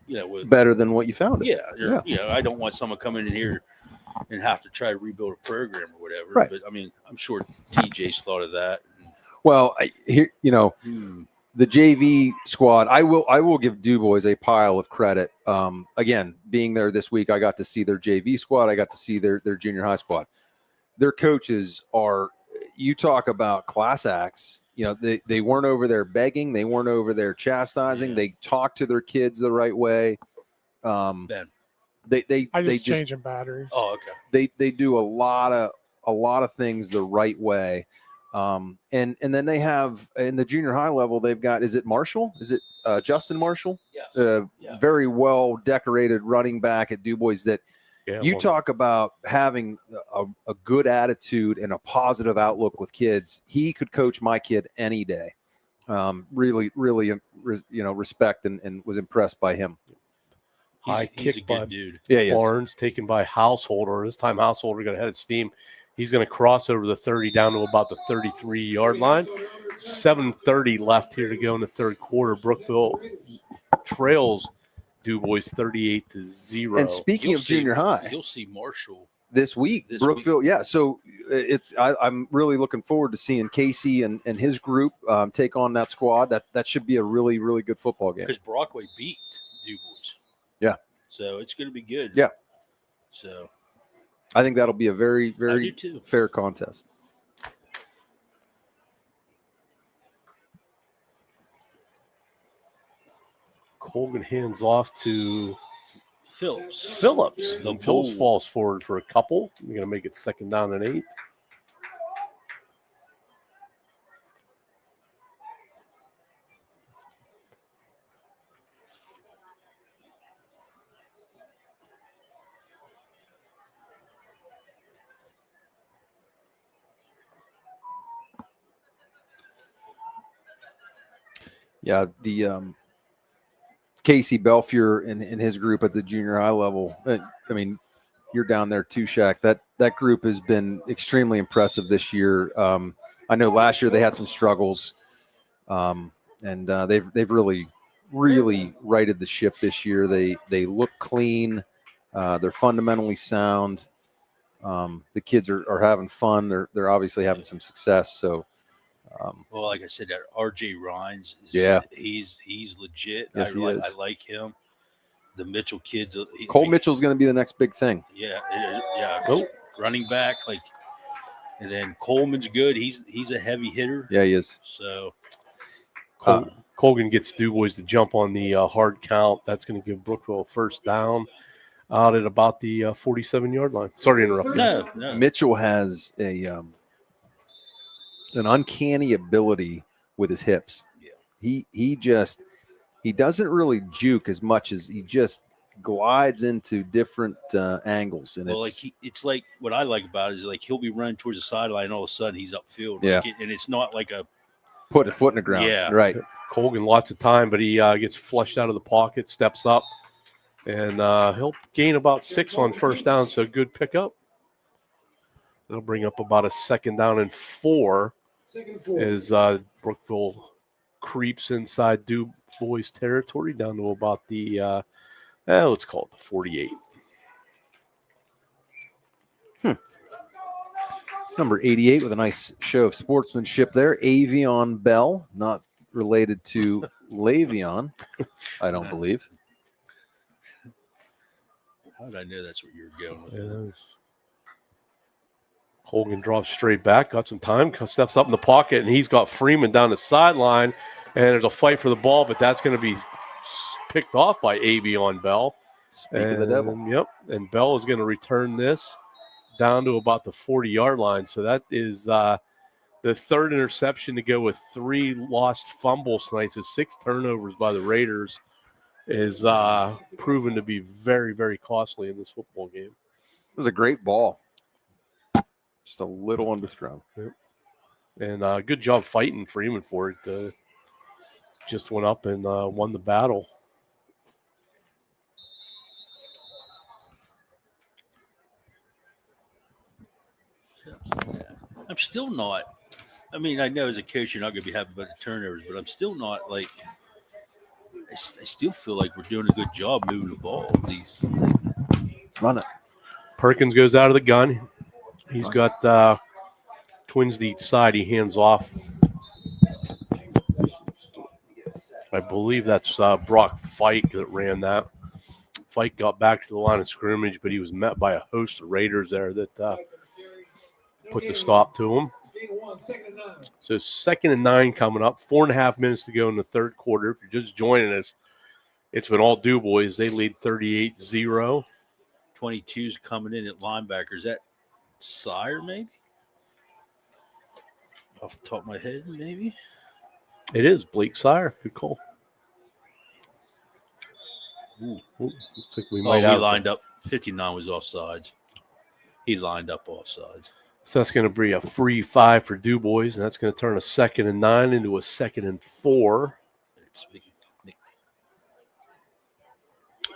With Better than what you found it. Yeah. I don't want someone coming in here and have to try to rebuild a program or whatever. Right. But I mean, I'm sure TJ's thought of that. Well, the JV squad, I will give DuBois a pile of credit. Again, being there this week, I got to see their JV squad. I got to see their junior high squad. Their coaches are, you talk about class acts. They weren't over there begging. They weren't over there chastising. Yeah. They talked to their kids the right way. Ben. They just changing batteries. Oh, okay. They do a lot of things the right way. And then they have in the junior high level, they've got, is it Marshall? Is it Justin Marshall? Yes. Very well decorated running back at DuBois that talk about having a good attitude and a positive outlook with kids. He could coach my kid any day. Really, respect and was impressed by him. High kick by dude. Barnes, taken by Householder. This time Householder got ahead of steam. He's going to cross over the 30 down to about the 33-yard line. 7:30 left here to go in the third quarter. Brookville trails DuBois 38-0. And speaking of junior high, you'll see Marshall this week. Brookville, yeah. So I'm really looking forward to seeing Casey and his group take on that squad. That should be a really, really good football game. Because Brockway beat DuBois. Yeah. So it's going to be good. Yeah. So I think that'll be a very, very fair contest. Colgan hands off to Phillips. And Phillips falls forward for a couple. We're going to make it 2nd down and 8. Yeah, the Casey Belfier and his group at the junior high level. I mean, you're down there too, Shaq. That group has been extremely impressive this year. I know last year they had some struggles, and they've really righted the ship this year. They look clean. They're fundamentally sound. The kids are having fun. They're obviously having some success. So. Well, like I said, that R.J. Rhines, he's legit. Yes, he is. I like him. The Mitchell kids. Cole Mitchell's going to be the next big thing. Yeah. Running back, and then Coleman's good. He's a heavy hitter. Yeah, he is. So Colgan gets DuBois to jump on the hard count. That's going to give Brookville a 1st down out at about the 47-yard line. Sorry to interrupt. No. Mitchell has an uncanny ability with his hips. Yeah. He doesn't really juke as much as he just glides into different angles. And it's like what I like about it is he'll be running towards the sideline and all of a sudden he's upfield. Yeah. And it's not like put a foot in the ground. Yeah. Right. Colgan lots of time, but he gets flushed out of the pocket, steps up, and he'll gain about 6 on 1st down. So good pickup. That'll bring up about a 2nd down and 4. As Brookville creeps inside DuBois territory down to about the, let's call it the 48. Number 88 with a nice show of sportsmanship there. Avion Bell, not related to Le'Veon, I don't believe. How did I know that's what you were going with? Colgan drops straight back, got some time, steps up in the pocket, and he's got Freeman down the sideline, and there's a fight for the ball, but that's going to be picked off by Avion Bell. Speak of the devil. Yep, and Bell is going to return this down to about the 40-yard line. So that is the third interception to go with 3 lost fumbles tonight, so 6 turnovers by the Raiders is proven to be very, very costly in this football game. It was a great ball. Just a little underthrown. Yep. And good job fighting Freeman for it. Just went up and won the battle. I'm still not. I mean, I know as a coach you're not going to be happy about the turnovers, but I'm still not like. I still feel like we're doing a good job moving the ball. Run it. Perkins goes out of the gun. He's got twins to each side. He hands off. I believe that's Brock Fike that ran that. Fike got back to the line of scrimmage, but he was met by a host of Raiders there that put the stop to him. So 2nd and 9 coming up. 4.5 minutes to go in the third quarter. If you're just joining us, it's been all DuBois. They lead 38-0. 22's coming in at linebacker. Is that Sire, maybe? Off the top of my head, maybe? It is Blake Sire. Good call. Ooh. Looks like we might he have lined up. 59 was offsides. He lined up offsides. So that's going to be a free 5 for DuBois, and that's going to turn a 2nd and 9 into a 2nd and 4.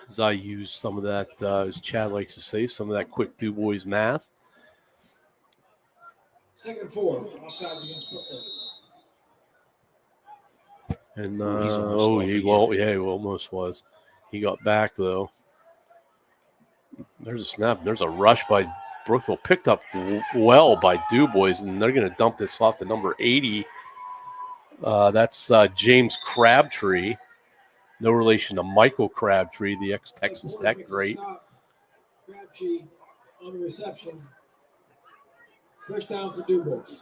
As I use some of that, as Chad likes to say, some of that quick DuBois math. 2nd and 4. Offsides against Brookville. And he almost was. He got back though. There's a snap. There's a rush by Brookville, picked up well by DuBois, and they're going to dump this off to number 80. That's James Crabtree. No relation to Michael Crabtree, the ex-Texas Tech great. Crabtree on the reception. First down for DuBois.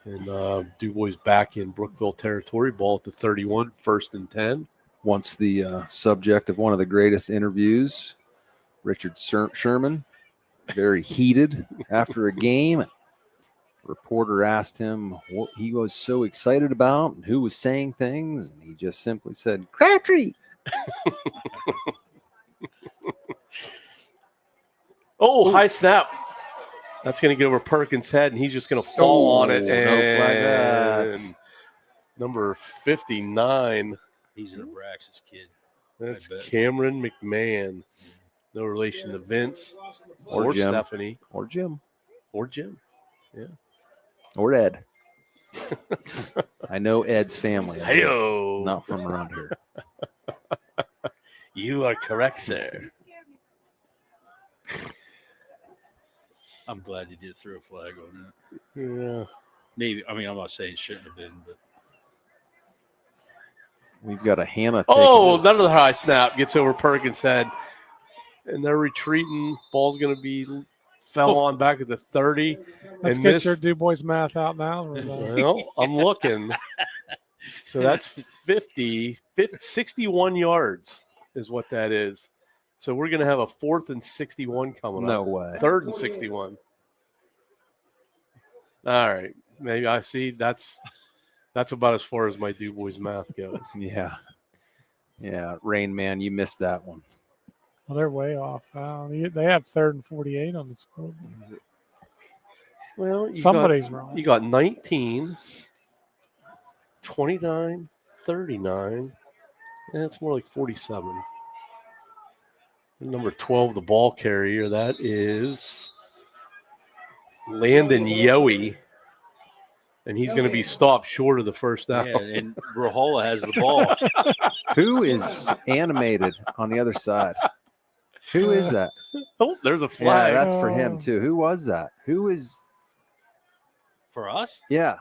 And DuBois back in Brookville territory. Ball at the 31, 1st and 10. Once the subject of one of the greatest interviews, Richard Sherman, very heated after a game. Reporter asked him what he was so excited about and who was saying things, and he just simply said, Crabtree. High snap. That's going to get over Perkins' head, and he's just going to fall on it. No flag that. And number 59. He's an Abraxas kid. That's Cameron McMahon. No relation to Vince or Jim. Stephanie. Or Jim. Or Jim. Yeah. Or Ed. I know Ed's family. Hey-o. Not from around here. You are correct, sir. I'm glad he did throw a flag on that. Yeah. Maybe. I mean, I'm not saying it shouldn't have been, but. We've got a Hannah. Another high snap gets over Perkins' head. And they're retreating. Ball's going to be fell on back at the 30. Let's and get your DuBois math out now. Well, I'm looking. So that's 61 yards is what that is. So we're going to have a 4th and 61 coming up. No way. 3rd and 61. All right. Maybe I see that's about as far as my DuBois math goes. Yeah. Yeah. Rain Man, you missed that one. Well, they're way off. They have 3rd and 48 on the scoreboard. Well, somebody's wrong. You got 19, 29, 39, and it's more like 47. Number 12, the ball carrier, that is Landon Yowie. And he's going to be stopped short of the first down. Yeah, and Rahola has the ball. Who is animated on the other side? Who is that? Oh, there's a flag. Yeah, that's for him, too. Who was that? Who is? For us? Yeah.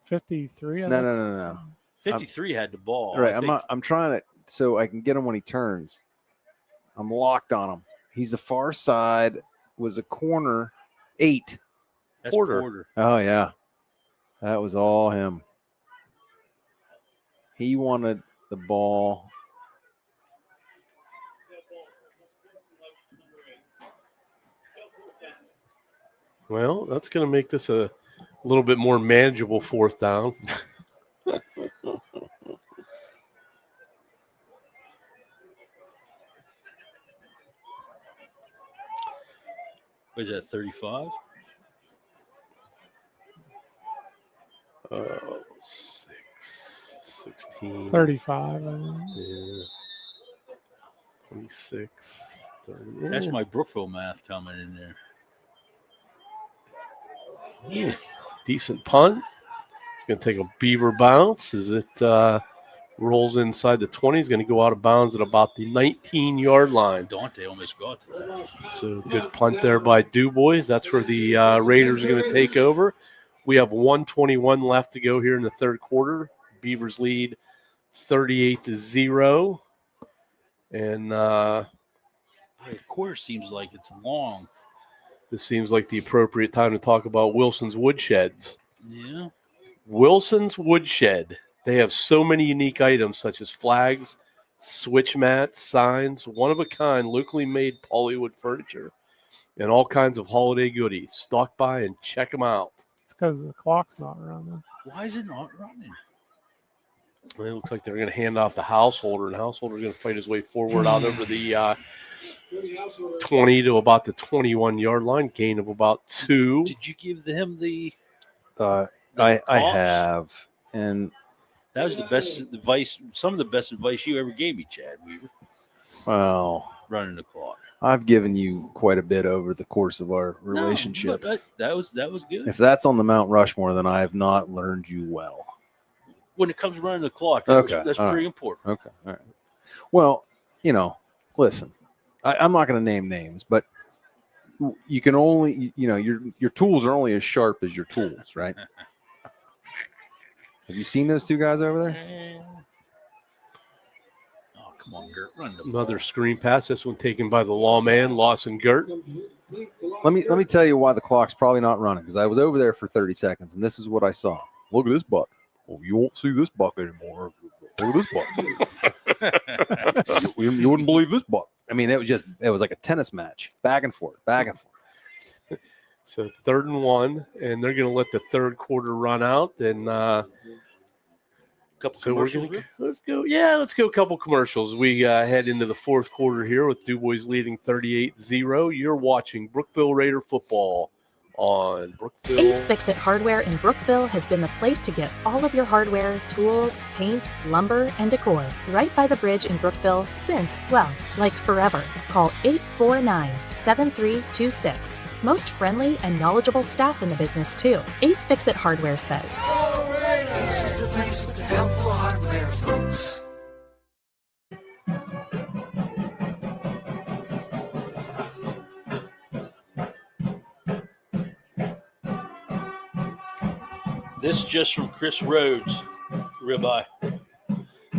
53? No. 53 had the ball. All right, I'm trying to, so I can get him when he turns. I'm locked on him. He's the far side, was a corner 8. That's Porter. Oh, yeah. That was all him. He wanted the ball. Well, that's going to make this a A little bit more manageable fourth down. What is that, 35? 16. 35. Yeah. 26. 30. Yeah. That's my Brookville math coming in there. Yeah. Decent punt. It's going to take a Beaver bounce as it rolls inside the 20. He's going to go out of bounds at about the 19-yard line. Dante almost got to that. So good punt there by DuBois. That's where the Raiders are going to take over. We have 1:21 left to go here in the third quarter. Beavers lead 38-0. And The quarter seems like it's long. this seems like the appropriate time to talk about Wilson's Woodsheds. Yeah. Wilson's Woodshed. They have so many unique items such as flags, switch mats, signs, one-of-a-kind locally made polywood furniture, and all kinds of holiday goodies. Stop by and check them out. It's because the clock's not running. Why is it not running? It looks like they're going to hand off the householder, and the householder is going to fight his way forward out over the 20 to about the 21-yard line, gain of about 2. Did you give him the I have, and that was the best advice, some of the best advice you ever gave me, Chad Weaver. well, Running the clock. I've given you quite a bit over the course of our relationship. No, but that was good. If that's on the Mount Rushmore, then I have not learned you well. When it comes to running the clock, Okay, that's all pretty right. important. Okay, all right. Well, listen, I'm not going to name names, but you can only, your tools are only as sharp as your tools, right? Have you seen those two guys over there? Oh, come on, Gert, run the Another screen pass. This one taken by the lawman, Lawson Gert. Let me tell you why the clock's probably not running, because I was over there for 30 seconds, and this is what I saw. Look at this buck. Well, you won't see this buck anymore. Look at this buck. you wouldn't believe this buck. I mean, it was like a tennis match, back and forth, back and forth. So 3rd and 1, and they're going to let the third quarter run out. And couple so we're commercials. going to let's go. Yeah, let's go. A couple commercials. We head into the fourth quarter here with DuBois leading 38-0. You're watching Brookville Raider football on Brookville. Ace Fix-It Hardware in Brookville has been the place to get all of your hardware, tools, paint, lumber, and decor right by the bridge in Brookville since, well, like forever. Call 849-7326. Most friendly and knowledgeable staff in the business, too. Ace Fix-It Hardware says, This is the place with the helpful hardware, folks. This just from Chris Rhodes, ribeye.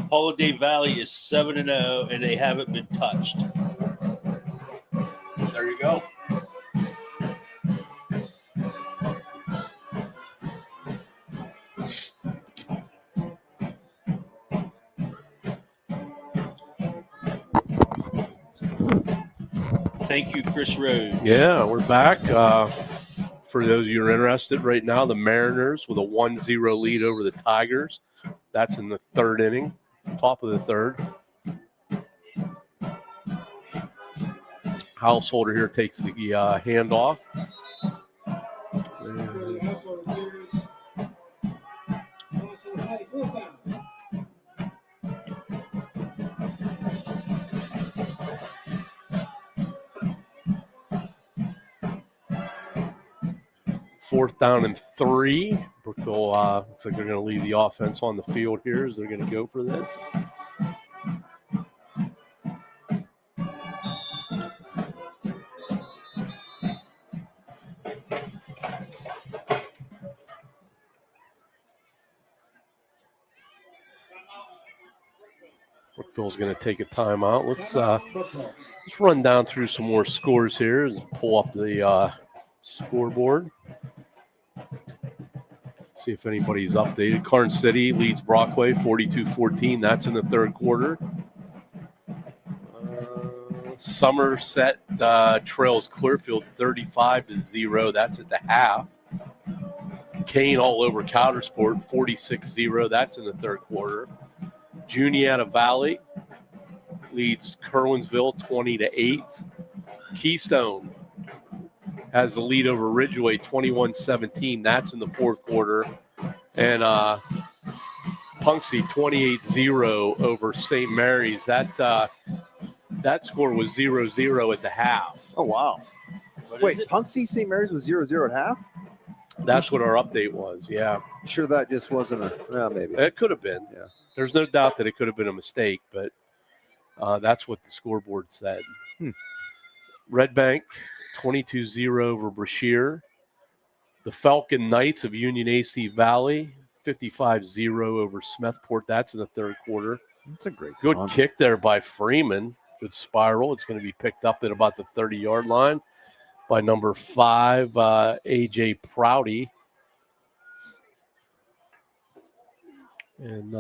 Holiday Valley is 7-0, and they haven't been touched. There you go. Thank you, Chris Rhodes. Yeah, we're back. For those of you who are interested right now, the Mariners with a 1-0 lead over the Tigers. That's in the 3rd inning, top of the 3rd. Householder here takes the handoff. Fourth down and 3. Brookville looks like they're going to leave the offense on the field here as they're going to go for this. Brookville's going to take a timeout. Let's run down through some more scores here and pull up the scoreboard. See if anybody's updated. Carn City leads Brockway 42-14. That's in the 3rd quarter. Somerset trails Clearfield 35-0. That's at the half. Kane all over Coudersport, 46-0. That's in the third quarter. Juniata Valley leads Kerwinsville 20-8. Keystone has the lead over Ridgeway 21-17. That's in the fourth quarter. And Punxsutawney 28-0 over St. Mary's. That score was 0-0 at the half. Oh, wow. Wait, Punxsutawney St. Mary's was 0-0 at half? That's what our update was, yeah. Sure that just wasn't well, maybe. It could have been. Yeah. There's no doubt that it could have been a mistake, but that's what the scoreboard said. Red Bank 22-0 over Brashear. The Falcon Knights of Union AC Valley 55-0 over Smethport. That's in the third quarter. That's a great good con. kick there by Freeman. Good spiral. It's going to be picked up at about the 30-yard line by number 5, A.J. Prouty. And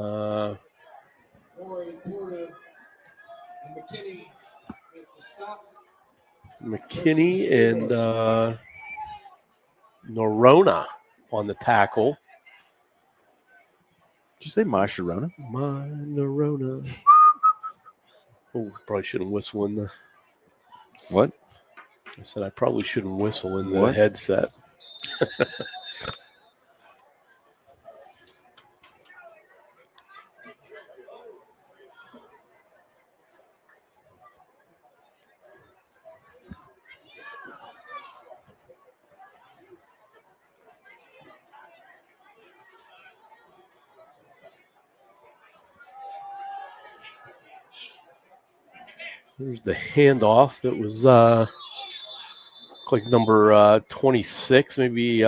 McKinney and Norona on the tackle. Did you say my Sharona? My Norona. Oh, probably shouldn't whistle in the. What? I said I probably shouldn't whistle in the What? headset. There's the handoff that was like number 26, maybe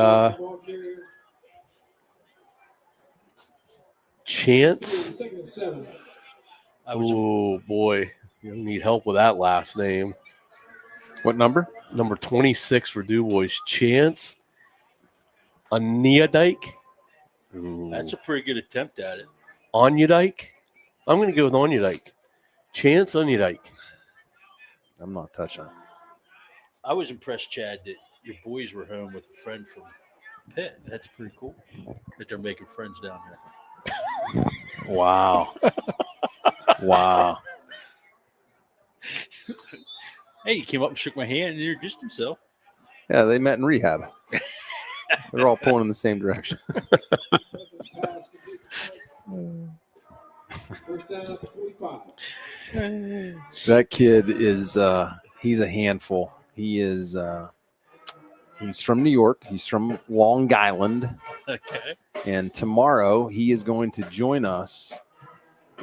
Chance. Oh, boy. You need help with that last name. What number? Number 26 for DuBois. Chance Onyedike. That's a pretty good attempt at it. Onyedike? I'm going to go with Onyedike. Chance Onyedike. I'm not touching it. I was impressed, Chad, that your boys were home with a friend from Pitt. That's pretty cool that they're making friends down there. Wow. Wow. Hey, he came up and shook my hand and introduced himself. Yeah, they met in rehab. They're all pulling in the same direction. That kid is he's a handful. He is he's from New York. He's from Long Island. Okay. And tomorrow he is going to join us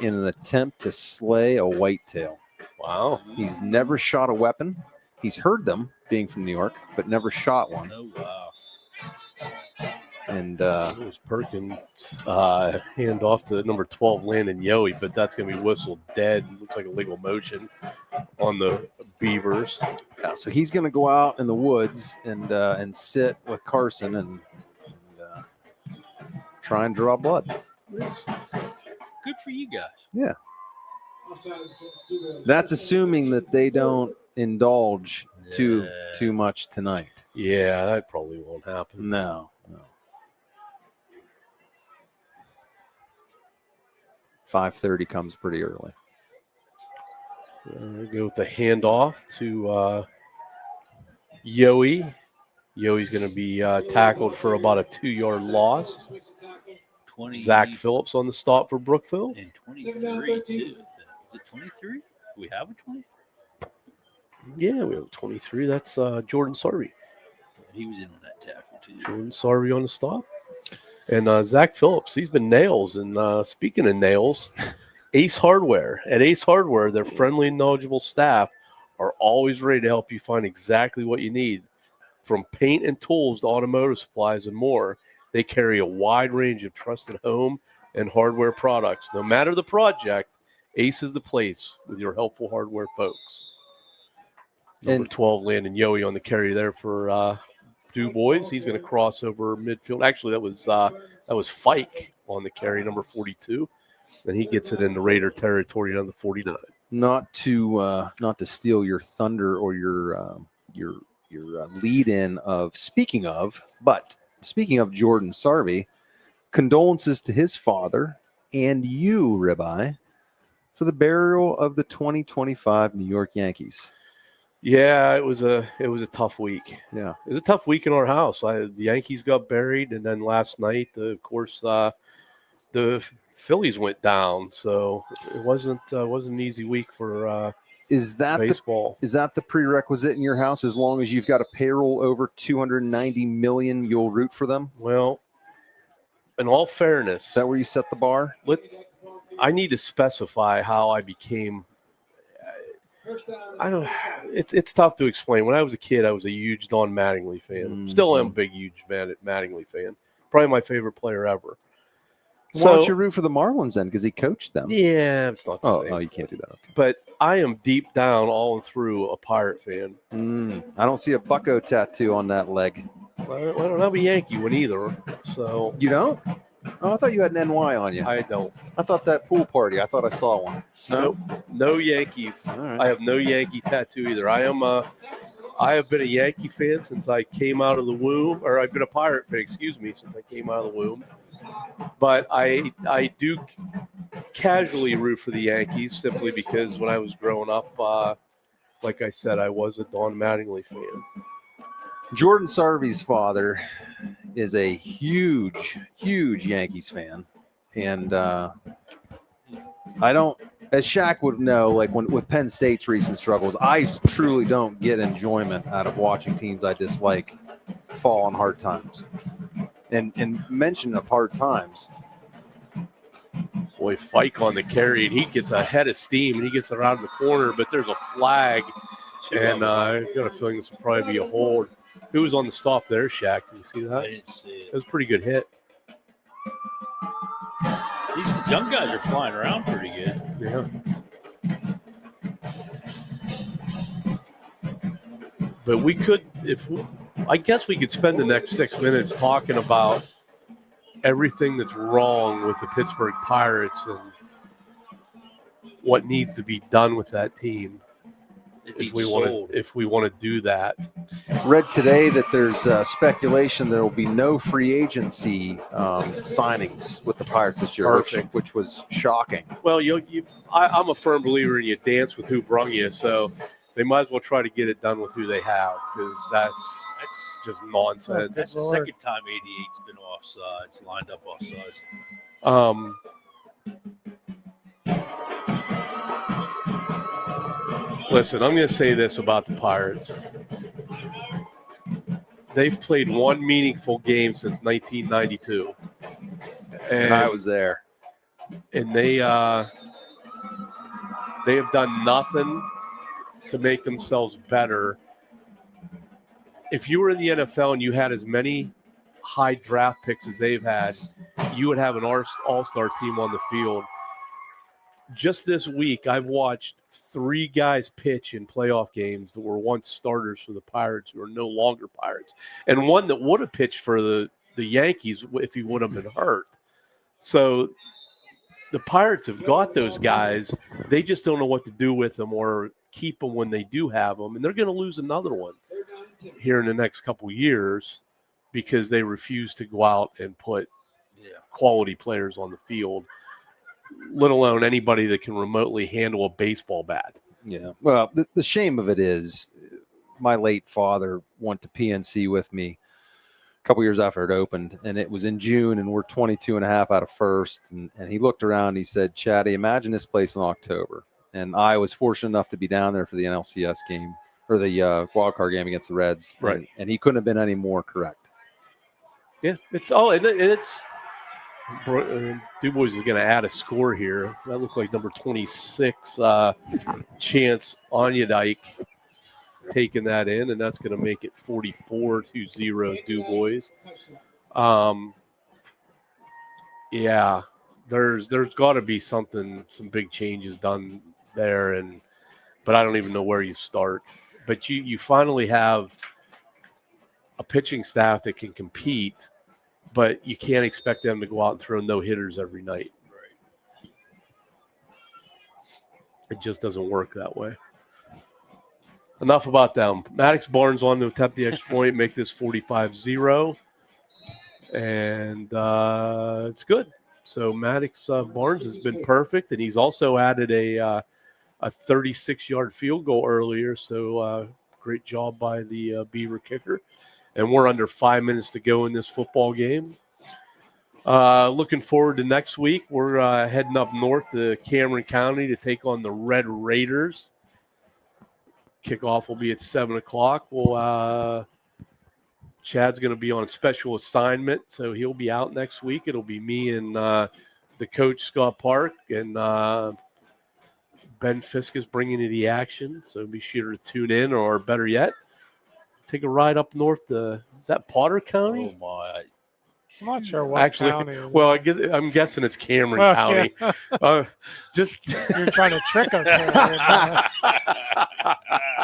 in an attempt to slay a whitetail. Wow. He's never shot a weapon. He's heard them being from New York, but never shot one. Oh, wow. And it was Perkins hand off to number 12, Landon Yohe, but that's going to be whistled dead. Looks like a legal motion on the Beavers. Yeah, so he's going to go out in the woods and sit with Carson and try and draw blood. Good for you guys. Yeah. That's assuming that they don't indulge too much tonight. Yeah, that probably won't happen. No. 5:30 comes pretty early. Go with the handoff to Yohe. Yohe's going to be tackled for about a 2-yard loss. 20, Zach Phillips on the stop for Brookville. And 23, too. Is it 23? Do we have a 23? Yeah, we have a 23. That's Jordan Sarvey. He was in on that tackle, too. Jordan Sarvey on the stop. And Zach Phillips, he's been nails. And speaking of nails, Ace Hardware. At Ace Hardware, their friendly and knowledgeable staff are always ready to help you find exactly what you need. From paint and tools to automotive supplies and more, they carry a wide range of trusted home and hardware products. No matter the project, Ace is the place with your helpful hardware folks. Number 12, Landon Yohe on the carry there for DuBois. He's going to cross over midfield. Actually, that was Fike on the carry, number 42. And he gets it into Raider territory on the 49. Not to steal your thunder or your lead in of speaking of, but speaking of Jordan Sarvey, condolences to his father and you, Ribeye, for the burial of the 2025 New York Yankees. Yeah, it was a tough week. Yeah, it was a tough week in our house. The Yankees got buried, and then last night, of course, the Phillies went down. So it wasn't an easy week for is that baseball. Is that the prerequisite in your house? As long as you've got a payroll over 290 million, you'll root for them? Well, in all fairness, is that where you set the bar? I need to specify how I became. I don't. It's tough to explain. When I was a kid, I was a huge Don Mattingly fan. Still am a big, huge Mattingly fan. Probably my favorite player ever. Why don't you root for the Marlins then? Because he coached them. Yeah, it's not the same. Oh, you can't do that. Okay. But I am deep down, all and through, a Pirate fan. I don't see a Bucko tattoo on that leg. I don't have a Yankee one either. So you don't? Oh, I thought you had an NY on you. I don't. I thought that pool party. I thought I saw one. No Yankee. Right. I have no Yankee tattoo either. I have been a Yankee fan since I came out of the womb, or I've been a Pirate fan, since I came out of the womb. But I do casually root for the Yankees simply because when I was growing up, like I said, I was a Don Mattingly fan. Jordan Sarvey's father is a huge, huge Yankees fan. And I don't, as Shaq would know, like with Penn State's recent struggles, I truly don't get enjoyment out of watching teams I dislike fall on hard times. And mention of hard times. Boy, Fike on the carry, and he gets a head of steam, and he gets around the corner, but there's a flag, and I've got a feeling this will probably be a hold. Who was on the stop there, Shaq? Can you see that? I didn't see it. It was a pretty good hit. These young guys are flying around pretty good. Yeah. But we could, I guess we could spend the next 6 minutes talking about everything that's wrong with the Pittsburgh Pirates and what needs to be done with that team if we want to do that. Read today that there's speculation there will be no free agency signings with the Pirates this year, which was shocking. Well, I'm a firm believer in you dance with who brung you, so they might as well try to get it done with who they have, because that's just nonsense. That's the second time 88's been offsides, lined up offsides. Listen, I'm going to say this about the Pirates. They've played one meaningful game since 1992. And I was there. And they have done nothing to make themselves better. If you were in the NFL and you had as many high draft picks as they've had, you would have an all-star team on the field. Just this week, I've watched 3 guys pitch in playoff games that were once starters for the Pirates who are no longer Pirates, and one that would have pitched for the Yankees if he would have been hurt. So the Pirates have got those guys. They just don't know what to do with them or keep them when they do have them, and they're going to lose another one here in the next couple years because they refuse to go out and put quality players on the field, let alone anybody that can remotely handle a baseball bat. Yeah. Well, the shame of it is my late father went to PNC with me a couple years after it opened, and it was in June, and we're 22 and a half out of first. And he looked around, and he said, Chatty, imagine this place in October. And I was fortunate enough to be down there for the NLCS game, or the wild card game against the Reds. Right. And he couldn't have been any more correct. Yeah. It's DuBois is going to add a score here. That looked like number 26, Chance Onyedike taking that in, and that's going to make it 44-0 DuBois. Yeah, there's got to be some big changes done there, but I don't even know where you start. But you finally have a pitching staff that can compete, but you can't expect them to go out and throw no-hitters every night. Right. It just doesn't work that way. Enough about them. Maddox Barnes on to attempt the extra point, make this 45-0. and it's good. So Maddox Barnes has been perfect, and he's also added a 36-yard field goal earlier. So great job by the Beaver kicker. And we're under 5 minutes to go in this football game. Looking forward to next week. We're heading up north to Cameron County to take on the Red Raiders. Kickoff will be at 7 o'clock. Chad's going to be on a special assignment, so he'll be out next week. It'll be me and the coach, Scott Park, and Ben Fisk is bringing you the action, so be sure to tune in, or better yet, take a ride up north to, is that Potter County? Oh, my. I'm not sure what county. Well, I'm guessing it's Cameron County. Yeah. Just You're trying to trick us.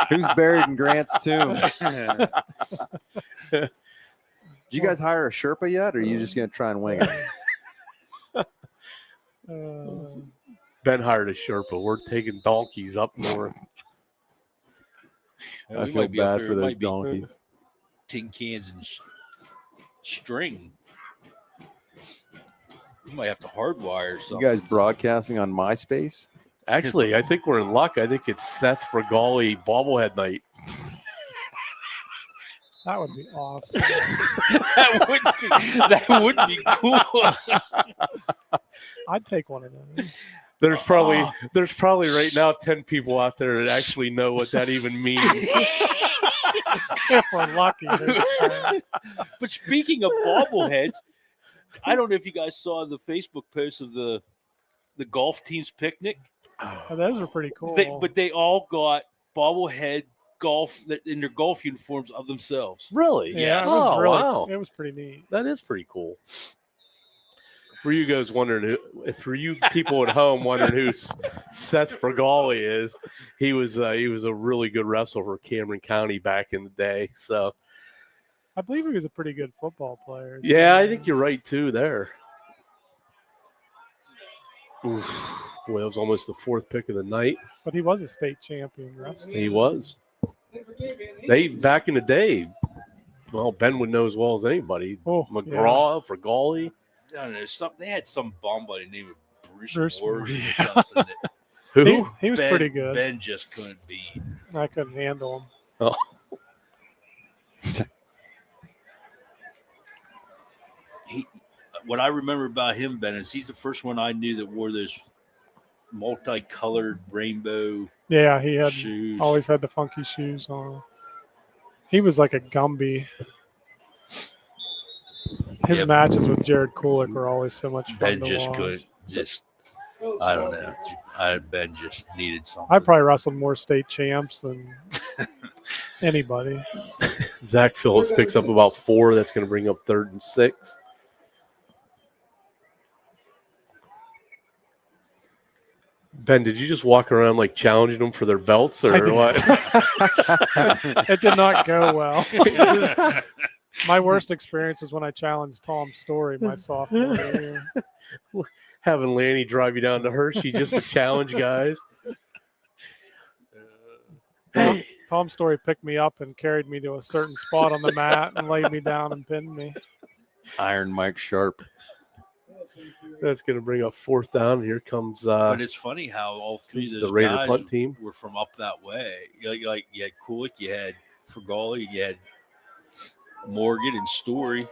Who's buried in Grant's tomb? Did you guys hire a Sherpa yet, or are you just going to try and wing it? Ben hired a Sherpa. We're taking donkeys up north. I feel bad for those donkeys. Tin cans and string. You might have to hardwire something. You guys broadcasting on MySpace? Actually, I think we're in luck. I think it's Seth Fregali bobblehead night. That would be awesome. that would be cool. I'd take one of those. There's probably right now 10 people out there that actually know what that even means. If we're lucky. But speaking of bobbleheads, I don't know if you guys saw the Facebook post of the golf team's picnic. Oh, those are pretty cool. But they all got bobblehead golf in their golf uniforms of themselves. Really? Yeah. Wow. It was pretty neat. That is pretty cool. For you guys wondering, for you people at home wondering who Seth Fregali is, he was a really good wrestler for Cameron County back in the day. So I believe he was a pretty good football player. Yeah, I think you're right too there. Oof. Boy, that was almost the fourth pick of the night. But he was a state champion wrestler. He was. They back in the day. Well, Ben would know as well as anybody. McGraw, Fregali. I don't know. They had some bum by the name of Bruce Ward Ward or yeah. something. Who? He was pretty good. Ben just couldn't beat. I couldn't handle him. Oh. What I remember about him, Ben, is he's the first one I knew that wore those multicolored rainbow. Yeah, he had shoes. Always had the funky shoes on. He was like a Gumby. His matches with Jared Kulik were always so much fun. Ben to just watch. could I don't know. Ben just needed something. I probably wrestled more state champs than anybody. Zach Phillips picks up about 4. That's going to bring up 3rd and 6. Ben, did you just walk around like challenging them for their belts or what? It did not go well. My worst experience is when I challenged Tom Story my sophomore year. Having Lanny drive you down to Hershey just to challenge guys. Tom Story picked me up and carried me to a certain spot on the mat and laid me down and pinned me. Iron Mike Sharp. That's going to bring up 4th down. Here comes. But it's funny how all three of those the Raider guys punt team were from up that way. Like you had Kulik, you had Fregali, you had Morgan and Story.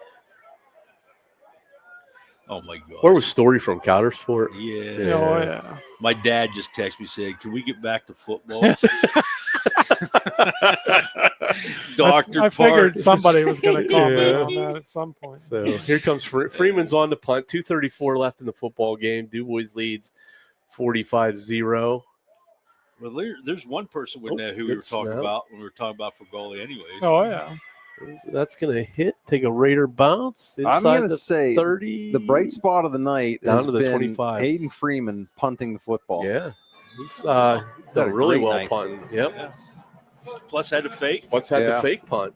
Oh my God! Where was Story from? Coudersport? Yeah. Oh yeah. My dad just texted me saying, "Can we get back to football?" I figured somebody was going to comment on that at some point. So here comes Freeman's on the punt. 2:34 left in the football game. DuBois leads 45-0. Well, there's one person would know who we were talking about when we were talking about Fregali anyway. Oh yeah. That's going to hit, take a Raider bounce. I'm going to the say 30, the bright spot of the night down has to the been 25. Hayden Freeman punting the football. Yeah. He's He's done a really great well night. punting. Yep. Yeah. Plus had a fake. What's had Yeah. the fake punt?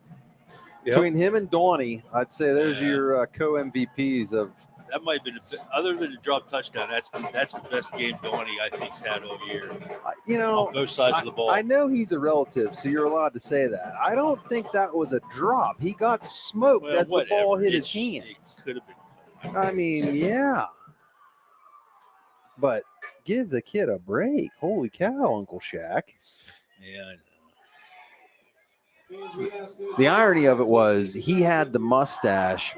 Yep. Between him and Donnie, I'd say there's your co-MVPs of That might have been other than the drop touchdown. That's the best game Donnie I think's had all year. On both sides of the ball. I know he's a relative, so you're allowed to say that. I don't think that was a drop. He got smoked as the ball hit his hands. Could have been. I mean, yeah. But give the kid a break. Holy cow, Uncle Shaq. Yeah, I know. The irony of it was he had the mustache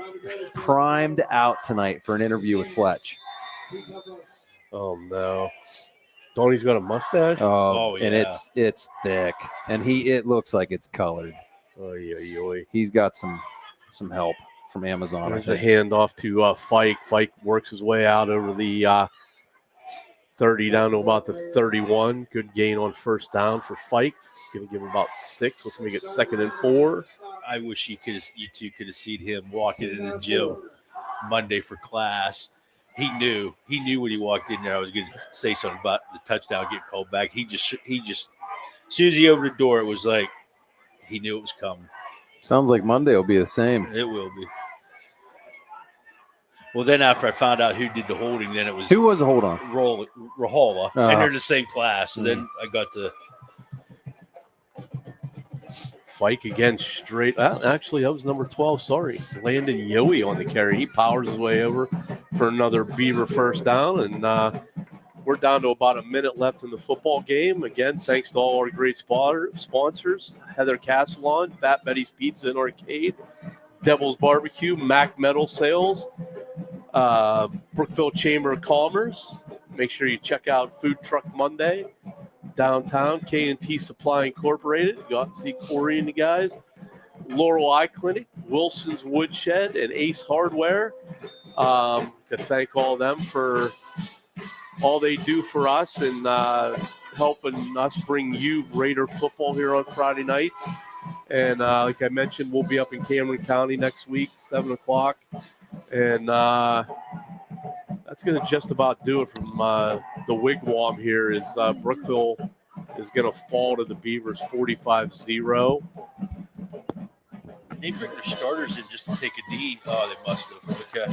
primed out tonight for an interview with Fletch. Oh no, Donnie's got a mustache. And it's thick, and it looks like it's colored. He's got some help from Amazon. There's a handoff to Fike. Fike works his way out over the 30 down to about the 31. Good gain on first down for Fike. Going to give him about 6. Let's make it 2nd and 4. I wish you two could have seen him walking in the gym Monday for class. He knew when he walked in there I was going to say something about the touchdown getting called back. He just as soon as he opened the door, it was like he knew it was coming. Sounds like Monday will be the same. It will be. Well, then after I found out who did the holding, then it was who was the hold on? Rahola, and they're in the same class. So then I got to Fike again straight. Actually, that was number 12. Sorry, Landon Yowie on the carry. He powers his way over for another Beaver first down, and we're down to about a minute left in the football game. Again, thanks to all our great sponsors: Heather Castellan, Fat Betty's Pizza and Arcade, Devil's Barbecue, Mac Metal Sales, Brookville Chamber of Commerce. Make sure you check out Food Truck Monday downtown, K&T Supply Incorporated. You got to see Corey and the guys. Laurel Eye Clinic, Wilson's Woodshed, and Ace Hardware. To thank all of them for all they do for us and helping us bring you Raider football here on Friday nights. And like I mentioned, we'll be up in Cameron County next week, 7 o'clock. And that's going to just about do it from the wigwam here. Is Brookville is going to fall to the Beavers 45-0. They bring their starters in just to take a knee. Oh, they must have. Okay.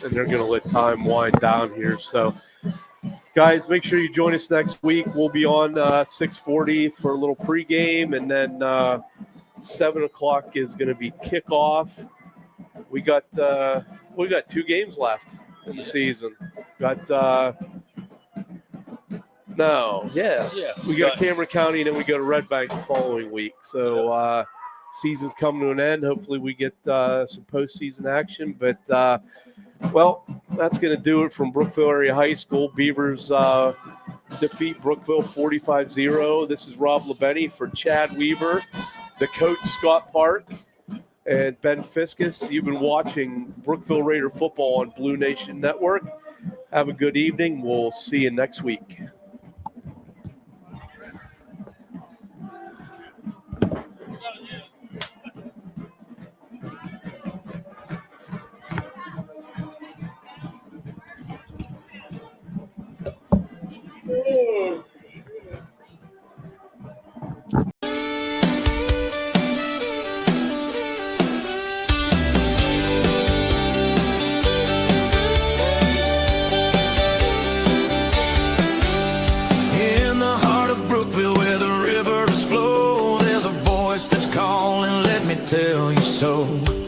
And they're going to let time wind down here. So, guys, make sure you join us next week. We'll be on 6:40 for a little pregame, and then 7 o'clock is going to be kickoff. We got 2 games left in the season. We got Cameron County, and then we go to Red Bank the following week. So season's coming to an end. Hopefully we get some postseason action. But that's going to do it from Brookville Area High School. Beavers defeat Brookville 45-0. This is Rob Labeni for Chad Weaver, the coach Scott Park, and Ben Fiskus. You've been watching Brookville Raider football on Blue Nation Network. Have a good evening. We'll see you next week. In the heart of Brookville where the rivers flow, there's a voice that's calling, let me tell you so.